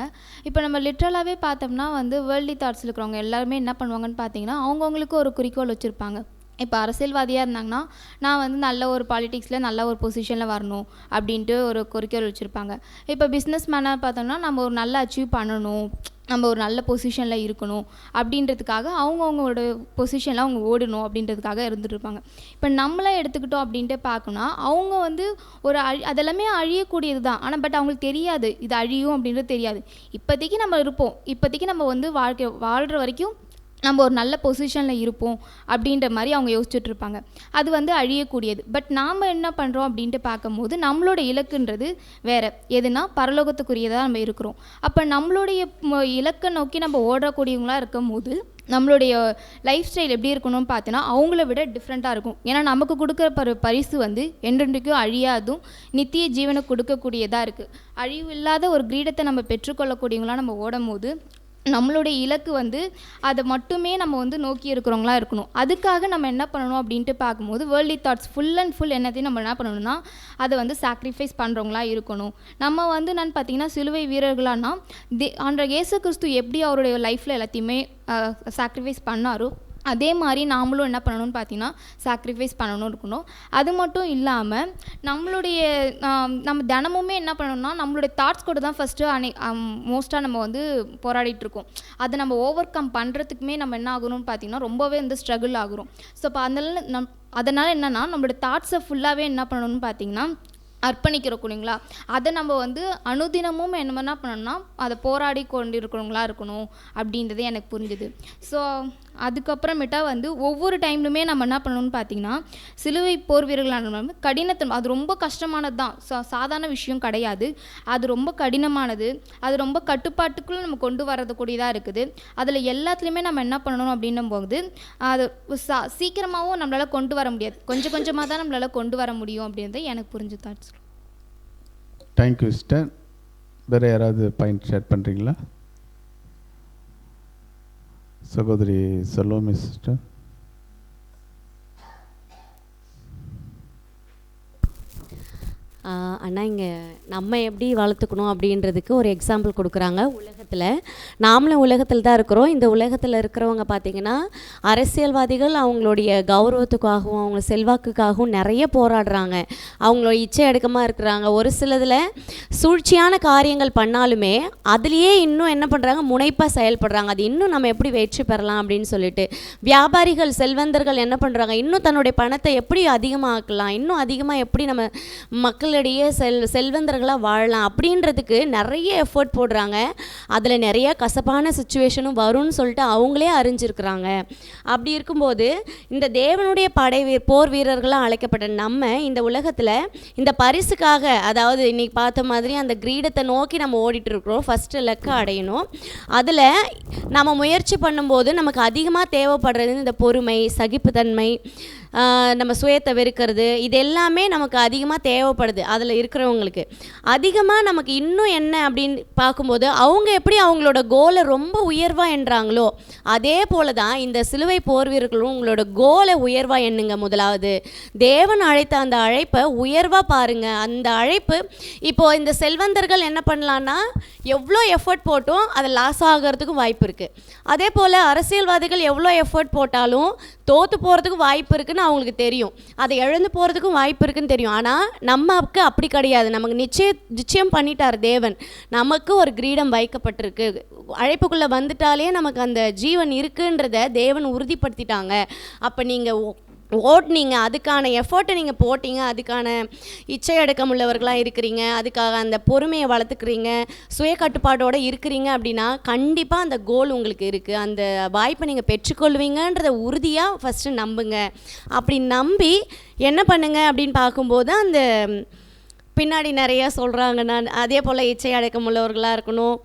Speaker 15: இப்போ நம்ம லிட்ரலாகவே பார்த்தோம்னா வந்து வேர்ல்ட்லி தாட்ஸில் இருக்கிறவங்க எல்லாருமே என்ன பண்ணுவாங்கன்னு பார்த்தீங்கன்னா அவங்கவுங்களுக்கு ஒரு குறிக்கோள் வச்சுருப்பாங்க. இப்போ அரசியல்வாதியாக இருந்தாங்கன்னா நான் வந்து நல்ல ஒரு பாலிட்டிக்ஸில் நல்ல ஒரு பொசிஷனில் வரணும் அப்படின்ட்டு ஒரு குறிக்கோள் வச்சுருப்பாங்க. இப்போ பிஸ்னஸ் மேனாக பார்த்தோம்னா நம்ம ஒரு நல்லா அச்சீவ் பண்ணணும், நம்ம ஒரு நல்ல பொசிஷனில் இருக்கணும் அப்படின்றதுக்காக அவங்கவுங்களோட பொசிஷனில் அவங்க ஓடணும் அப்படின்றதுக்காக இருந்துகிட்ருப்பாங்க. இப்போ நம்மளை எடுத்துக்கிட்டோம் அப்படின்ட்டு பார்க்கணும்னா அவங்க வந்து ஒரு அதெல்லாமே அழியக்கூடியது தான். ஆனால் பட் அவங்களுக்கு தெரியாது இது அழியும் அப்படின்றது தெரியாது. இப்போதைக்கு நம்ம இருப்போம், இப்போதைக்கு நம்ம வந்து வாழ்கிற வரைக்கும் நம்ம ஒரு நல்ல பொசிஷனில் இருப்போம் அப்படின்ற மாதிரி அவங்க யோசிச்சுட்ருப்பாங்க. அது வந்து அழியக்கூடியது. பட் நாம் என்ன பண்ணுறோம் அப்படின்ட்டு பார்க்கும்போது நம்மளோட இலக்குன்றது வேறு, எதுனா பரலோகத்துக்குரியதாக நம்ம இருக்கிறோம். அப்போ நம்மளுடைய இலக்கை நோக்கி நம்ம ஓடக்கூடியவங்களாக இருக்கும் போது நம்மளுடைய லைஃப் ஸ்டைல் எப்படி இருக்கணும்னு பார்த்தோன்னா அவங்கள விட டிஃப்ரெண்ட்டாக இருக்கும். ஏன்னா நமக்கு கொடுக்குற பரிசு வந்து என்றென்றைக்கும் அழியாதும் நித்திய ஜீவனை கொடுக்கக்கூடியதாக இருக்குது. அழிவு இல்லாத ஒரு கிரீடத்தை நம்ம பெற்றுக்கொள்ளக்கூடியவங்களாக நம்ம ஓடும் போது நம்மளுடைய இலக்கு வந்து அதை மட்டுமே நம்ம வந்து நோக்கி இருக்கிறவங்களா இருக்கணும். அதுக்காக நம்ம என்ன பண்ணணும் அப்படின்ட்டு பார்க்கும்போது worldly thoughts full and full என்னத்தையும் நம்ம என்ன பண்ணணும்னா அதை வந்து சாக்ரிஃபைஸ் பண்ணுறவங்களா இருக்கணும். நம்ம வந்து என்னன்னு பார்த்தீங்கன்னா சிலுவை வீரர்களானா ஆண்டவர் இயேசு கிறிஸ்து எப்படி அவருடைய லைஃப்பில் எல்லாத்தையுமே சாக்ரிஃபைஸ் பண்ணாரோ அதே மாதிரி நாமளும் என்ன பண்ணணும்னு பார்த்தீங்கன்னா சாக்ரிஃபைஸ் பண்ணணும் இருக்கணும். அது மட்டும் இல்லாமல் நம்மளுடைய நம்ம தினமுமே என்ன பண்ணணும்னா நம்மளுடைய தாட்ஸ் கூட தான் ஃபஸ்ட்டு மோஸ்ட்டாக நம்ம வந்து போராடிட்டுருக்கோம். அதை நம்ம ஓவர் கம் பண்ணுறதுக்குமே நம்ம என்ன ஆகணும்னு பார்த்தீங்கன்னா ரொம்பவே வந்து ஸ்ட்ரகிள் ஆகுறோம். ஸோ இப்போ அதனால் என்னென்னா நம்மளோட தாட்ஸை ஃபுல்லாகவே என்ன பண்ணணும்னு பார்த்தீங்கன்னா அர்ப்பணிக்கிறோம் இல்லைங்களா? அதை நம்ம வந்து அனுதினமும் என்ன பண்ணணும்னா அதை போராடி கொண்டு இருக்கிறவங்களா இருக்கணும் அப்படின்றது எனக்கு புரிஞ்சுது. ஸோ அதுக்கப்புறமேட்டா வந்து ஒவ்வொரு டைம்லுமே நம்ம என்ன பண்ணணும்னு பார்த்தீங்கன்னா சிலுவை போர் வீரர்களான கடினத்தன்மை அது ரொம்ப கஷ்டமானது தான், சாதாரண விஷயம் கிடையாது. அது ரொம்ப கடினமானது, அது ரொம்ப கட்டுப்பாட்டுக்குள்ளே நம்ம கொண்டு வரக்கூடியதாக இருக்குது. அதில் எல்லாத்துலேயுமே நம்ம என்ன பண்ணணும் அப்படின்னும் போது அது சீக்கிரமாகவும் நம்மளால் கொண்டு வர முடியாது, கொஞ்சம் கொஞ்சமாக தான் நம்மளால் கொண்டு வர முடியும் அப்படின்றது எனக்கு புரிஞ்சு தாட்ஸ்.
Speaker 1: Thank you sister. வேறு யாராவது பாயிண்ட் ஷேர் பண்ணுறீங்களா? சகோதரி சலோமி சிஸ்டர்.
Speaker 2: அண்ணா இங்கே நம்ம எப்படி வளர்த்துக்கணும் அப்படின்றதுக்கு ஒரு எக்ஸாம்பிள் கொடுக்குறாங்க. உலகத்தில் நாமளும் உலகத்தில் தான் இருக்கிறோம். இந்த உலகத்தில் இருக்கிறவங்க பார்த்திங்கன்னா அரசியல்வாதிகள் அவங்களுடைய கௌரவத்துக்காகவும் அவங்க செல்வாக்குக்காகவும் நிறைய போராடுறாங்க. அவங்களோட இச்சை அடக்கமாக இருக்கிறாங்க. ஒரு சிலதில் சூழ்ச்சியான காரியங்கள் பண்ணாலுமே அதுலேயே இன்னும் என்ன பண்ணுறாங்க, முனைப்பாக செயல்படுறாங்க. அது இன்னும் நம்ம எப்படி வெற்றி பெறலாம் அப்படின்னு சொல்லிட்டு. வியாபாரிகள் செல்வந்தர்கள் என்ன பண்ணுறாங்க, இன்னும் தன்னுடைய பணத்தை எப்படி அதிகமாக்கலாம், இன்னும் அதிகமாக எப்படி நம்ம மக்களிடையே செல்வந்தர்களாக வாழலாம் அப்படின்றதுக்கு நிறைய எஃபர்ட் போடுறாங்க. அதில் நிறைய கசப்பான சுச்சுவேஷனும் வரும்னு சொல்லிட்டு அவங்களே அறிஞ்சிருக்கிறாங்க. அப்படி இருக்கும்போது இந்த தேவனுடைய போர் வீரர்களாக அழைக்கப்பட்ட நம்ம இந்த உலகத்தில் இந்த பரிசுக்காக, அதாவது இன்றைக்கி பார்த்த மாதிரி அந்த கிரீடத்தை நோக்கி நம்ம ஓடிட்டு இருக்கிறோம். ஃபஸ்ட்டு இலக்கு அடையணும். அதில் நம்ம முயற்சி பண்ணும்போது நமக்கு அதிகமாக தேவைப்படுறது இந்த பொறுமை, சகிப்புத்தன்மை, நம்ம சுயத்தை வெறுக்கிறது, இது எல்லாமே நமக்கு அதிகமாக தேவைப்படுது. அதில் இருக்கிறவங்களுக்கு அதிகமாக நமக்கு இன்னும் என்ன அப்படின்னு பார்க்கும்போது அவங்க எப்படி அவங்களோட கோலை ரொம்ப உயர்வாக எண்ணுறாங்களோ அதே போல தான் இந்த சிலுவை போர் வீரர்களும் உங்களோட கோலை உயர்வாக எண்ணுங்க. முதலாவது தேவன் அழைத்த அந்த அழைப்பை உயர்வாக பாருங்கள். அந்த அழைப்பு இப்போது இந்த செல்வந்தர்கள் என்ன பண்ணலான்னா எவ்வளோ எஃபர்ட் போட்டும் அது லாஸ் ஆகிறதுக்கும் வாய்ப்பு இருக்குது. அதே போல் அரசியல்வாதிகள் எவ்வளோ எஃபர்ட் போட்டாலும் தோற்று போகிறதுக்கு வாய்ப்பு இருக்குதுன்னு அவங்களுக்கு தெரியும். அதை இழந்து போகிறதுக்கும் வாய்ப்பு இருக்குதுன்னு தெரியும். ஆனால் நமக்கு அப்படி கிடையாது. நமக்கு நிச்சயம் பண்ணிட்டார் தேவன். நமக்கு ஒரு கிரீடம் வைக்கப்பட்டிருக்கு. அழைப்புக்குள்ளே வந்துட்டாலே நமக்கு அந்த ஜீவன் இருக்குன்றத தேவன் உறுதிப்படுத்திட்டாங்க. அப்போ நீங்கள் ஓட்டுனீங்க, அதுக்கான எஃபர்ட்டை நீங்கள் போட்டிங்க, அதுக்கான இச்சை அடக்கம் உள்ளவர்களாக இருக்கிறீங்க, அதுக்காக அந்த பொறுமையை வளர்த்துக்கிறீங்க, சுய கட்டுப்பாட்டோடு இருக்கிறீங்க அப்படின்னா கண்டிப்பாக அந்த கோல் உங்களுக்கு இருக்குது. அந்த வாய்ப்பை நீங்கள் பெற்றுக்கொள்வீங்கன்றத உறுதியாக ஃபஸ்ட்டு நம்புங்க. அப்படி நம்பி என்ன பண்ணுங்க அப்படின்னு பார்க்கும்போது அந்த பின்னாடி நிறையா சொல்கிறாங்க. நான் அதே போல் இச்சை அடக்கம் உள்ளவர்களாக இருக்கணும்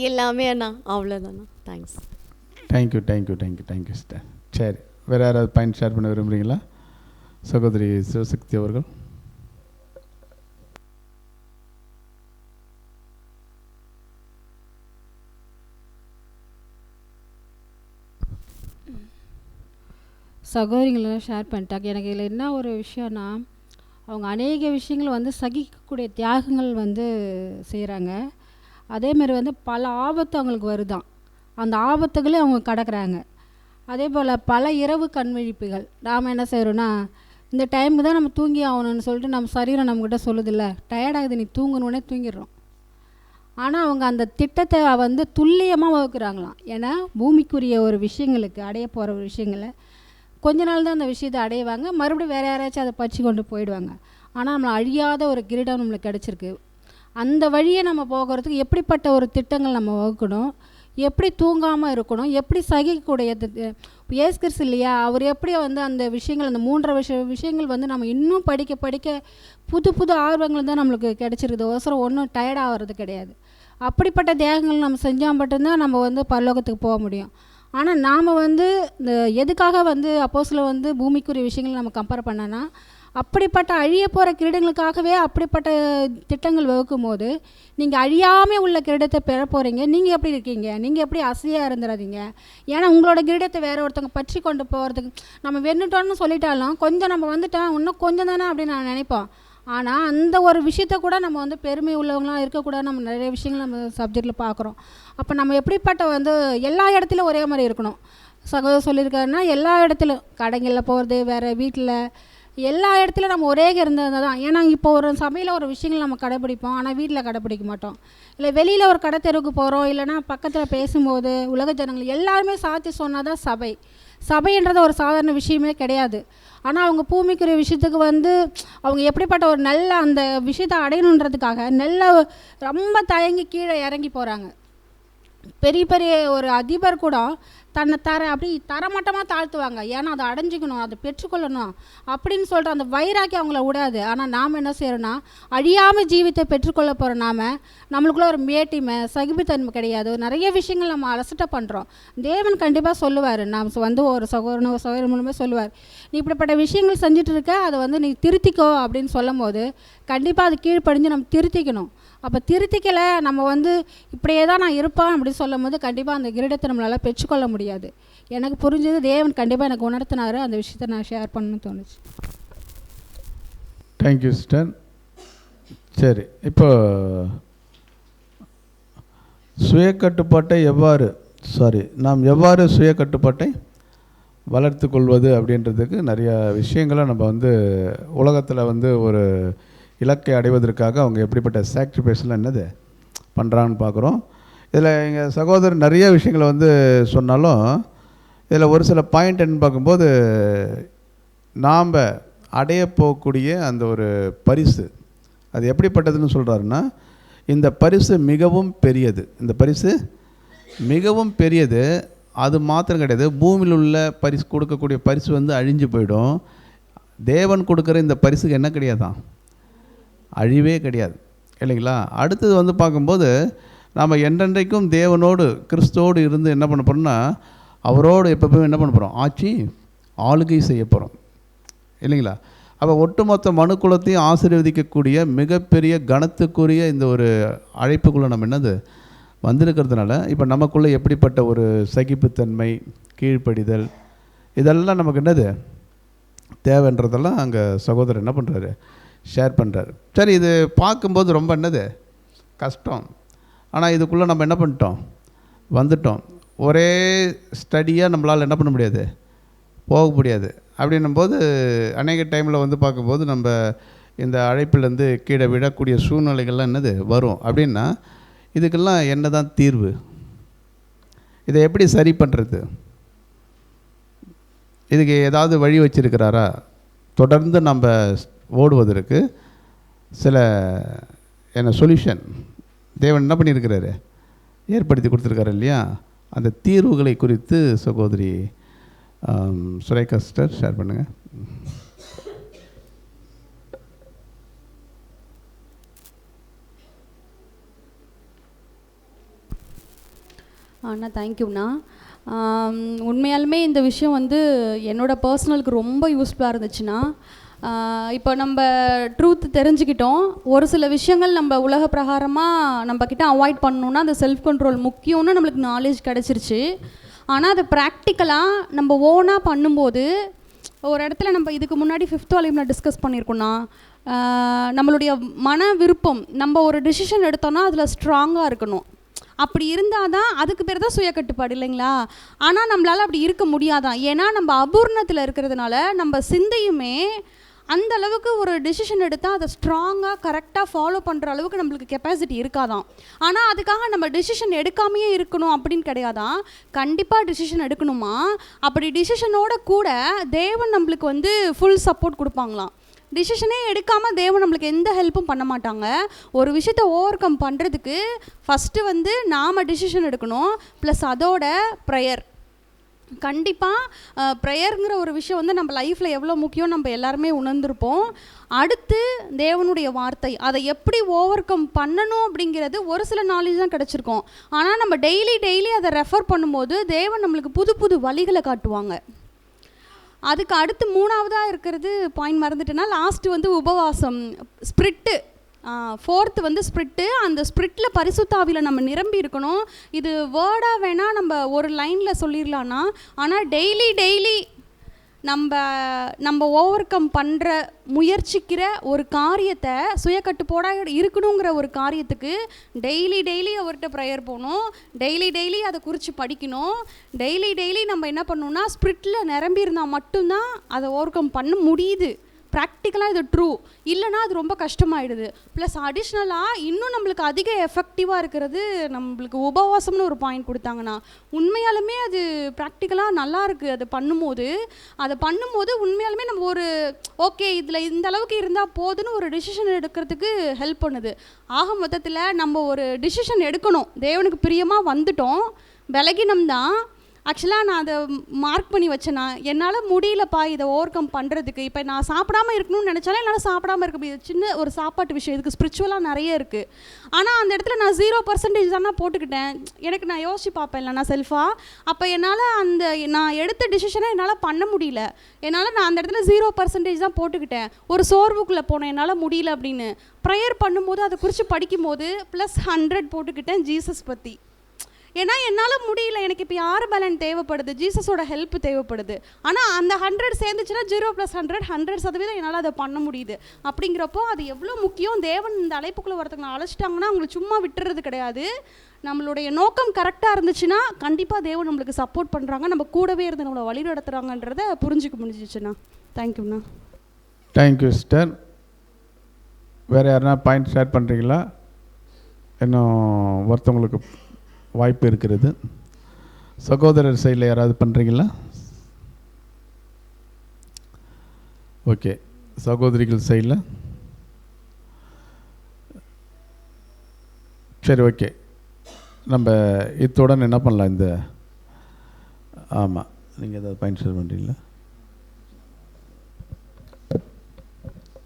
Speaker 2: எல்லாமே அண்ணா. அவ்வளோதாண்ணா. தேங்க்ஸ்.
Speaker 1: Thank you sister. சரி, வேறு யாராவது பாயிண்ட் ஷேர் பண்ண விரும்புகிறீங்களா? சகோதரி சிவசக்தி அவர்கள்.
Speaker 13: சகோதரிகளெல்லாம் ஷேர் பண்ணிட்டாங்க. எனக்கு இதில் என்ன ஒரு விஷயம்னா, அவங்க அநேக விஷயங்கள் வந்து சகிக்கக்கூடிய தியாகங்கள் வந்து செய்கிறாங்க. அதேமாரி வந்து பல ஆபத்து அவங்களுக்கு வருதான். அந்த ஆபத்துகளே அவங்க கடக்குறாங்க. அதே போல் பல இரவு கண்விழிப்புகள். நாம் என்ன செய்கிறோன்னா, இந்த டைமுக்கு தான் நம்ம தூங்கி ஆகணும்னு சொல்லிட்டு நம்ம சரீரம் நம்மக்கிட்ட சொல்லுதில்ல, டயர்டாகுது நீ தூங்கணுன்னே தூங்கிடுறோம். ஆனால் அவங்க அந்த திட்டத்தை வந்து துல்லியமாக வகுக்கிறாங்களாம். ஏன்னா பூமிக்குரிய ஒரு விஷயங்களுக்கு அடைய போகிற ஒரு விஷயங்களை கொஞ்ச நாள் தான் அந்த விஷயத்தை அடைவாங்க, மறுபடியும் வேறு யாராச்சும் அதை பற்றி கொண்டு போயிடுவாங்க. ஆனால் நம்மளை அழியாத ஒரு கிரீடம் நம்மளுக்கு கிடச்சிருக்கு. அந்த வழியை நம்ம போகிறதுக்கு எப்படிப்பட்ட ஒரு திட்டங்கள் நம்ம வகுக்கணும், எப்படி தூங்காமல் இருக்கணும், எப்படி சகிக்கக்கூடிய இயேசு கிறிஸ்து இல்லையா, அவர் எப்படி வந்து அந்த விஷயங்கள், அந்த 3 விஷயங்கள் வந்து நம்ம இன்னும் படிக்க படிக்க புது புது ஆர்வங்கள் தான் நம்மளுக்கு கிடச்சிருக்குது. அவசரம் ஒன்றும் டயர்ட் ஆகிறது கிடையாது. அப்படிப்பட்ட தியாகங்கள் நம்ம செஞ்சால் மட்டும்தான் நம்ம வந்து பரலோகத்துக்கு போக முடியும். ஆனால் நாம் வந்து இந்த எதுக்காக வந்து அப்போஸ்தலர் வந்து பூமிக்குரிய விஷயங்கள் நம்ம கம்பேர் பண்ணனா, அப்படிப்பட்ட அழிய போகிற கிரீடங்களுக்காகவே அப்படிப்பட்ட திட்டங்கள் வகுக்கும் போது நீங்கள் அழியாமல் உள்ள கிரீடத்தை பெற போகிறீங்க. நீங்கள் எப்படி இருக்கீங்க, நீங்கள் எப்படி அசையாக இருந்துடாதீங்க. ஏன்னா உங்களோட கிரீடத்தை வேறு ஒருத்தவங்க பற்றி கொண்டு போகிறதுக்கு நம்ம வென்னுட்டோன்னு சொல்லிட்டாலும் கொஞ்சம் நம்ம வந்துட்டோம், இன்னும் கொஞ்சம் தானே அப்படின்னு நான் நினைப்போம். ஆனால் அந்த ஒரு விஷயத்த கூட நம்ம வந்து பெருமை உள்ளவங்களாம் இருக்கக்கூடாது. நம்ம நிறைய விஷயங்கள் நம்ம சப்ஜெக்டில் பார்க்குறோம். அப்போ நம்ம எப்படிப்பட்ட வந்து எல்லா இடத்துலையும் ஒரே மாதிரி இருக்கணும். சகோதரர் சொல்லியிருக்காருன்னா எல்லா இடத்துலையும் கடைகளில் போகிறது, வேறு வீட்டில், எல்லா இடத்துலையும் நம்ம ஒரே இருந்தது தான். ஏன்னா இப்போ ஒரு சபையில் ஒரு விஷயங்கள் நம்ம கடைப்பிடிப்போம், ஆனால் வீட்டில் கடைப்பிடிக்க மாட்டோம். இல்லை வெளியில் ஒரு கடை தெருவுக்கு போகிறோம், இல்லைனா பக்கத்தில் பேசும்போது உலக ஜனங்கள் எல்லாருமே சாத்தி சொன்னால் தான் சபை. சபைன்றது ஒரு சாதாரண விஷயமே கிடையாது. ஆனால் அவங்க பூமிக்குரிய விஷயத்துக்கு வந்து அவங்க எப்படிப்பட்ட ஒரு நல்ல அந்த விஷயத்தை அடையணுன்றதுக்காக நல்ல ரொம்ப தயங்கி கீழே இறங்கி போகிறாங்க. பெரிய பெரிய ஒரு அதிபர் கூட தன்னை அப்படி தரமட்டமாக தாழ்த்துவாங்க. ஏன்னா அதை அடைஞ்சிக்கணும், அதை பெற்றுக்கொள்ளணும் அப்படின்னு சொல்லிட்டு அந்த வைராக்கி அவங்கள விடாது. ஆனால் நாம் என்ன செய்கிறோன்னா, அழியாமல் ஜீவித்தை பெற்றுக்கொள்ள போகிற நம்மளுக்குள்ள ஒரு மேட்டிமை, சகிப்புத்தன்மை கிடையாது. நிறைய விஷயங்கள் நம்ம அலசட்ட பண்ணுறோம். தேவன் கண்டிப்பாக சொல்லுவார், நாம் வந்து ஒரு சகோதரன் மூலமே சொல்லுவார், நீ இப்படிப்பட்ட விஷயங்கள் செஞ்சுட்டு இருக்க, அதை வந்து நீ திருத்திக்கோ அப்படின்னு சொல்லும் போது கண்டிப்பாக அது கீழ்ப்படிஞ்சு நம்ம திருத்திக்கணும். அப்போ திருத்திக்கலை நம்ம வந்து இப்படியே தான் நான் இருப்பேன் அப்படின்னு சொல்லும் போது கண்டிப்பாக அந்த கிரீடத்தை நம்மளால் பெற்றுக்கொள்ள முடியாது. எனக்கு புரிஞ்சது தேவன் கண்டிப்பாக எனக்கு உணர்த்தினார். அந்த விஷயத்தை நான் ஷேர் பண்ணணும்னு தோணுச்சு.
Speaker 1: Thank you sister. சரி, இப்போ நாம் எவ்வாறு சுய கட்டுப்பாட்டை வளர்த்து கொள்வது அப்படின்றதுக்கு நிறைய விஷயங்களை நம்ம வந்து உலகத்தில் வந்து ஒரு இலக்கை அடைவதற்காக அவங்க எப்படிப்பட்ட சாக்ரிஃபைஸ்லாம் என்னது பண்ணுறாங்கன்னு பார்க்குறோம். இதில் எங்கள் சகோதரர் நிறைய விஷயங்களை வந்து சொன்னாலும் இதில் ஒரு சில பாயிண்ட் என்ன பார்க்கும்போது நாம் அடைய போகக்கூடிய அந்த ஒரு பரிசு அது எப்படிப்பட்டதுன்னு சொல்கிறாருன்னா, இந்த பரிசு மிகவும் பெரியது. இந்த பரிசு மிகவும் பெரியது. அது மாத்திரம் கிடையாது, பூமியில் உள்ள பரிசு கொடுக்கக்கூடிய பரிசு வந்து அழிஞ்சு போயிடும். தேவன் கொடுக்குற இந்த பரிசுக்கு என்ன கிடையாதான், அழிவே கிடையாது, இல்லைங்களா? அடுத்தது வந்து பார்க்கும்போது நாம் என்றென்றைக்கும் தேவனோடு கிறிஸ்துவோடு இருந்து என்ன பண்ண போகிறோம்னா, அவரோடு எப்போவுமே என்ன பண்ண போகிறோம், ஆளுகை செய்ய போகிறோம், இல்லைங்களா? அப்போ ஒட்டுமொத்த மனுக்குலத்தையும் ஆசீர்வதிக்கக்கூடிய மிகப்பெரிய கனத்துக்குரிய இந்த ஒரு அழைப்புக்குள்ளே நம்ம என்னது வந்திருக்கிறதுனால இப்போ நமக்குள்ளே எப்படிப்பட்ட ஒரு சகிப்புத்தன்மை, கீழ்ப்படிதல், இதெல்லாம் நமக்கு என்னது தேவைன்றதெல்லாம் அங்கே சகோதரர் என்ன பண்ணுறாரு, ஷேர் பண்ணுறாரு. சரி, இது பார்க்கும்போது ரொம்ப என்னது கஷ்டம். ஆனால் இதுக்குள்ளே நம்ம என்ன பண்ணிட்டோம், வந்துட்டோம். ஒரே ஸ்டடியாக நம்மளால் என்ன பண்ண முடியாது, போக முடியாது. அப்படின்னும்போது அநேக டைமில் வந்து பார்க்கும்போது நம்ம இந்த அழைப்பிலேருந்து கீழே விடக்கூடிய சூழ்நிலைகள்லாம் என்னது வரும். அப்படின்னா இதுக்கெல்லாம் என்ன தான் தீர்வு, இதை எப்படி சரி பண்ணுறது, இதுக்கு ஏதாவது வழி வச்சிருக்கிறாரா? தொடர்ந்து நம்ம ஓடுவதற்கு சில என்ன சொல்யூஷன் தேவன் என்ன பண்ணியிருக்கிறாரு, ஏற்படுத்தி கொடுத்துருக்காரு இல்லையா? அந்த தீர்வுகளை குறித்து சகோதரி சுரேகா சிஸ்டர் ஷேர் பண்ணுங்கள்.
Speaker 7: அண்ணா தேங்க்யூண்ணா. உண்மையாலுமே இந்த விஷயம் வந்து என்னோடய பர்சனலுக்கு ரொம்ப யூஸ்ஃபுல்லாக இருந்துச்சுன்னா, இப்போ நம்ம ட்ரூத் தெரிஞ்சுக்கிட்டோம். ஒரு சில விஷயங்கள் நம்ம உலக பிரகாரமாக நம்மக்கிட்ட அவாய்ட் பண்ணணுன்னா அந்த செல்ஃப் கண்ட்ரோல் முக்கியம்னு நம்மளுக்கு நாலேஜ் கிடச்சிருச்சு. ஆனால் அதை ப்ராக்டிக்கலாக நம்ம ஓனாக பண்ணும்போது ஒரு இடத்துல நம்ம இதுக்கு முன்னாடி 5th வால்யூமில் டிஸ்கஸ் பண்ணியிருக்கோன்னா, நம்மளுடைய மன விருப்பம், நம்ம ஒரு டிசிஷன் எடுத்தோன்னா அதில் ஸ்ட்ராங்காக இருக்கணும். அப்படி இருந்தால் தான் அதுக்கு பேர் தான் சுய கட்டுப்பாடு, இல்லைங்களா? ஆனால் நம்மளால் அப்படி இருக்க முடியாதான். ஏன்னா நம்ம அபூர்ணத்தில் இருக்கிறதுனால நம்ம சிந்தையுமே அந்த அளவுக்கு ஒரு டிசிஷன் எடுத்தால் அதை ஸ்ட்ராங்காக கரெக்டாக ஃபாலோ பண்ணுற அளவுக்கு நம்மளுக்கு கெப்பாசிட்டி இருக்காதான். ஆனால் அதுக்காக நம்ம டிசிஷன் எடுக்காமையே இருக்கணும் அப்படின்னு கிடையாதான். கண்டிப்பாக டிசிஷன் எடுக்கணுமா. அப்படி டிசிஷனோட கூட தேவன் நம்மளுக்கு வந்து ஃபுல் சப்போர்ட் கொடுப்பாங்களாம். டிசிஷனே எடுக்காமல் தேவன் நம்மளுக்கு எந்த ஹெல்ப்பும் பண்ண மாட்டாங்க. ஒரு விஷயத்தை ஓவர் கம் பண்ணுறதுக்கு ஃபஸ்ட்டு வந்து நாம் டிசிஷன் எடுக்கணும். ப்ளஸ் அதோட ப்ரேயர். கண்டிப்பாக ப்ரேயருங்கிற ஒரு விஷயம் வந்து நம்ம லைஃப்பில் எவ்வளோ முக்கியம் நம்ம எல்லாருமே உணர்ந்திருப்போம். அடுத்து தேவனுடைய வார்த்தை, அதை எப்படி ஓவர் கம் பண்ணணும் அப்படிங்கிறது ஒரு சில நாலேஜ் தான் கிடச்சிருக்கோம். ஆனால் நம்ம டெய்லி அதை ரெஃபர் பண்ணும்போது தேவன் நம்மளுக்கு புது புது வழிகளை காட்டுவாங்க. அதுக்கு அடுத்து 3ஆவதாக இருக்கிறது பாயிண்ட் மறந்துட்டேன்னா, லாஸ்ட்டு வந்து உபவாசம், ஸ்பிரிட்டு. 4th வந்து ஸ்பிரிட்டு. அந்த ஸ்பிரிட்டில் பரிசுத்தாவியில் நம்ம நிரம்பி இருக்கணும். இது வேர்டாக வேணால் நம்ம ஒரு லைனில் சொல்லிடலான்னா, ஆனால் டெய்லி நம்ம ஓவர் கம் பண்ணுற முயற்சிக்கிற ஒரு காரியத்தை சுய கட்டுப்பாடாக இருக்கணுங்கிற ஒரு காரியத்துக்கு டெய்லி அவர்கிட்ட ப்ரேயர் போகணும். டெய்லி அதை குறித்து படிக்கணும். டெய்லி நம்ம என்ன பண்ணணும்னா ஸ்பிரிட்டில் நிரம்பி இருந்தால் மட்டும்தான் அதை ஓவர் கம் பண்ண முடியுது. ப்ராக்டிக்கலாக இது ட்ரூ. இல்லைனா அது ரொம்ப கஷ்டமாயிடுது. ப்ளஸ் அடிஷ்னலாக இன்னும் நம்மளுக்கு அதிக எஃபெக்டிவாக இருக்கிறது நம்மளுக்கு உபவாசம்னு ஒரு பாயிண்ட் கொடுத்தாங்கன்னா, உண்மையாலுமே அது ப்ராக்டிக்கலாக நல்லா இருக்குது. அதை பண்ணும்போது உண்மையாலுமே நம்ம ஒரு ஓகே இதில் இந்த அளவுக்கு இருந்தால் போதுன்னு ஒரு டிசிஷன் எடுக்கிறதுக்கு ஹெல்ப் பண்ணுது. ஆக மொத்தத்தில் நம்ம ஒரு டிசிஷன் எடுக்கணும். தேவனுக்கு பிரியமாக வந்துட்டோம், விலகினம் தான். ஆக்சுவலாக நான் அதை மார்க் பண்ணி வச்சேன்னா, என்னால் முடியலப்பா இதை ஓவர் கம் பண்ணுறதுக்கு. இப்போ நான் சாப்பிடாமல் இருக்கணும்னு நினச்சாலும் என்னால் சாப்பிடாமல் இருக்க முடியாது. சின்ன ஒரு சாப்பாட்டு விஷயம், இதுக்கு ஸ்பிரிச்சுவலாக நிறைய இருக்குது. ஆனால் அந்த இடத்துல நான் 0% தானே போட்டுக்கிட்டேன். எனக்கு நான் யோசிச்சு பார்ப்பேன் இல்லை நான் செல்ஃபாக. அப்போ என்னால் நான் எடுத்த டிசிஷனை என்னால் பண்ண முடியல. நான் அந்த இடத்துல 0% தான் போட்டுக்கிட்டேன். ஒரு சோர்வுக்குள்ளே போனேன், என்னால் முடியல அப்படின்னு. ப்ரேயர் பண்ணும்போது அதை குறித்து படிக்கும்போது +100 போட்டுக்கிட்டேன் ஜீசஸ் பற்றி.
Speaker 16: ஏன்னா என்னால் முடியல, எனக்கு இப்போ யார் பலன் தேவைப்படுது, ஜீசஸோட ஹெல்ப் தேவைப்படுது. ஆனால் அந்த 100 சேர்ந்துச்சுன்னா 0 + 100 100% என்னால் அதை பண்ண முடியுது. அப்படிங்கிறப்போ அது எவ்வளோ முக்கியம். தேவன் இந்த அழைப்புக்குள்ளே ஒருத்தவங்களை அழைச்சிட்டாங்கன்னா அவங்களை சும்மா விட்டுறது கிடையாது. நம்மளுடைய நோக்கம் கரெக்டாக இருந்துச்சுன்னா கண்டிப்பாக தேவன் நம்மளுக்கு சப்போர்ட் பண்ணுறாங்க, நம்ம கூடவே இருந்து நம்மளை வழி நடத்துகிறாங்கன்றதை புரிஞ்சுக்க முடிஞ்சிச்சுண்ணா. தேங்க்யூண்ணா.
Speaker 1: Thank you sister. வேறு யாருன்னா பாயிண்ட் ஷேர் பண்ணுறீங்களா? இன்னும் ஒருத்தவங்களுக்கு வாய்ப்பு இருக்கிறது. சகோதரர் சைடில் யாராவது பண்ணுறீங்களா? ஓகே, சகோதரிகள் சைடில் சரி. ஓகே, நம்ம இத்துடன் என்ன பண்ணலாம்? இந்த ஆமாம், நீங்கள் ஏதாவது பாயிண்ட் ஷேர் பண்ணுறீங்களா?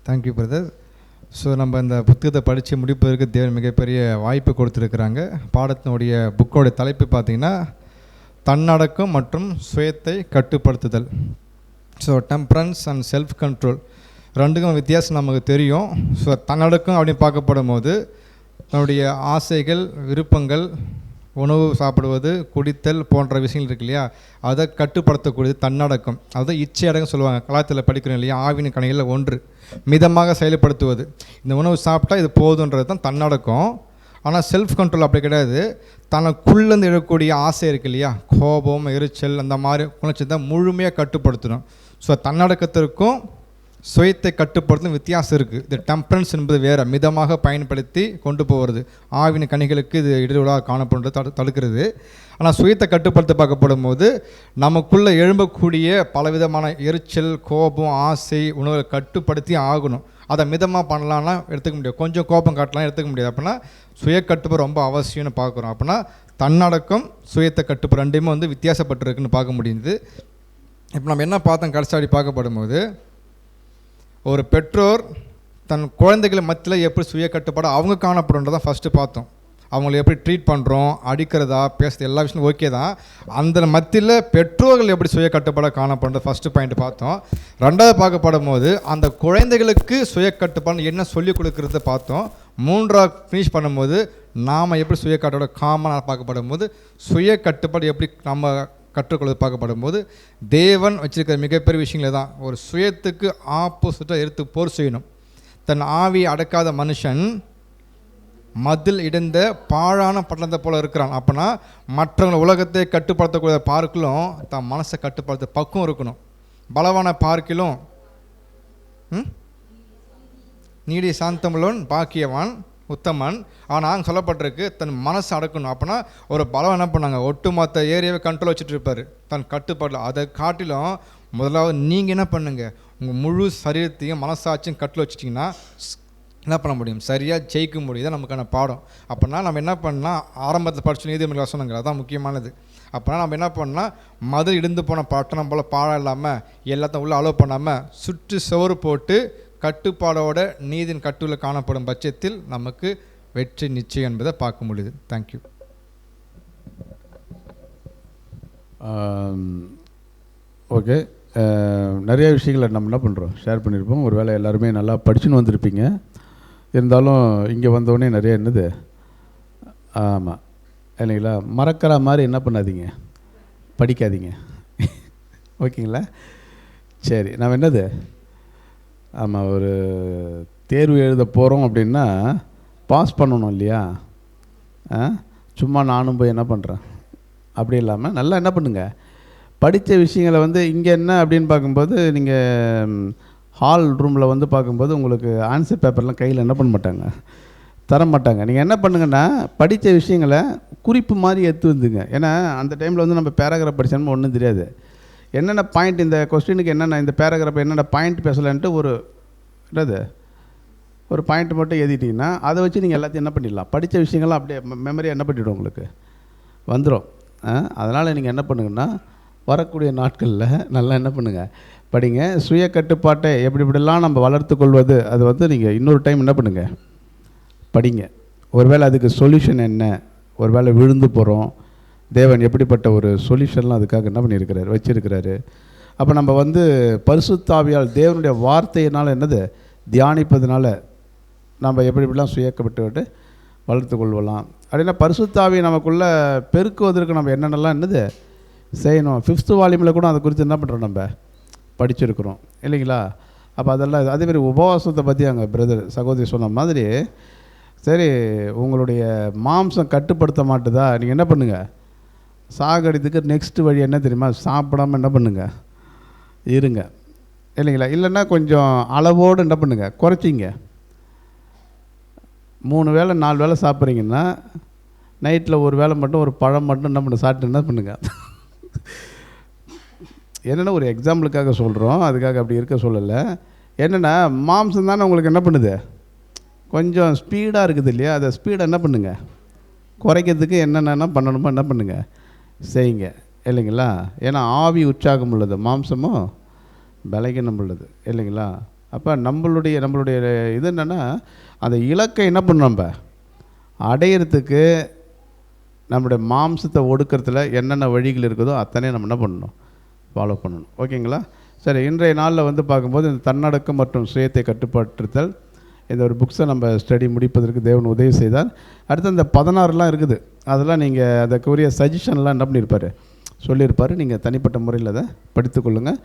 Speaker 17: Thank you brother. ஸோ நம்ம இந்த புத்தகத்தை படித்து முடிப்பதற்கு தேவன் மிகப்பெரிய வாய்ப்பு கொடுத்துருக்குறாங்க. பாடத்தினுடைய புக்கோடைய தலைப்பு பார்த்திங்கன்னா தன்னடக்கம் மற்றும் சுயத்தை கட்டுப்படுத்துதல். So temperance and self control ரெண்டுக்கும் வித்தியாசம் நமக்கு தெரியும். ஸோ தன்னடக்கம் அப்படின்னு பார்க்கப்படும் போது தன்னுடைய ஆசைகள், விருப்பங்கள், உணவு சாப்பிடுவது, குடித்தல் போன்ற விஷயங்கள் இருக்கு இல்லையா, அதை கட்டுப்படுத்தக்கூடியது தன்னடக்கம். அதுதான் இச்சை அடக்கம் சொல்லுவாங்க. கலாச்சாரத்தில் படிக்கிறோம் இல்லையா, ஆவின் கனிகளில் ஒன்று மிதமாக செயல்படுத்துவது. இந்த உணவு சாப்பிட்டா இது போதுன்றது தான் தன்னடக்கம். ஆனால் செல்ஃப் கண்ட்ரோல் அப்படி கிடையாது. தனக்குள்ளேருந்து எழக்கூடிய ஆசை இருக்கு இல்லையா, கோபம், எரிச்சல், அந்த மாதிரி உணர்ச்சி தான் முழுமையாக கட்டுப்படுத்தணும். ஸோ தன்னடக்கத்திற்கும் சுயத்தை கட்டுப்படுத்தும் வித்தியாசம் இருக்குது. இது டெம்பரன்ஸ் என்பது வேறு, மிதமாக பயன்படுத்தி கொண்டு போகிறது. ஆவின் கனிகளுக்கு இது இடையூறாக காணப்படுறது தடுக்கிறது. ஆனால் சுயத்தை கட்டுப்படுத்த பார்க்கப்படும் போது நமக்குள்ளே எழும்பக்கூடிய பலவிதமான எரிச்சல், கோபம், ஆசை, உணவை கட்டுப்படுத்தி ஆகணும். அதை மிதமாக பண்ணலான்னா எடுத்துக்க முடியாது, கொஞ்சம் கோபம் காட்டலாம் எடுத்துக்க முடியாது. அப்படின்னா சுய கட்டுப்பாடு ரொம்ப அவசியம்னு பார்க்குறோம். அப்படின்னா தன்னடக்கம், சுயத்தை கட்டுப்பாடு ரெண்டுமே வந்து வித்தியாசப்பட்டிருக்குன்னு பார்க்க முடியுது. இப்போ நம்ம என்ன பார்த்தோம் கடைசி பார்க்கப்படும் போது, ஒரு பெற்றோர் தன் குழந்தைகளை மத்தியில் எப்படி சுய கட்டுப்பாடு அவங்க காணப்படுன்றதான் ஃபஸ்ட்டு பார்த்தோம். அவங்கள எப்படி ட்ரீட் பண்ணுறோம், அடிக்கிறதா, பேசுறது, எல்லா விஷயமும் ஓகே தான். அந்த மத்தியில் பெற்றோர்கள் எப்படி சுய கட்டுப்பாடாக காணப்படுறது ஃபஸ்ட்டு பாயிண்ட் பார்த்தோம். ரெண்டாவது பார்க்கப்படும் போது அந்த குழந்தைகளுக்கு சுய கட்டுப்பாடு என்ன சொல்லிக் கொடுக்குறத பார்த்தோம். மூன்றாவது ஃபினிஷ் பண்ணும்போது நாம் எப்படி சுய கட்டுப்பாடு காமனாக பார்க்கப்படும் போது சுய கட்டுப்பாடு எப்படி நம்ம கற்றுக்கொள்வது பார்க்கப்படும் போது தேவன் வச்சிருக்கிற மிகப்பெரிய விஷயங்களே தான். ஒரு சுயத்துக்கு ஆப்போசிட்டாக எடுத்து போர் செய்யணும். தன் ஆவியை அடக்காத மனுஷன் மதில் இடிந்த பாழான பட்டணத்தை போல இருக்கிறான். அப்படின்னா மற்றவங்க உலகத்தை கட்டுப்படுத்தக்கூடிய பார்க்கிலும் தன் மனசை கட்டுப்படுத்த பக்குவம் இருக்கணும். பலவான பார்க்கிலும் நீடி சாந்தமுள்ளவன் பாக்கியவான் உத்தமன். ஆனால் அங்கே சொல்லப்பட்டிருக்கு தன் மனசை அடக்கணும். அப்படின்னா ஒரு பலம் என்ன பண்ணாங்க, ஒட்டுமொத்த ஏரியாவை கண்ட்ரோல் வச்சுட்டு இருப்பார் தன் கட்டுப்பாடில். அதை காட்டிலும் முதலாவது நீங்கள் என்ன பண்ணுங்கள், உங்கள் முழு சரீரத்தையும் மனசாட்சியும் கட்டில் வச்சுட்டிங்கன்னா என்ன பண்ண முடியும், சரியாக ஜெயிக்க முடியுது நமக்கான பாடம். அப்படின்னா நம்ம என்ன பண்ணால் ஆரம்பத்தில் படிச்சு நீதிமன்ற வசனங்கள் அதான் முக்கியமானது. அப்படின்னா நம்ம என்ன பண்ணால் மதில் இடிந்து போன பட்டணம் போல் பாடம் இல்லாமல் எல்லாத்தையும் உள்ளே அலோவ் பண்ணாமல் சுற்றி சோறு போட்டு கட்டுப்பாடோட நீதியின் கட்டுவில் காணப்படும் பட்சத்தில் நமக்கு வெற்றி நிச்சயம் என்பதை பார்க்க முடியுது. தேங்க்யூ.
Speaker 1: ஓகே, நிறைய விஷயங்களை நம்ம என்ன பண்ணுறோம் ஷேர் பண்ணியிருப்போம். ஒரு வேளை எல்லாருமே நல்லா படிச்சுன்னு வந்திருப்பீங்க. இருந்தாலும் இங்கே வந்தோடனே நிறைய என்னது ஆமாம் இல்லைங்களா, மறக்கிற மாதிரி என்ன பண்ணாதீங்க, படிக்காதீங்க. ஓகேங்களா? சரி, நம்ம என்னது ஆமாம் ஒரு தேர்வு எழுத போகிறோம் அப்படின்னா பாஸ் பண்ணணும் இல்லையா? சும்மா நானும் போய் என்ன பண்ணுறேன் அப்படி இல்லாமல் நல்லா என்ன பண்ணுங்கள், படித்த விஷயங்களை வந்து இங்கே என்ன அப்படின்னு பார்க்கும்போது நீங்கள் ஹால் ரூமில் வந்து பார்க்கும்போது உங்களுக்கு ஆன்சர் பேப்பர்லாம் கையில் என்ன பண்ண மாட்டாங்க, தர மாட்டாங்க. நீங்கள் என்ன பண்ணுங்கன்னா படித்த விஷயங்களை குறிப்பு மாதிரி எடுத்து வந்துங்க. ஏன்னா அந்த டைமில் வந்து நம்ம பேராகிராஃப் படித்தோம்னா ஒன்றும் தெரியாது. என்னென்ன பாயிண்ட் இந்த கொஸ்டினுக்கு என்னென்ன இந்த பேராகிராஃப் என்னென்ன பாயிண்ட் பேசலான்ட்டு ஒரு என்னது ஒரு பாயிண்ட் மட்டும் எழுதிட்டிங்கன்னா அதை வச்சு நீங்கள் எல்லாத்தையும் என்ன பண்ணிடலாம், படித்த விஷயங்கள்லாம் அப்படியே மெமரியாக என்ன பண்ணிவிடும் உங்களுக்கு வந்துடும். அதனால் நீங்கள் என்ன பண்ணுங்கன்னா வரக்கூடிய நாட்களில் நல்லா என்ன பண்ணுங்கள் படிங்க. சுய கட்டுப்பாட்டை எப்படி இப்படிலாம் நம்ம வளர்த்து கொள்வது அது வந்து நீங்கள் இன்னொரு டைம் என்ன பண்ணுங்கள் படிங்க. ஒருவேளை அதுக்கு சொல்யூஷன் என்ன, ஒருவேளை விழுந்து போகிறோம், தேவன் எப்படிப்பட்ட ஒரு சொல்யூஷன்லாம் அதுக்காக என்ன பண்ணியிருக்கிறாரு வச்சுருக்கிறாரு. அப்போ நம்ம வந்து பரிசுத்தாவியால் தேவனுடைய வார்த்தையினால் என்னது தியானிப்பதனால நம்ம எப்படி இப்படிலாம் சுயக்கப்பட்டு வளர்த்து கொள்ளலாம். அப்படின்னா பரிசுத்தாவி நமக்குள்ளே பெருக்குவதற்கு நம்ம என்னென்னலாம் என்னது செய்யணும். 5th வால்யூமில் கூட அதை குறித்து என்ன பண்ணுறோம், நம்ம படிச்சிருக்கிறோம் இல்லைங்களா. அப்போ அதெல்லாம் அதேமாதிரி உபவாசத்தை பற்றி அங்கே பிரதர் சகோதரி சொன்ன மாதிரி, சரி உங்களுடைய மாம்சம் கட்டுப்படுத்த மாட்டுதா, நீங்கள் என்ன பண்ணுங்கள், சாகடித்துக்கு நெக்ஸ்ட் வழி என்ன தெரியுமா, சாப்பிடாமல் என்ன பண்ணுங்கள் இருங்க இல்லைங்களா. இல்லைன்னா கொஞ்சம் அளவோடு என்ன பண்ணுங்கள் குறைச்சிங்க. 3 வேளை 4 வேளை சாப்பிட்றீங்கன்னா நைட்டில் ஒரு வேளை மட்டும் ஒரு பழம் மட்டும் என்ன பண்ண சாப்பிட்டு என்ன பண்ணுங்கள். என்னென்னா ஒரு எக்ஸாம்பிளுக்காக சொல்கிறோம், அதுக்காக அப்படி இருக்க சொல்லலை. என்னென்னா மாம்சம் தானே உங்களுக்கு என்ன பண்ணுது, கொஞ்சம் ஸ்பீடாக இருக்குது இல்லையா, அதை ஸ்பீடை என்ன பண்ணுங்கள் குறைக்கிறதுக்கு என்னென்ன பண்ணணுமோ என்ன பண்ணுங்கள் செய்யுங்க இல்லைங்களா. ஏன்னா ஆவி உற்சாகம் உள்ளது, மாம்சமும் பலகீனம் உள்ளது இல்லைங்களா. அப்போ நம்மளுடைய இது என்னென்னா அந்த இலக்கை என்ன பண்ணணும், நம்ம அடையிறதுக்கு நம்முடைய மாம்சத்தை ஒடுக்கிறதுல என்னென்ன வழிகள் இருக்குதோ அத்தனை நம்ம என்ன பண்ணணும், ஃபாலோ பண்ணணும். ஓகேங்களா. சரி, இன்றைய நாளில் வந்து பார்க்கும்போது இந்த தன்னடக்கம் மற்றும் சுயத்தை கட்டுப்படுத்துதல் இந்த ஒரு புக்ஸை நம்ம ஸ்டடி முடிப்பதற்கு தேவன் உதவி செய்தார். அடுத்து இந்த 16 இருக்குது, அதெல்லாம் நீங்கள் அதுக்குரிய சஜஷன்லாம் என்ன பண்ணியிருப்பார் சொல்லியிருப்பார். நீங்கள் தனிப்பட்ட முறையில் அதை படித்துக்கொள்ளுங்கள்.